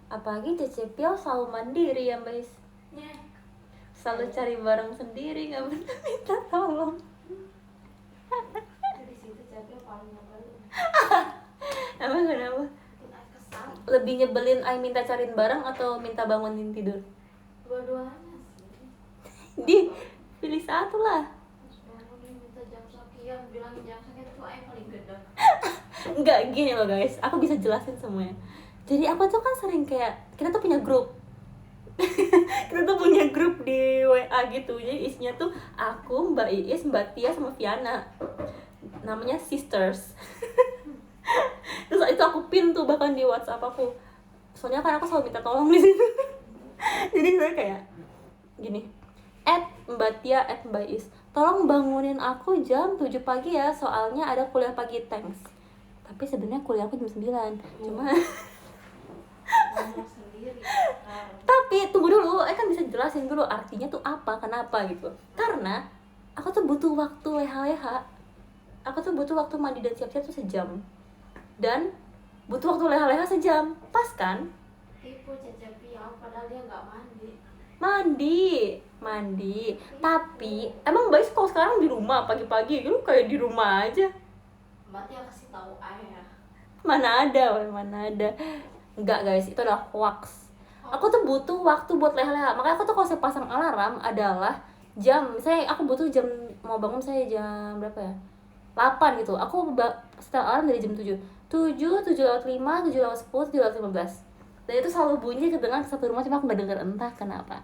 Apalagi Cece Piau selalu mandiri ya Mbak Iis. Selalu cari barang sendiri, nggak pernah minta tolong. Di situ Cece paling nyebelin. Emang kenapa? Bikin Ai kesal. Lebih nyebelin Ai minta cariin barang atau minta bangunin tidur? Dua-duanya sih. Di pilih satu lah. Bangunin minta jam sekian, bilangin jam sekian itu Ai paling gede. Enggak, gini loh guys, aku bisa jelasin semuanya. Jadi aku tuh kan sering kayak, kita tuh punya grup. Kita tuh punya grup di WA gitu. Jadi isinya tuh aku, Mbak Iis, Mbak Tia, sama Viana. Namanya Sisters. Terus itu aku pin tuh bahkan di WhatsApp aku. Soalnya kan aku selalu minta tolong di situ. Jadi saya kayak gini, @Mbak Tia, @Mbak Iis, tolong bangunin aku jam 7 pagi ya, soalnya ada kuliah pagi, thanks. Tapi sebenarnya kuliah aku jam 9. Cuma Ngomong sendiri. tapi tunggu dulu, kan bisa jelasin dulu artinya tuh apa, kenapa gitu. Karena aku tuh butuh waktu leha-leha. Aku tuh butuh waktu mandi dan siap-siap tuh sejam. Dan butuh waktu leha-leha sejam. Pas kan? Tipu Cece Piau padahal dia nggak mandi. Mandi. Tapi emang Bais kalau sekarang di rumah pagi-pagi lu kayak di rumah aja. Mbak Tia kasih tahu Ai ya. Mana ada. Enggak guys, itu adalah hoax. Aku tuh butuh waktu buat leha-leha. Makanya aku tuh kalau saya pasang alarm adalah jam, misalnya aku butuh jam, mau bangun saya jam berapa ya, 8 gitu. Aku setel alarm dari jam 7, 7:05, 7:10, 7:15. Dan itu selalu bunyi kedengaran ke satu rumah, cuma aku gak denger entah kenapa.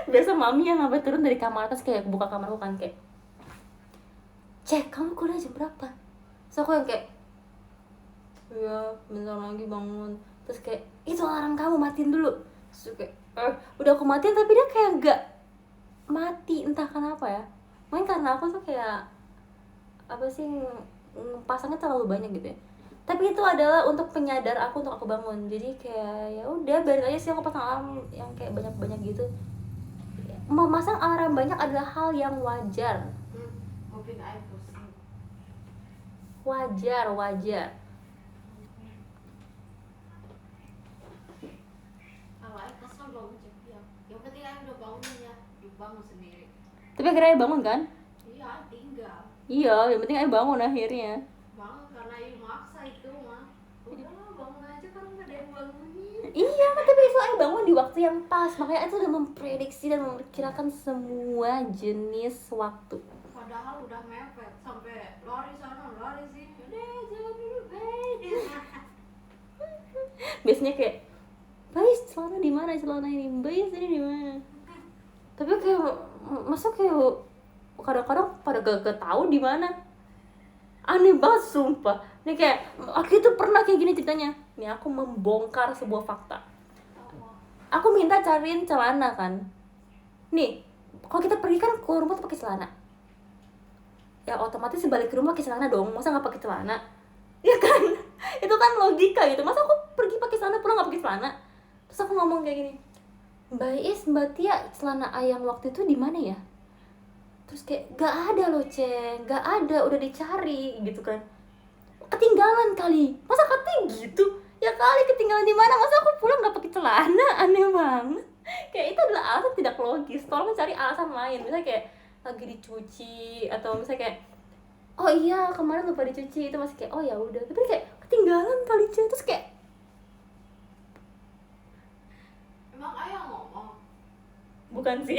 Biasa mami yang sampai turun dari kamar atas kayak buka kamarku kan kayak, "Cek, kamu kuliah jam berapa?" So aku yang kayak, "Iya, bentar lagi bangun." Terus kayak, "Itu alarm kamu, matiin dulu." Terus kayak, udah aku matiin tapi dia kayak gak mati, entah kenapa ya. Mungkin karena aku tuh kayak apa sih, pasangnya terlalu banyak gitu ya. Tapi itu adalah untuk penyadar aku untuk aku bangun. Jadi kayak ya udah biarin aja sih aku pasang alarm yang kayak banyak-banyak gitu. Memasang alarm banyak adalah hal yang wajar. Kuping Ai pusing. Wajar. Kalau Ai kesal bangun Cece Piau. Yang penting Ai udah bangun ya, dibangun sendiri. Tapi akhirnya Ai bangun kan? Iya, Ai tinggal. Iya, yang penting Ai bangun akhirnya. Bangun karena Ai maksa itu mah. Udahlah bangun aja karena nggak ada yang bangunin. Iya, tapi itu Ai bangun di waktu yang pas. Makanya Ai tuh udah memprediksi dan memperkirakan semua jenis waktu. Padahal udah mepet sampai lari sana lari sini. Udah jalan dulu guys. Biasanya kayak, "Bais, celana di mana celana ini? Bais, ini di mana?" Tapi kayak masa kayak kadang-kadang pada gak tahu di mana. Aneh banget sumpah. Nih kayak aku itu pernah kayak gini ceritanya. Nih aku membongkar sebuah fakta. Aku minta cariin celana kan. Nih, kalau kita pergi kan ke rumah tuh pakai celana. Ya otomatis balik ke rumah pakai celana dong. Masa nggak pakai celana? Ya kan? Itu kan logika gitu. Masa aku pergi pakai celana pulang nggak pakai celana? Terus aku ngomong kayak gini. Mbak Is, Mbak Tia, celana ayang waktu itu di mana ya? Terus kayak gak ada loh Ceng, gak ada, udah dicari gitu kan. Ketinggalan kali, masa katanya gitu? Ya kali ketinggalan di mana? Masa aku pulang gak pakai celana? Aneh banget. Kayak itu adalah alasan tidak logis. Tolong cari alasan lain. Misalnya kayak lagi dicuci atau misalnya kayak oh iya kemarin lupa dicuci, itu masih kayak oh ya udah. Tapi kayak ketinggalan kali Ceng, terus kayak Emang ayah ngomong? bukan sih.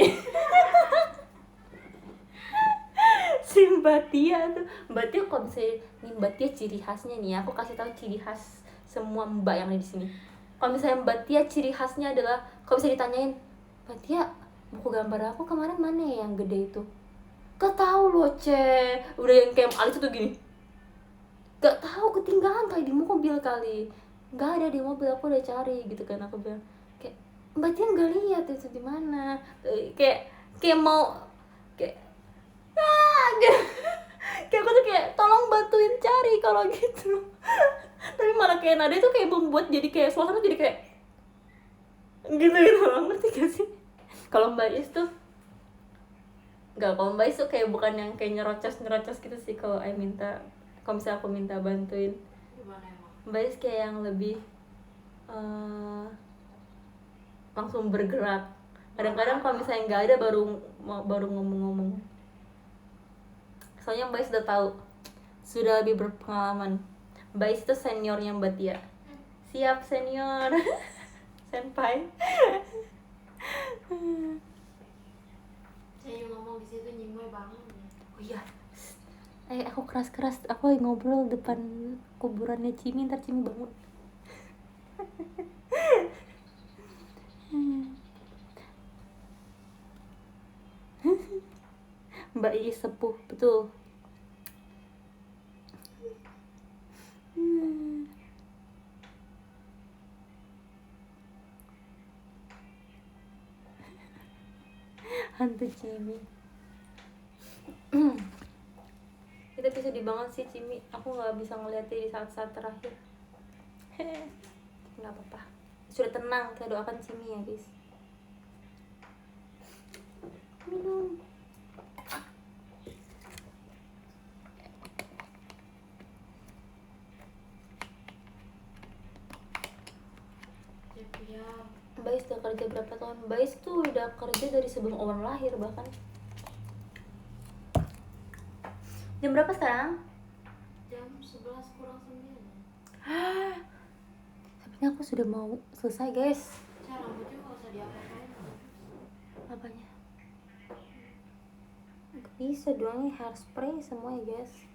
Si Mbak Tia tuh, Mbak Tia kalau misalnya nih Mbak Tia ciri khasnya nih, aku kasih tahu ciri khas semua Mbak yang ada di sini. Kalau misalnya Mbak Tia ciri khasnya adalah kalau bisa ditanyain, Mbak Tia buku gambar aku kemarin mana ya yang gede itu? Gak tahu loh Ce, udah yang kayak Alice tuh gini. Gak tahu, ketinggalan kali di mobil kali. Gak ada di mobil, aku udah cari gitu kan. Aku bilang kayak Mbak Tia nggak lihat itu di mana. Kayak mau kayak kayak aku tuh kayak tolong bantuin cari kalau gitu. Tapi malah kayak nada itu kayak membuat jadi kayak suasana jadi kayak gitu ngerti gak sih? Kalau Mbak Is tuh nggak, kalau Mbak Is tuh kayak bukan yang kayak nyerocos gitu sih. Kalau misalnya aku minta bantuin, Gimana emang? Mbak Is kayak yang lebih langsung bergerak. Kadang-kadang kalau misalnya nggak ada baru ngomong-ngomong. Soalnya Mbak Is udah tahu, sudah lebih berpengalaman. Mbak Is itu seniornya Mbak Tia. Siap senior. Senpai. Saya ngomong di situ nyimoy bangun ya. Oh iya. Aku keras-keras. Aku lagi ngobrol depan kuburannya Cimi, ntar Cimi bangun. Mbak Is sepuh, betul. Hantu Cimi. Kita bisa dibangun sih Cimi. Aku nggak bisa ngeliatnya di saat-saat terakhir. Nggak apa-apa. Sudah tenang, kita doakan Cimi ya guys. Minum. Ya, Mbak Is udah kerja berapa tahun? Mbak Is tuh udah kerja dari sebelum Owen lahir bahkan. Jam berapa sekarang? jam 11 kurang 9. Sebenarnya aku sudah mau selesai guys. Saya rambutnya nggak usah diapa-apain. Apanya? Gak bisa dong, ini hairspray semua ya guys.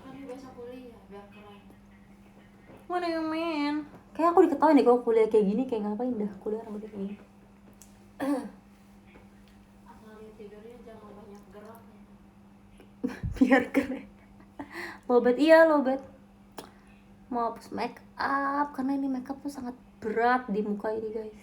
Kan besok kuliah biar keren. What do you mean? Kayak aku diketawain deh kalau kuliah kayak gini, kayak ngapain dah kuliah rambutnya kayak gini. Asal dia tidurnya jangan banyak gerak ya. Biar keren. Lobet, iya lobet. Mau hapus make up karena ini make up tuh sangat berat di muka ini guys.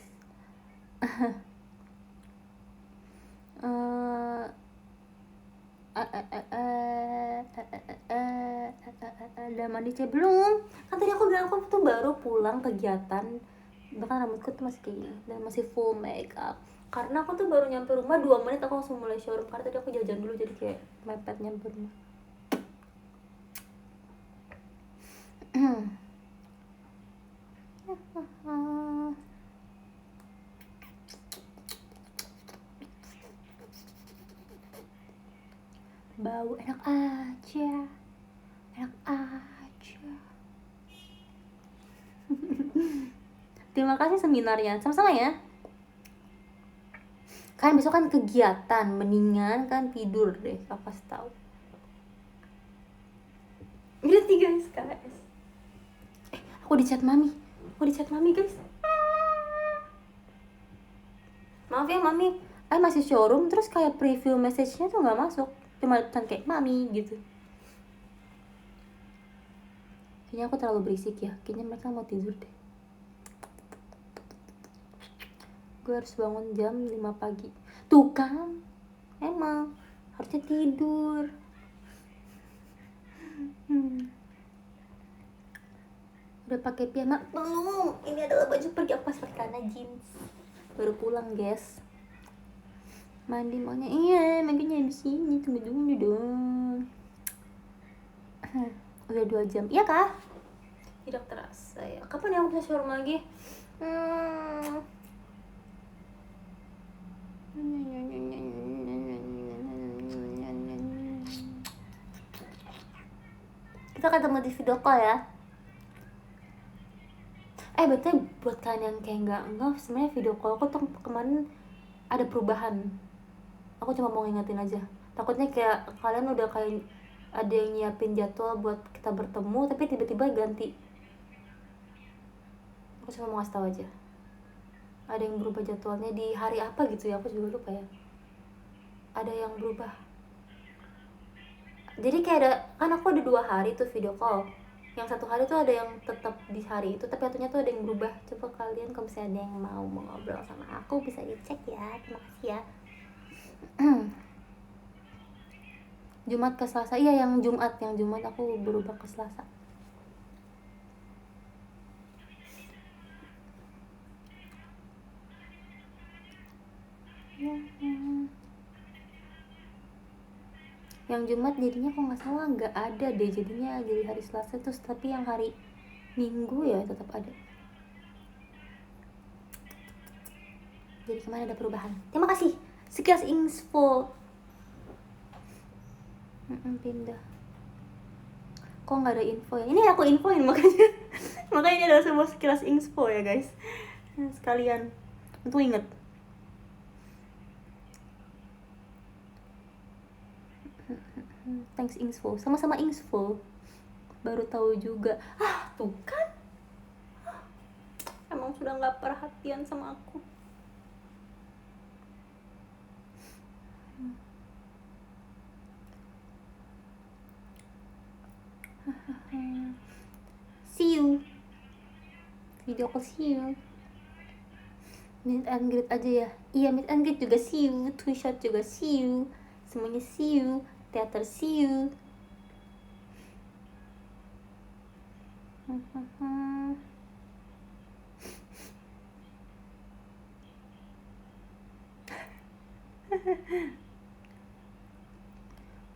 Udah mandi cek belum? Kan tadi aku bilang aku tuh baru pulang kegiatan, bahkan rambutku tuh masih kayak gini dan masih full make up. Karena aku tuh baru nyampe rumah 2 menit aku langsung mulai showroom, karena tadi aku jajan dulu jadi kayak mepet nyampe rumah. Bau enak aja. Terima kasih seminarnya, sama-sama ya. Kan besok kan kegiatan, mendingan kan tidur deh, aku kasih tahu. Berarti guys, KS. Aku di chat mami guys. Maaf ya mami, masih showroom terus kayak preview message-nya tuh nggak masuk, cuma tulisan kayak mami gitu. Kayaknya aku terlalu berisik ya, kayaknya mereka mau tidur deh. Gue harus bangun jam 5 pagi. Tuh kan, emang harusnya tidur. Udah pakai piyama belum? Ini adalah baju pergi, aku pas pakai celana jeans. Baru pulang guys. Mandi maunya iya, makanya di sini tunggu dulu dong. Udah 2 jam, iya kah? Tidak terasa ya. Kapan ya aku bisa shower lagi? Kita ketemu di video call ya. Betul, buat kalian yang kayak nggak sebenarnya video call aku tuh kemarin ada perubahan. Aku cuma mau ngingetin aja. Takutnya kayak kalian udah kayak ada yang nyiapin jadwal buat kita bertemu tapi tiba-tiba ganti. Aku cuma mau ngasih tahu aja. Ada yang berubah jadwalnya di hari apa gitu ya, aku juga lupa ya. Ada yang berubah. Jadi kayak ada, kan aku ada 2 hari tuh video call. Yang 1 hari tuh ada yang tetap di hari itu, tapi satunya tuh ada yang berubah. Coba kalian kalau misalnya ada yang mau ngobrol sama aku bisa dicek ya. Terima kasih ya. Jumat ke Selasa, iya yang Jumat aku berubah ke Selasa. Yang Jumat jadinya kok nggak salah nggak ada deh, jadinya jadi hari Selasa terus, tapi yang hari Minggu ya tetap ada. Jadi kemana ada perubahan. Terima kasih sekilas info. Pindah. Kok nggak ada info ya? Ini aku infoin makanya. Makanya ini adalah sebuah sekilas info ya guys. Sekalian untuk inget. Thanks info, sama-sama info. Baru tahu juga. Tuh kan. Emang sudah nggak perhatian sama aku. See you. Video call see you. Meet and greet aja ya. Iya, meet and greet juga see you. Two shot juga see you. Semuanya see you. Teater see you.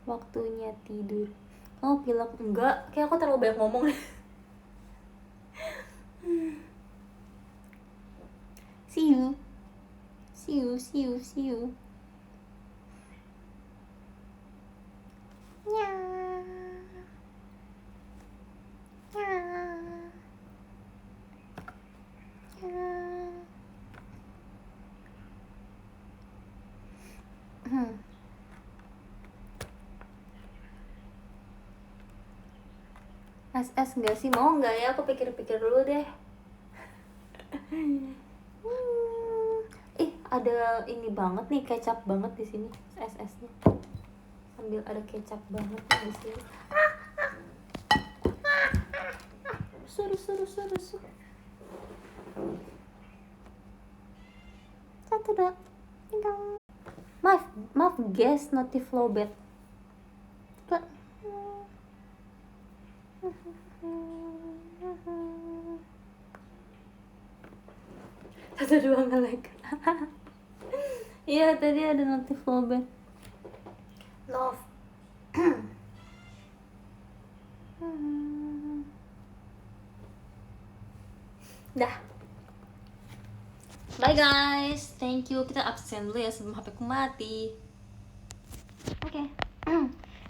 Waktunya tidur. Oh, pilek enggak? Kayak aku terlalu banyak ngomong. See you. See you, see you, see you. SS enggak sih? Mau enggak ya? Aku pikir-pikir dulu deh. Ada ini banget nih, kecap banget di sini SS-nya. Sambil ada kecap banget nih di sini. Suruh. Satu dah. Maaf guys, notif lowbat. Satu dua nge-like. Iya tadi ada notif lowbat. Love. Dah. Bye guys, thank you. Kita absen dulu ya sebelum HP ku mati. Oke.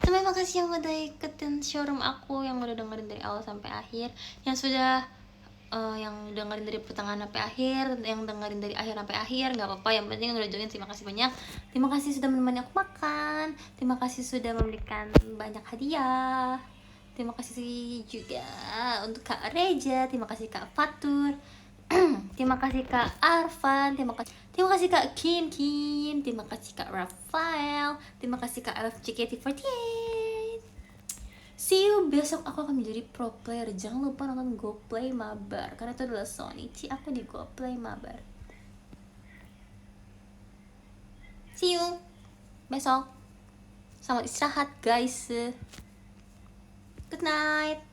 Terima kasih yang udah ikutin showroom aku, yang udah dengerin dari awal sampai akhir, yang sudah yang dengerin dari pertengahan sampai akhir, yang dengerin dari akhir sampai akhir, nggak apa-apa, yang penting udah join. Terima kasih banyak. Terima kasih sudah menemani aku makan. Terima kasih sudah memberikan banyak hadiah. Terima kasih juga untuk Kak Reja. Terima kasih Kak Fatur. Terima kasih Kak Arfan. Terima kasih Kak Kim. Terima kasih Kak Rafael. Terima kasih Kak LFJKT48. See you besok, aku akan menjadi pro player. Jangan lupa nonton Go Play Mabar karena itu adalah Sonichi, aku di Go Play Mabar. See you besok. Selamat istirahat guys. Good night.